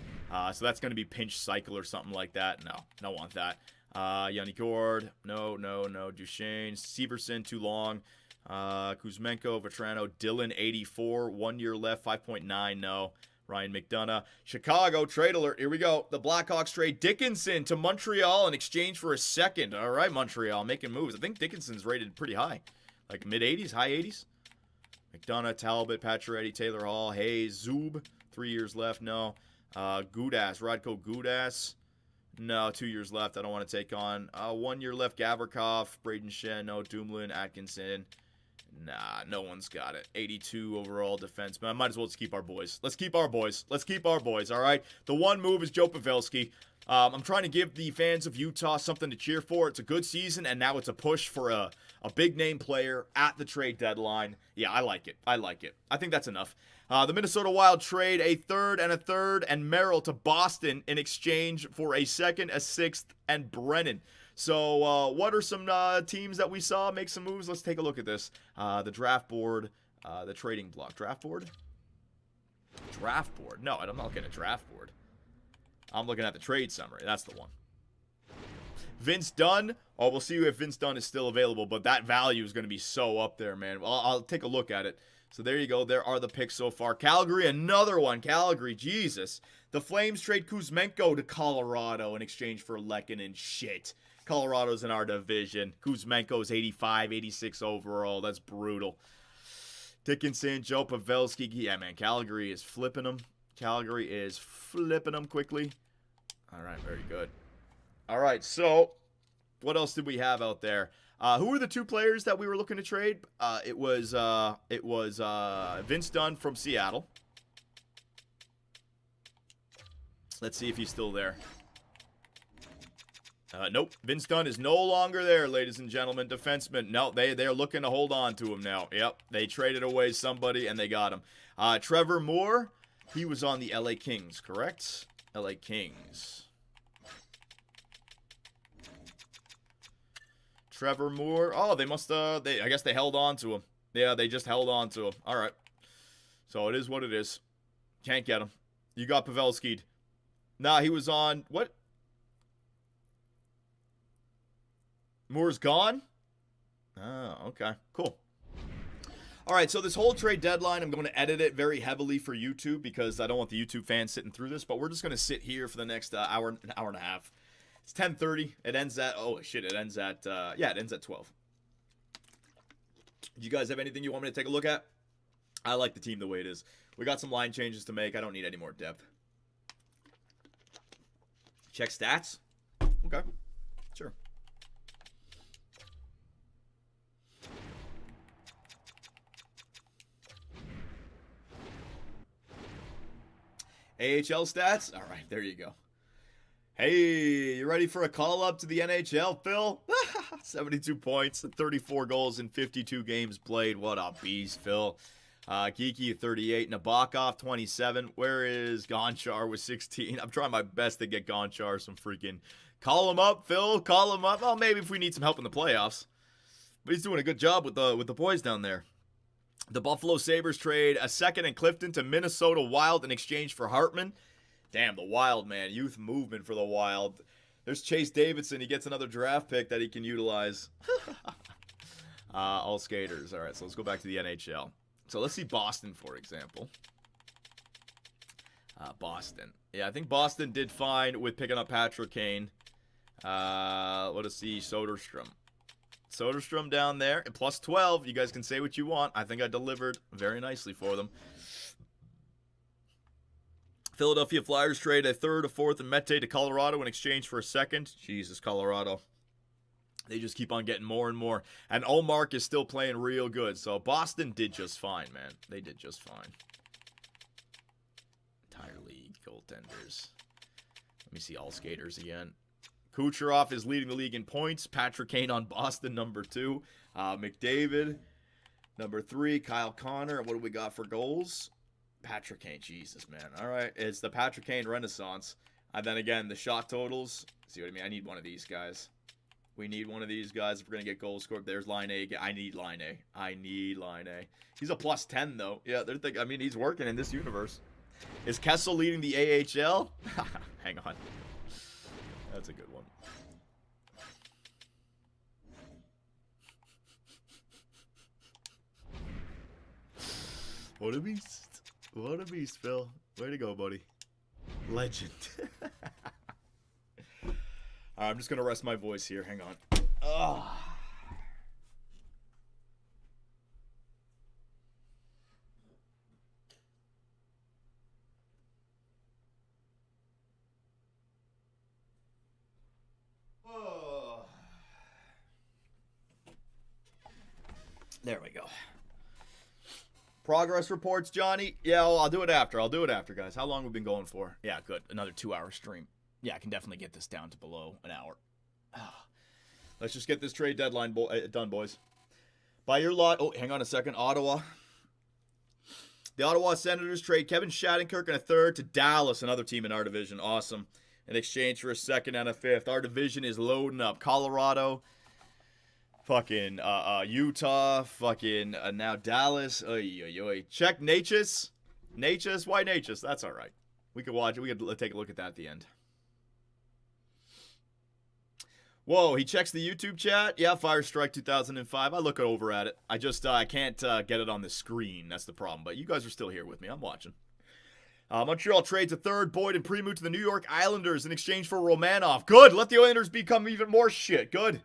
So that's going to be pinch cycle or something like that. No, don't want that. Yanni Gord. No. Duchesne. Severson, too long. Kuzmenko, Vetrano, Dylan, 84, 1 year left, 5.9, no. Ryan McDonough. Chicago, trade alert, here we go. The Blackhawks trade Dickinson to Montreal in exchange for a second. All right, Montreal, making moves. I think Dickinson's rated pretty high, like mid-80s, high 80s. McDonough, Talbot, Pacioretty, Taylor Hall, Hayes, Zub, 3 years left, no. Gudas, Radko Gudas. No, 2 years left. I don't want to take on. 1 year left, Gavrikov, Braden Shen, no. Dumoulin, Atkinson. Nah, no one's got it. 82 overall defenseman. I might as well just keep our boys. Let's keep our boys, all right? The one move is Joe Pavelski. I'm trying to give the fans of Utah something to cheer for. It's a good season, and now it's a push for a big-name player at the trade deadline. Yeah, I like it. I think that's enough. The Minnesota Wild trade a third and Merrill to Boston in exchange for a second, a sixth, and Brennan. So what are some teams that we saw make some moves? Let's take a look at this. The draft board, the trading block. Draft board? No, I'm not looking at draft board. I'm looking at the trade summary. That's the one. Vince Dunn. Oh, we'll see if Vince Dunn is still available, but that value is going to be so up there, man. Well, I'll take a look at it. So there you go. There are the picks so far. Calgary, another one. Calgary, Jesus. The Flames trade Kuzmenko to Colorado in exchange for Lehkonen. Shit. Colorado's in our division. Kuzmenko's 85, 86 overall. That's brutal. Dickinson, Joe Pavelski. Yeah, man, Calgary is flipping them. Quickly. All right, very good. All right, so what else did we have out there? Who were the two players that we were looking to trade? It was Vince Dunn from Seattle. Let's see if he's still there. Nope. Vince Dunn is no longer there, ladies and gentlemen. Defenseman. No, they're looking to hold on to him now. Yep. They traded away somebody, and they got him. Trevor Moore. He was on the LA Kings, correct? LA Kings. Trevor Moore. Oh, they must, I guess they held on to him. Yeah, they just held on to him. All right. So it is what it is. Can't get him. You got Pavelski'd. Nah, he was on, what? Moore's gone? Oh, okay. Cool. All right, so this whole trade deadline, I'm going to edit it very heavily for YouTube because I don't want the YouTube fans sitting through this, but we're just going to sit here for the next hour and a half. It's 10:30. It ends at, oh, shit, it ends at 12. Do you guys have anything you want me to take a look at? I like the team the way it is. We got some line changes to make. I don't need any more depth. Check stats? Okay. Sure. AHL stats? All right, there you go. Hey, you ready for a call up to the NHL, Phil? 72 points, 34 goals in 52 games played. What a beast, Phil. Geeky, 38. Nabokov, 27. Where is Gonchar with 16? I'm trying my best to get Gonchar some freaking... Call him up, Phil. Call him up. Well, maybe if we need some help in the playoffs. But he's doing a good job with the boys down there. The Buffalo Sabres trade a second in Clifton to Minnesota Wild in exchange for Hartman. Damn, the Wild, man. Youth movement for the Wild. There's Chase Davidson. He gets another draft pick that he can utilize. All skaters. All right, so let's go back to the NHL. So let's see Boston, for example. Boston. Yeah, I think Boston did fine with picking up Patrick Kane. Let us see Soderstrom. Soderstrom down there. And plus 12. You guys can say what you want. I think I delivered very nicely for them. Philadelphia Flyers trade a third, a fourth, and Mete to Colorado in exchange for a second. Jesus, Colorado. They just keep on getting more and more. And Olmark is still playing real good. So Boston did just fine, man. They did just fine. Entire league goaltenders. Let me see all skaters again. Kucherov is leading the league in points. Patrick Kane on Boston, number 2. McDavid, number 3. Kyle Connor. What do we got for goals? Patrick Kane, Jesus, man. All right, it's the Patrick Kane renaissance. And then again, the shot totals. See what I mean? I need one of these guys. We need one of these guys if we're going to get goals scored. There's line A. I need line A. I need line A. He's a plus 10, though. Yeah, they're thinking, I mean, he's working in this universe. Is Kessel leading the AHL? Hang on. That's a good one. What a beast. What a beast, Phil. Way to go, buddy. Legend. All right, I'm just going to rest my voice here. Hang on. Ugh. Oh. There we go. Progress reports, Johnny? Yeah, I'll do it after. I'll do it after, guys. How long have we been going for? Yeah, good. Another 2-hour stream. Yeah, I can definitely get this down to below an hour. Let's just get this trade deadline done, boys. By your lot... Oh, hang on a second. Ottawa. The Ottawa Senators trade Kevin Shattenkirk and a third to Dallas, another team in our division. Awesome. In exchange for a second and a fifth. Our division is loading up. Colorado... Fucking Utah, fucking now Dallas. Oy, oy, oy. Check Yetis. Yetis? Why Yetis? That's all right. We could watch it. We could take a look at that at the end. Whoa, he checks the YouTube chat. Yeah, Fire Strike 2005. I look over at it. I just I can't get it on the screen. That's the problem. But you guys are still here with me. I'm watching. Montreal trades a third, Boyd and Premu to the New York Islanders in exchange for Romanov. Good. Let the Islanders become even more shit. Good.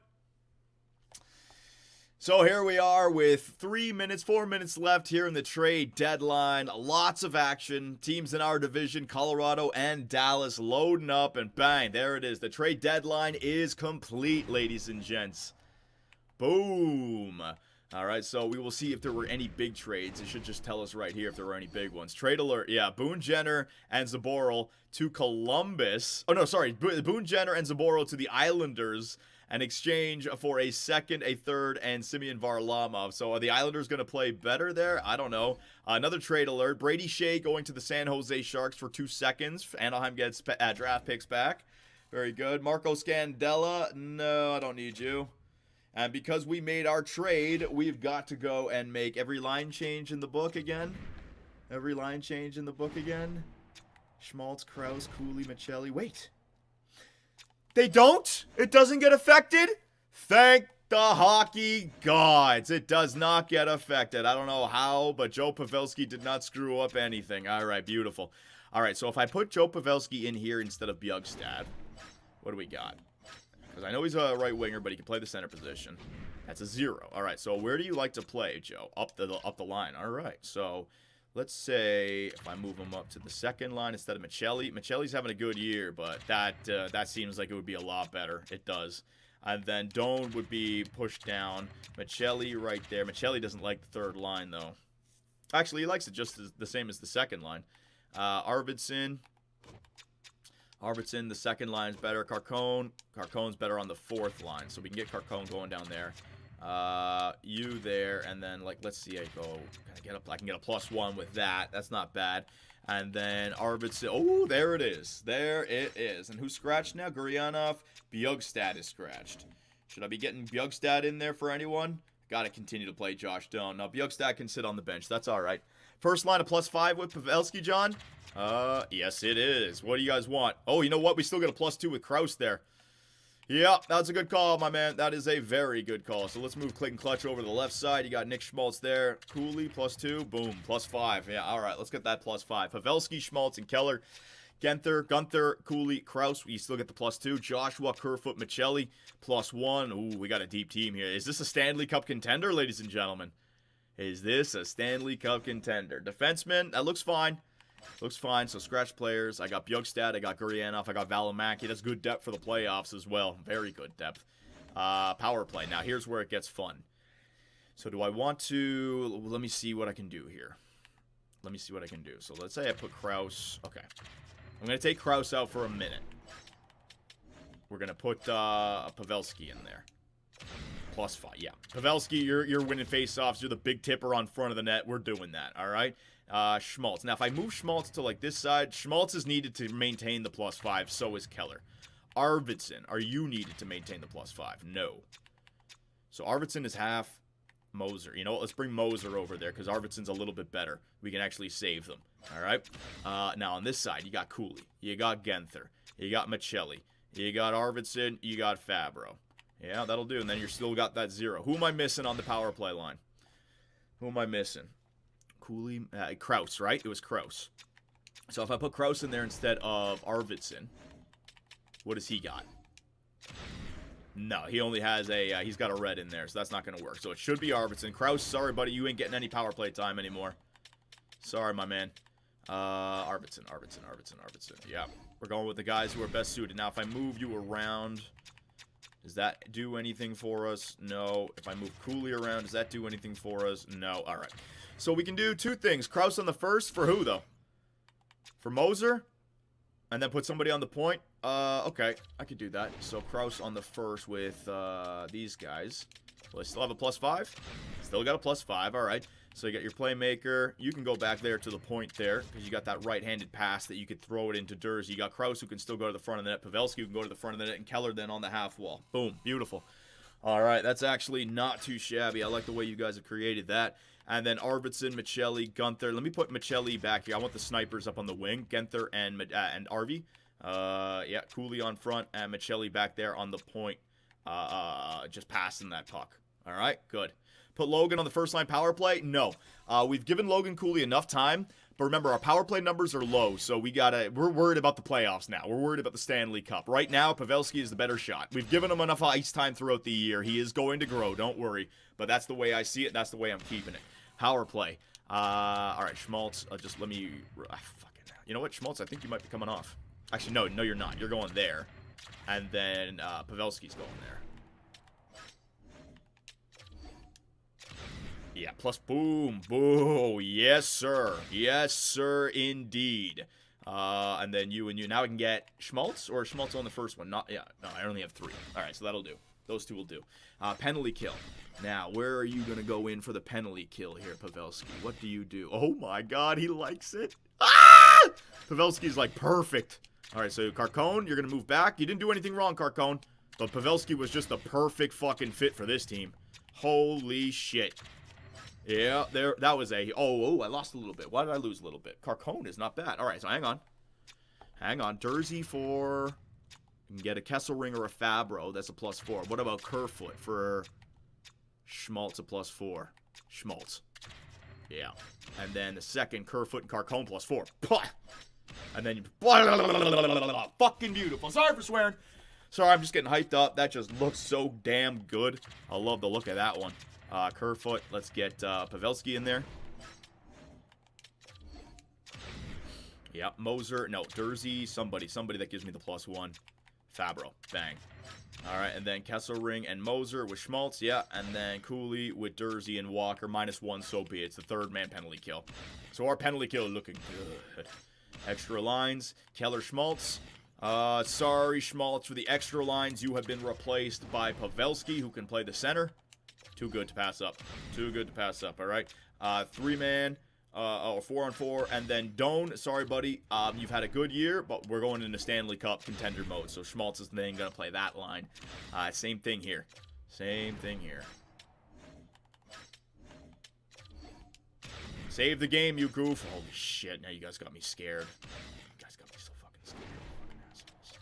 So here we are with 4 minutes left here in the trade deadline. Lots of action. Teams in our division, Colorado and Dallas, loading up, and bang, there it is. The trade deadline is complete, ladies and gents. Boom. All right, so we will see if there were any big trades. It should just tell us right here if there were any big ones. Trade alert. Yeah, Boone Jenner and Zaboral to Columbus. Oh, no, sorry. Boone Jenner and Zaboral to the Islanders. An exchange for a second, a third, and Simeon Varlamov. So are the Islanders going to play better there? I don't know. Another trade alert. Brady Shea going to the San Jose Sharks for 2 seconds. Anaheim gets draft picks back. Very good. Marco Scandella. No, I don't need you. And because we made our trade, we've got to go and make every line change in the book again. Every line change in the book again. Schmaltz, Krause, Cooley, Michelli. Wait. They don't? It doesn't get affected? Thank the hockey gods. It does not get affected. I don't know how, but Joe Pavelski did not screw up anything. All right, beautiful. All right, so if I put Joe Pavelski in here instead of Bjugstad, what do we got? Because I know he's a right winger, but he can play the center position. That's a 0. All right, so where do you like to play, Joe? Up the line. All right, so let's say if I move him up to the second line instead of Michelli. Michelli's having a good year, but that seems like it would be a lot better. It does. And then Doan would be pushed down. Michelli right there. Michelli doesn't like the third line, though. Actually, he likes it just the same as the second line. Arvidsson, the second line's better. Carcone's better on the fourth line, so we can get Carcone going down there. You there, and then, like, let's see, I can get a +1 with that. That's not bad. And then Arvidsson, oh, there it is. There it is. And who's scratched now? Gurianov. Bjugstad is scratched. Should I be getting Bjugstad in there for anyone? Got to continue to play Josh Doan. Now, Bjugstad can sit on the bench. That's all right. First line of +5 with Pavelski, John? Yes, it is. What do you guys want? Oh, you know what? We still got a +2 with Kraus there. Yeah, that's a good call, my man. That is a very good call. So let's move Clayton Clutch over to the left side. You got Nick Schmaltz there. Cooley, +2. Boom, +5. Yeah, all right. Let's get that +5. Pavelski, Schmaltz, and Keller. Gunther, Cooley, Kraus. We still get the +2. Joshua, Kerfoot, Michelli, +1. Ooh, we got a deep team here. Is this a Stanley Cup contender, ladies and gentlemen? Is this a Stanley Cup contender? Defenseman, that looks fine. Looks fine. So scratch players. I got Bjugstad. I got Gurianov. I got Valimaki. That's good depth for the playoffs as well. Very good depth. Power play. Now, here's where it gets fun. So do I want to... Let me see what I can do here. Let me see what I can do. So let's say I put Kraus. Okay. I'm going to take Kraus out for a minute. We're going to put Pavelski in there. +5. Yeah. Pavelski, you're winning faceoffs. You're the big tipper on front of the net. We're doing that. All right. Schmaltz. Now, if I move Schmaltz to, like, this side, Schmaltz is needed to maintain the +5. So is Keller. Arvidsson, are you needed to maintain the +5? No. So Arvidsson is half Moser. You know what? Let's bring Moser over there because Arvidsson's a little bit better. We can actually save them. All right? Now, on this side, you got Cooley. You got Guenther. You got Michelli. You got Arvidsson. You got Fabro. Yeah, that'll do. And then you still got that 0. Who am I missing on the power play line? Who am I missing? Cooley, Kraus, right? It was Kraus. So if I put Kraus in there instead of Arvidsson, what does he got? No, he only has a, he's got a red in there, so that's not going to work. So it should be Arvidsson. Kraus, sorry, buddy, you ain't getting any power play time anymore. Sorry, my man. Arvidsson. Yeah, we're going with the guys who are best suited. Now, if I move you around, does that do anything for us? No. If I move Cooley around, does that do anything for us? No. All right. So we can do 2 things. Kraus on the first. For who, though? For Moser? And then put somebody on the point? Okay. I could do that. So Kraus on the first with these guys. Will I still have a +5? Still got a +5. All right. So you got your playmaker. You can go back there to the point there because you got that right-handed pass that you could throw it into Durz. You got Kraus who can still go to the front of the net. Pavelski who can go to the front of the net. And Keller then on the half wall. Boom. Beautiful. All right. That's actually not too shabby. I like the way you guys have created that. And then Arvidsson, Michelli, Gunther. Let me put Michelli back here. I want the snipers up on the wing. Gunther and Arvi. Yeah, Cooley on front and Michelli back there on the point. Just passing that puck. All right, good. Put Logan on the first line power play? No. We've given Logan Cooley enough time. But remember, our power play numbers are low, so we're worried about the playoffs now. We're worried about the Stanley Cup. Right now, Pavelski is the better shot. We've given him enough ice time throughout the year. He is going to grow, don't worry. But that's the way I see it. That's the way I'm keeping it. Power play. All right, Schmaltz, just let me... You know what, Schmaltz, I think you might be coming off. Actually, no, you're not. You're going there. And then Pavelski's going there. Yeah, plus boom, boo. Yes, sir. Yes, sir, indeed. And then you and you. Now I can get Schmaltz or Schmaltz on the first one. No, I only have 3. All right, so that'll do. Those 2 will do. Penalty kill. Now, where are you going to go in for the penalty kill here, Pavelski? What do you do? Oh, my God, he likes it. Ah! Pavelski's like, perfect. All right, so Carcone, you're going to move back. You didn't do anything wrong, Carcone. But Pavelski was just the perfect fucking fit for this team. Holy shit. Yeah, that was a... Oh, I lost a little bit. Why did I lose a little bit? Carcone is not bad. All right, so hang on. Durzi for... You can get a Kesselring or a Fabro. That's a +4. What about Kerfoot for Schmaltz, a +4? Schmaltz. Yeah. And then the second, Kerfoot and Carcone +4. And then you... Fucking beautiful. Sorry for swearing. Sorry, I'm just getting hyped up. That just looks so damn good. I love the look of that one. Kerfoot. Let's get Pavelski in there. Yep, Moser. No, Dursey. Somebody that gives me the +1. Fabro. Bang. All right, and then Kesselring and Moser with Schmaltz. Yeah, and then Cooley with Dursey and Walker. -1, so be it. It's the third man penalty kill. So our penalty kill looking good. Extra lines. Keller Schmaltz. Sorry, Schmaltz, for the extra lines. You have been replaced by Pavelski, who can play the center. Too good to pass up. Too good to pass up, all right? 3-man, or 4-on-4, and then Doan. Sorry, buddy. You've had a good year, but we're going into Stanley Cup contender mode, so Schmaltz is then going to play that line. Same thing here. Same thing here. Save the game, you goof. Holy shit, now you guys got me scared. You guys got me so fucking scared. Fucking assholes.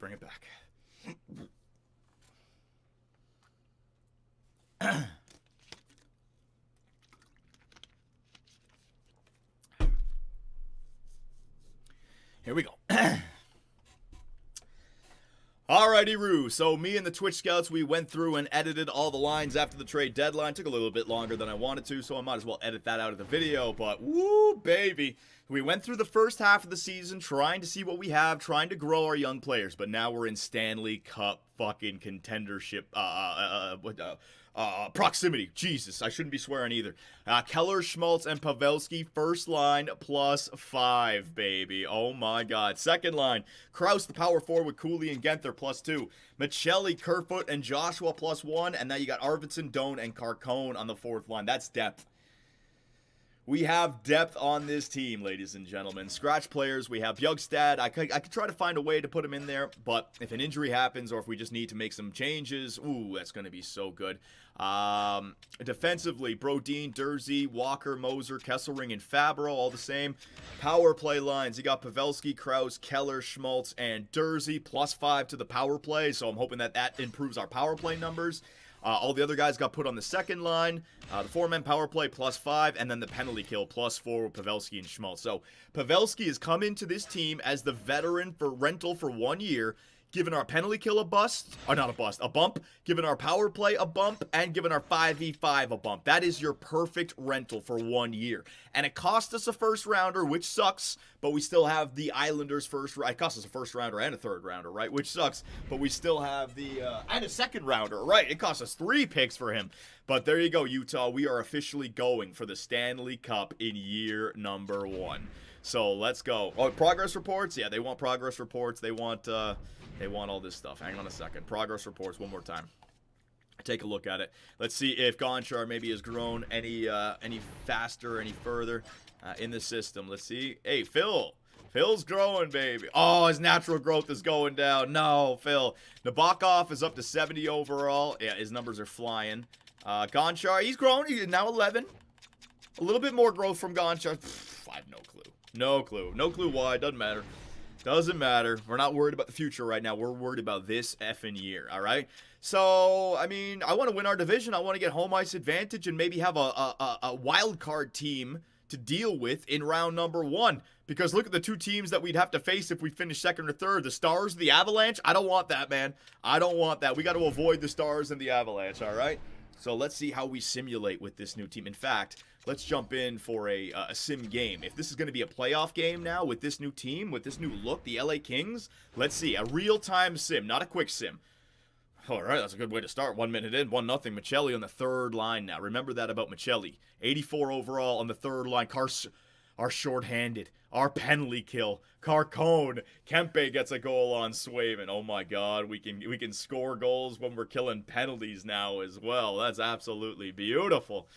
Bring it back. Here we go. Alrighty, Roo. So me and the Twitch Scouts, we went through and edited all the lines after the trade deadline. Took a little bit longer than I wanted to, so I might as well edit that out of the video. But woo, baby. We went through the first half of the season trying to see what we have, trying to grow our young players. But now we're in Stanley Cup fucking contendership, proximity. Jesus, I shouldn't be swearing either. Keller, Schmaltz, and Pavelski, first line, +5, baby. Oh my god. Second line, Kraus, the power forward with Cooley and Genther, +2. Michelli, Kerfoot, and Joshua, +1. And now you got Arvidsson, Doan, and Carcone on the fourth line. That's depth. We have depth on this team, ladies and gentlemen. Scratch players, we have Bjugstad. I could try to find a way to put him in there, but if an injury happens or if we just need to make some changes, ooh, that's going to be so good. Defensively, Brodin, Dursey, Walker, Moser, Kesselring, and Fabro, all the same. Power play lines, you got Pavelski, Kraus, Keller, Schmaltz, and Dursey, +5 to the power play, so I'm hoping that that improves our power play numbers. All the other guys got put on the second line. The 4-man power play, +5. And then the penalty kill, +4 with Pavelski and Schmaltz. So Pavelski has come into this team as the veteran for rental for 1 year, giving our penalty kill a bump, giving our power play a bump, and giving our 5v5 a bump. That is your perfect rental for 1 year. And it cost us a first rounder, which sucks, but we still have the Islanders first. It cost us a first rounder and a third rounder, right? Which sucks, but we still have the, and a second rounder, right? It cost us 3 picks for him. But there you go, Utah. We are officially going for the Stanley Cup in year number 1. So let's go. Oh, progress reports? Yeah, they want progress reports. They want all this stuff. Hang on a second. Progress reports one more time. Take a look at it. Let's see if Gonchar maybe has grown any faster, any further in the system. Let's see. Hey, Phil. Phil's growing, baby. Oh, his natural growth is going down. No, Phil. Nabokov is up to 70 overall. Yeah, his numbers are flying. Gonchar, he's grown. He's now 11. A little bit more growth from Gonchar. I have no clue. No clue. No clue why. Doesn't matter. Doesn't matter. We're not worried about the future right now. We're worried about this effing year, all right? So, I mean, I want to win our division. I want to get home ice advantage and maybe have a wild card team to deal with in round number 1. Because look at the 2 teams that we'd have to face if we finish second or third. The Stars, the Avalanche. I don't want that, man. I don't want that. We got to avoid the Stars and the Avalanche, all right? So let's see how we simulate with this new team. In fact, let's jump in for a sim game. If this is going to be a playoff game now with this new team, with this new look, the LA Kings, let's see. A real-time sim, not a quick sim. All right, that's a good way to start. 1 minute in, 1-0. Michelli on the third line now. Remember that about Michelli. 84 overall on the third line. our shorthanded, our penalty kill. Carcone, Kempe gets a goal on Swayman. Oh my God, we can score goals when we're killing penalties now as well. That's absolutely beautiful.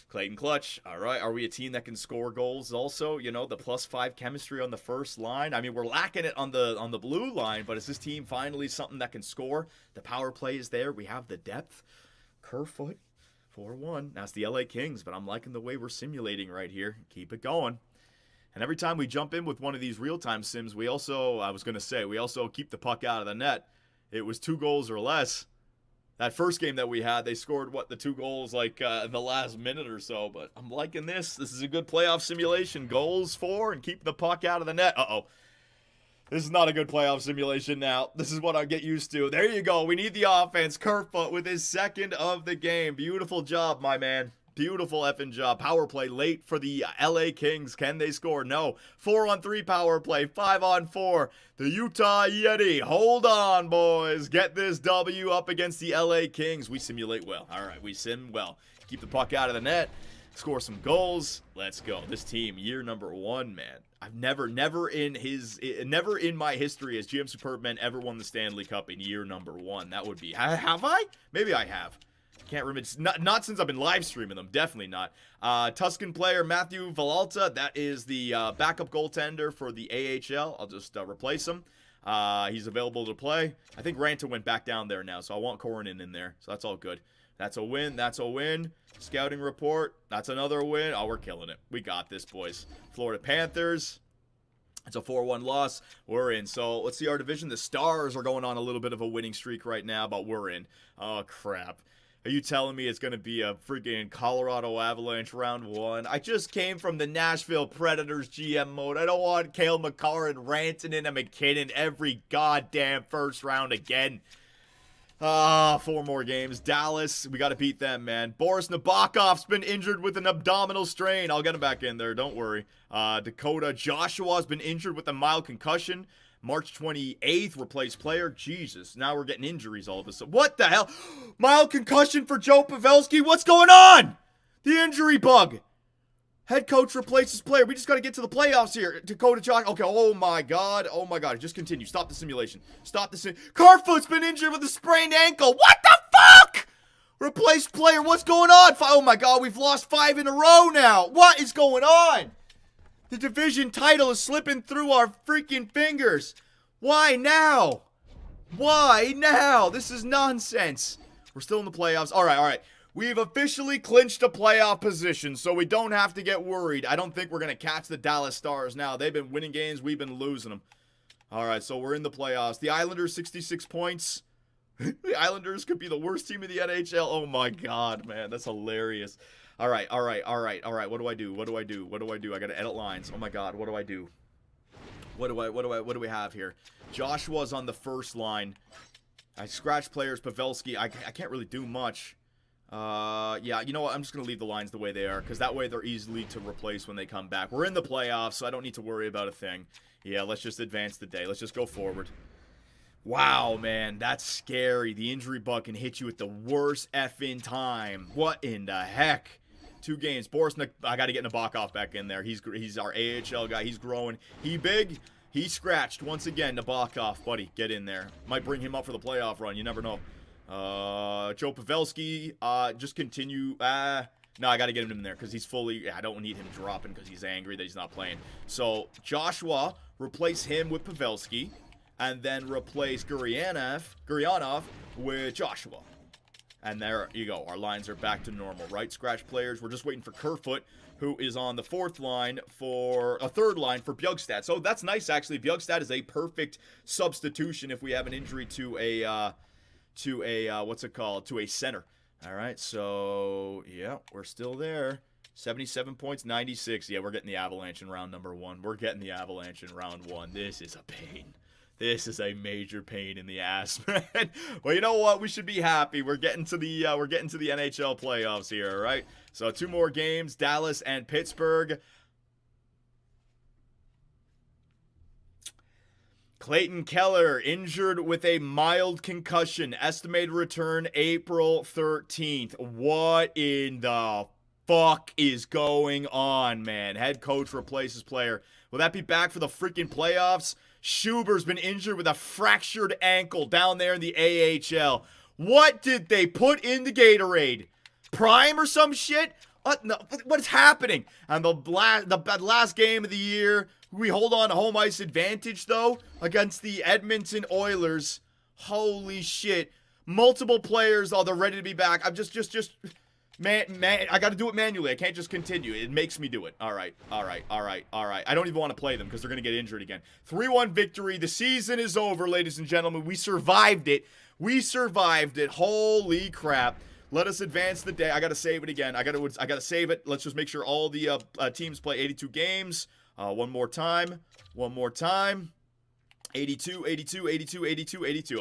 Clayton Clutch. All right, are we a team that can score goals also? You know, the +5 chemistry on the first line. I mean, we're lacking it on the blue line, but is this team finally something that can score? The power play is there. We have the depth. Kerfoot, 4-1. That's the LA Kings, but I'm liking the way we're simulating right here. Keep it going. And every time we jump in with one of these real-time sims, we also keep the puck out of the net. It was 2 goals or less. That first game that we had, they scored, the 2 goals, in the last minute or so. But I'm liking this. This is a good playoff simulation. Goals for and keep the puck out of the net. Uh-oh. This is not a good playoff simulation now. This is what I get used to. There you go. We need the offense. Kerfoot with his 2nd of the game. Beautiful job, my man. Beautiful effing job. Power play late for the LA Kings. Can they score? No. 4-on-3 power play. 5-on-4. The Utah Yeti. Hold on, boys. Get this W up against the LA Kings. We simulate well. All right, we sim well. Keep the puck out of the net. Score some goals. Let's go. This team, year number 1, man. I've never in my history as GM Superbman ever won the Stanley Cup in year number 1. That would be. Have I? Maybe I have. Can't remember. It's not since I've been live streaming them. Definitely not. Tuscan player Matthew Villalta. That is the backup goaltender for the AHL. I'll just replace him. He's available to play. I think Ranta went back down there now, so I want Coronin in there. So that's all good. That's a win. That's a win. Scouting report. That's another win. Oh, we're killing it. We got this, boys. Florida Panthers. It's a 4-1 loss. We're in. So let's see our division. The Stars are going on a little bit of a winning streak right now, but we're in. Oh, crap. Are you telling me it's going to be a freaking Colorado Avalanche round 1? I just came from the Nashville Predators GM mode. I don't want Cale Makar and Rantanen and McKinnon every goddamn first round again. 4 more games. Dallas, we got to beat them, man. Boris Nabokov's been injured with an abdominal strain. I'll get him back in there. Don't worry. Dakota Joshua's been injured with a mild concussion. March 28th, replaced player. Jesus, now we're getting injuries all of a sudden. What the hell? Mild concussion for Joe Pavelski. What's going on? The injury bug. Head coach replaces player. We just got to get to the playoffs here. Dakota Josh. Okay, oh my God. Oh my God. Just continue. Stop the simulation. Stop the sim. Carfoot's been injured with a sprained ankle. What the fuck? Replaced player. What's going on? Oh my God. We've lost 5 in a row now. What is going on? The division title is slipping through our freaking fingers. Why now? Why now? This is nonsense. We're still in the playoffs. All right. We've officially clinched a playoff position, so we don't have to get worried. I don't think we're going to catch the Dallas Stars now. They've been winning games. We've been losing them. All right, so we're in the playoffs. The Islanders, 66 points. The Islanders could be the worst team in the NHL. Oh, my God, man. That's hilarious. All right. What do I do? I got to edit lines. Oh my God, what do I do? What do we have here? Joshua's on the first line. I scratched players. Pavelski. I can't really do much. Yeah, you know what? I'm just going to leave the lines the way they are, because that way they're easily to replace when they come back. We're in the playoffs, so I don't need to worry about a thing. Yeah, let's just advance the day. Let's just go forward. Wow, man, that's scary. The injury bug can hit you at the worst effing time. What in the heck? 2 games. Boris, I got to get Nabokov back in there. He's our AHL guy. He's growing. He big. He scratched once again. Nabokov, buddy, get in there. Might bring him up for the playoff run. You never know. Joe Pavelski, just continue. No, I got to get him in there because he's fully. I don't need him dropping because he's angry that he's not playing. So Joshua, replace him with Pavelski, and then replace Guryanov with Joshua. And there you go. Our lines are back to normal, right? Scratch players. We're just waiting for Kerfoot, who is on the third line for Bjugstad. So that's nice, actually. Bjugstad is a perfect substitution if we have an injury to a center. All right, so yeah, we're still there. 77 points, 96. Yeah, we're getting the Avalanche in round number 1. We're getting the Avalanche in round 1. This is a pain. This is a major pain in the ass, man. Well, you know what? We should be happy. We're getting to the NHL playoffs here, all right? So 2 more games, Dallas and Pittsburgh. Clayton Keller injured with a mild concussion. Estimated return April 13th. What in the fuck is going on, man? Head coach replaces player. Will that be back for the freaking playoffs? Schuber's been injured with a fractured ankle down there in the AHL. What did they put in the Gatorade? Prime or some shit? No, what's happening? And the last game of the year, we hold on to home ice advantage, though, against the Edmonton Oilers. Holy shit. Multiple players, they're ready to be back. I'm just, man, I got to do it manually. I can't just continue. It makes me do it. All right. I don't even want to play them because they're going to get injured again. 3-1 victory. The season is over, ladies and gentlemen. We survived it. Holy crap. Let us advance the day. I got to save it again. I got to save it. Let's just make sure all the teams play 82 games. One more time. 82.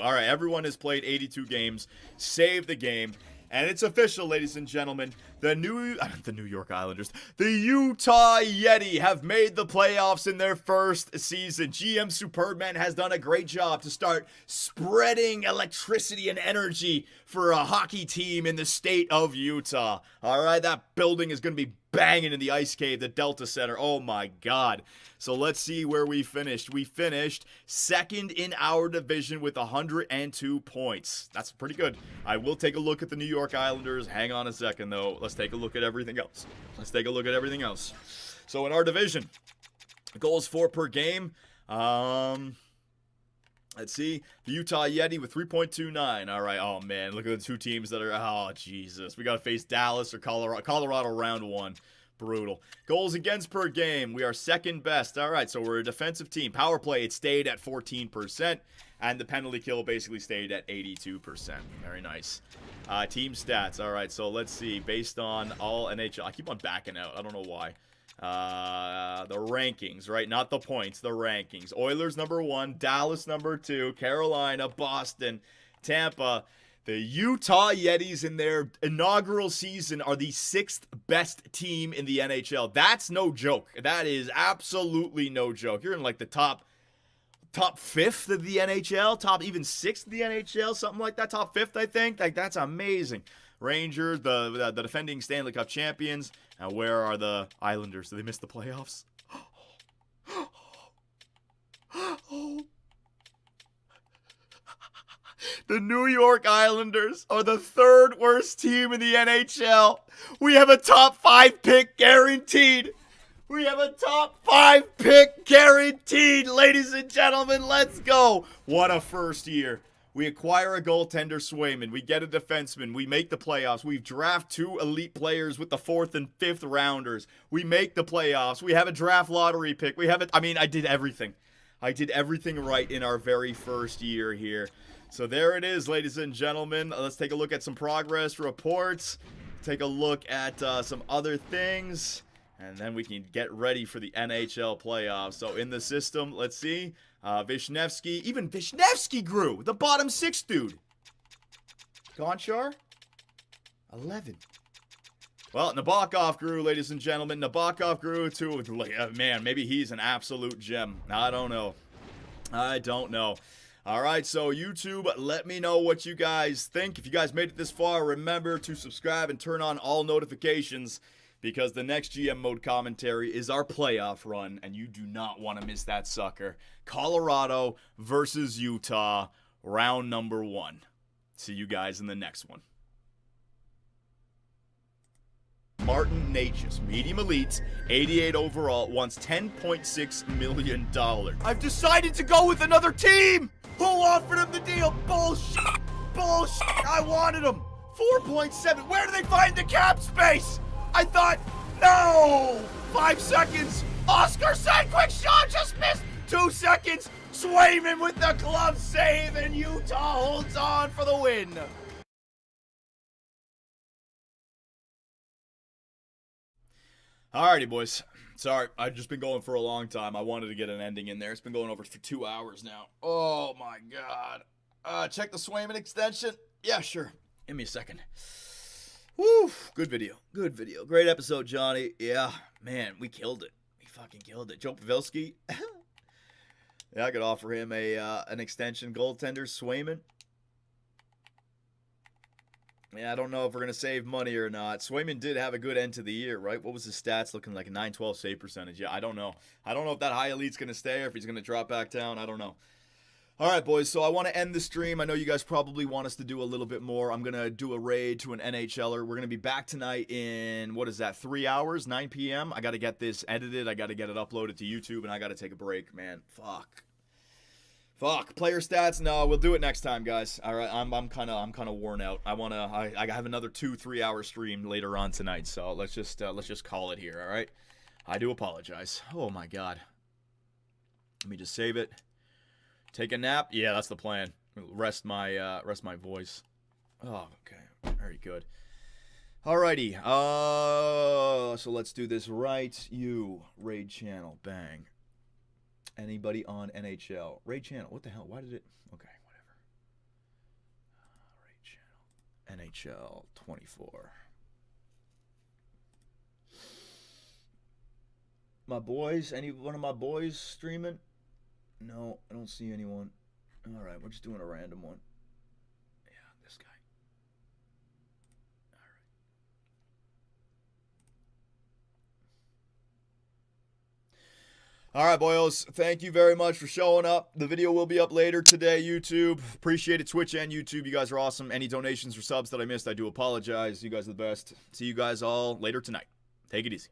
All right, everyone has played 82 games. Save the game. And it's official, ladies and gentlemen. The New York Islanders, the Utah Yeti have made the playoffs in their first season. GM Superbman has done a great job to start spreading electricity and energy for a hockey team in the state of Utah. All right, that building is going to be banging in the ice cave, the Delta Center. Oh my God. So let's see where we finished. We finished second in our division with 102 points. That's pretty good. I will take a look at the New York Islanders. Hang on a second, though. Let's take a look at everything else. So in our division, goals for per game. Let's see. The Utah Yeti with 3.29. All right. Oh, man. Look at the two teams that are... Oh, Jesus. We got to face Dallas or Colorado round one. Brutal. Goals against per game. We are second best. All right. So we're a defensive team. Power play, it stayed at 14%. And the penalty kill basically stayed at 82%. Very nice. Team stats. All right. So let's see. Based on all NHL. I keep on backing out. I don't know why. The rankings, right? Not the points, the rankings. Oilers number 1, Dallas number 2, Carolina, Boston, Tampa. The Utah Yetis in their inaugural season are the 6th best team in the NHL. That's no joke. That is absolutely no joke. You're in like the top 5th of the NHL, top even 6th of the NHL, something like that. Top 5th, I think. Like, that's amazing. Rangers, the defending Stanley Cup champions. Now, where are the Islanders? Did they miss the playoffs? The New York Islanders are the 3rd worst team in the NHL. We have a top 5 pick guaranteed. Ladies and gentlemen. Let's go. What a first year. We acquire a goaltender, Swayman. We get a defenseman. We make the playoffs. We draft 2 elite players with the 4th and 5th rounders. We make the playoffs. We have a draft lottery pick. I did everything. I did everything right in our very first year here. So there it is, ladies and gentlemen. Let's take a look at some progress reports. Take a look at some other things. And then we can get ready for the NHL playoffs. So in the system, let's see. Vishnevsky. Even Vishnevsky grew. The bottom 6 dude. Gonchar. 11. Well, Nabokov grew, ladies and gentlemen. Nabokov grew too. Man, maybe he's an absolute gem. I don't know. All right, so YouTube, let me know what you guys think. If you guys made it this far, remember to subscribe and turn on all notifications, because the next GM mode commentary is our playoff run, and you do not want to miss that sucker. Colorado versus Utah, round number 1. See you guys in the next one. Martin Natchez, medium elite, 88 overall, wants $10.6 million. I've decided to go with another team! Who offered him the deal? Bullshit! I wanted him! 4.7, where do they find the cap space? I thought, no! 5 seconds! Oscar side, quick shot, just missed! 2 seconds! Swayman with the glove save, and Utah holds on for the win! Alrighty, boys. Sorry, I've just been going for a long time. I wanted to get an ending in there. It's been going over for 2 hours now. Oh, my God. Check the Swayman extension. Yeah, sure. Give me a second. Woo, good video. Great episode, Johnny. Yeah, man, we killed it. We fucking killed it. Joe Pavelski. Yeah, I could offer him an extension. Goaltender, Swayman. Yeah, I don't know if we're going to save money or not. Swayman did have a good end to the year, right? What was his stats looking like? A 912 save percentage. Yeah, I don't know. I don't know if that high elite's going to stay or if he's going to drop back down. I don't know. All right, boys, so I want to end the stream. I know you guys probably want us to do a little bit more. I'm going to do a raid to an NHLer. We're going to be back tonight in, 3 hours, 9 p.m.? I got to get this edited. I got to get it uploaded to YouTube, and I got to take a break, man. Fuck. Player stats? No, we'll do it next time, guys. All right, I'm kind of worn out. I have another 2-3 hour stream later on tonight, so let's just call it here. All right. I do apologize. Oh my God. Let me just save it. Take a nap. Yeah, that's the plan. Rest my voice. Oh, okay. Very good. Alrighty. So let's do this right. You raid channel. Bang. Anybody on NHL? Raid channel. What the hell? Why did it? Okay, whatever. Raid channel. NHL 24. My boys? Any one of my boys streaming? No, I don't see anyone. All right, we're just doing a random one. Yeah, this guy. All right, boyos, thank you very much for showing up. The video will be up later today, YouTube. Appreciate it, Twitch and YouTube. You guys are awesome. Any donations or subs that I missed, I do apologize. You guys are the best. See you guys all later tonight. Take it easy.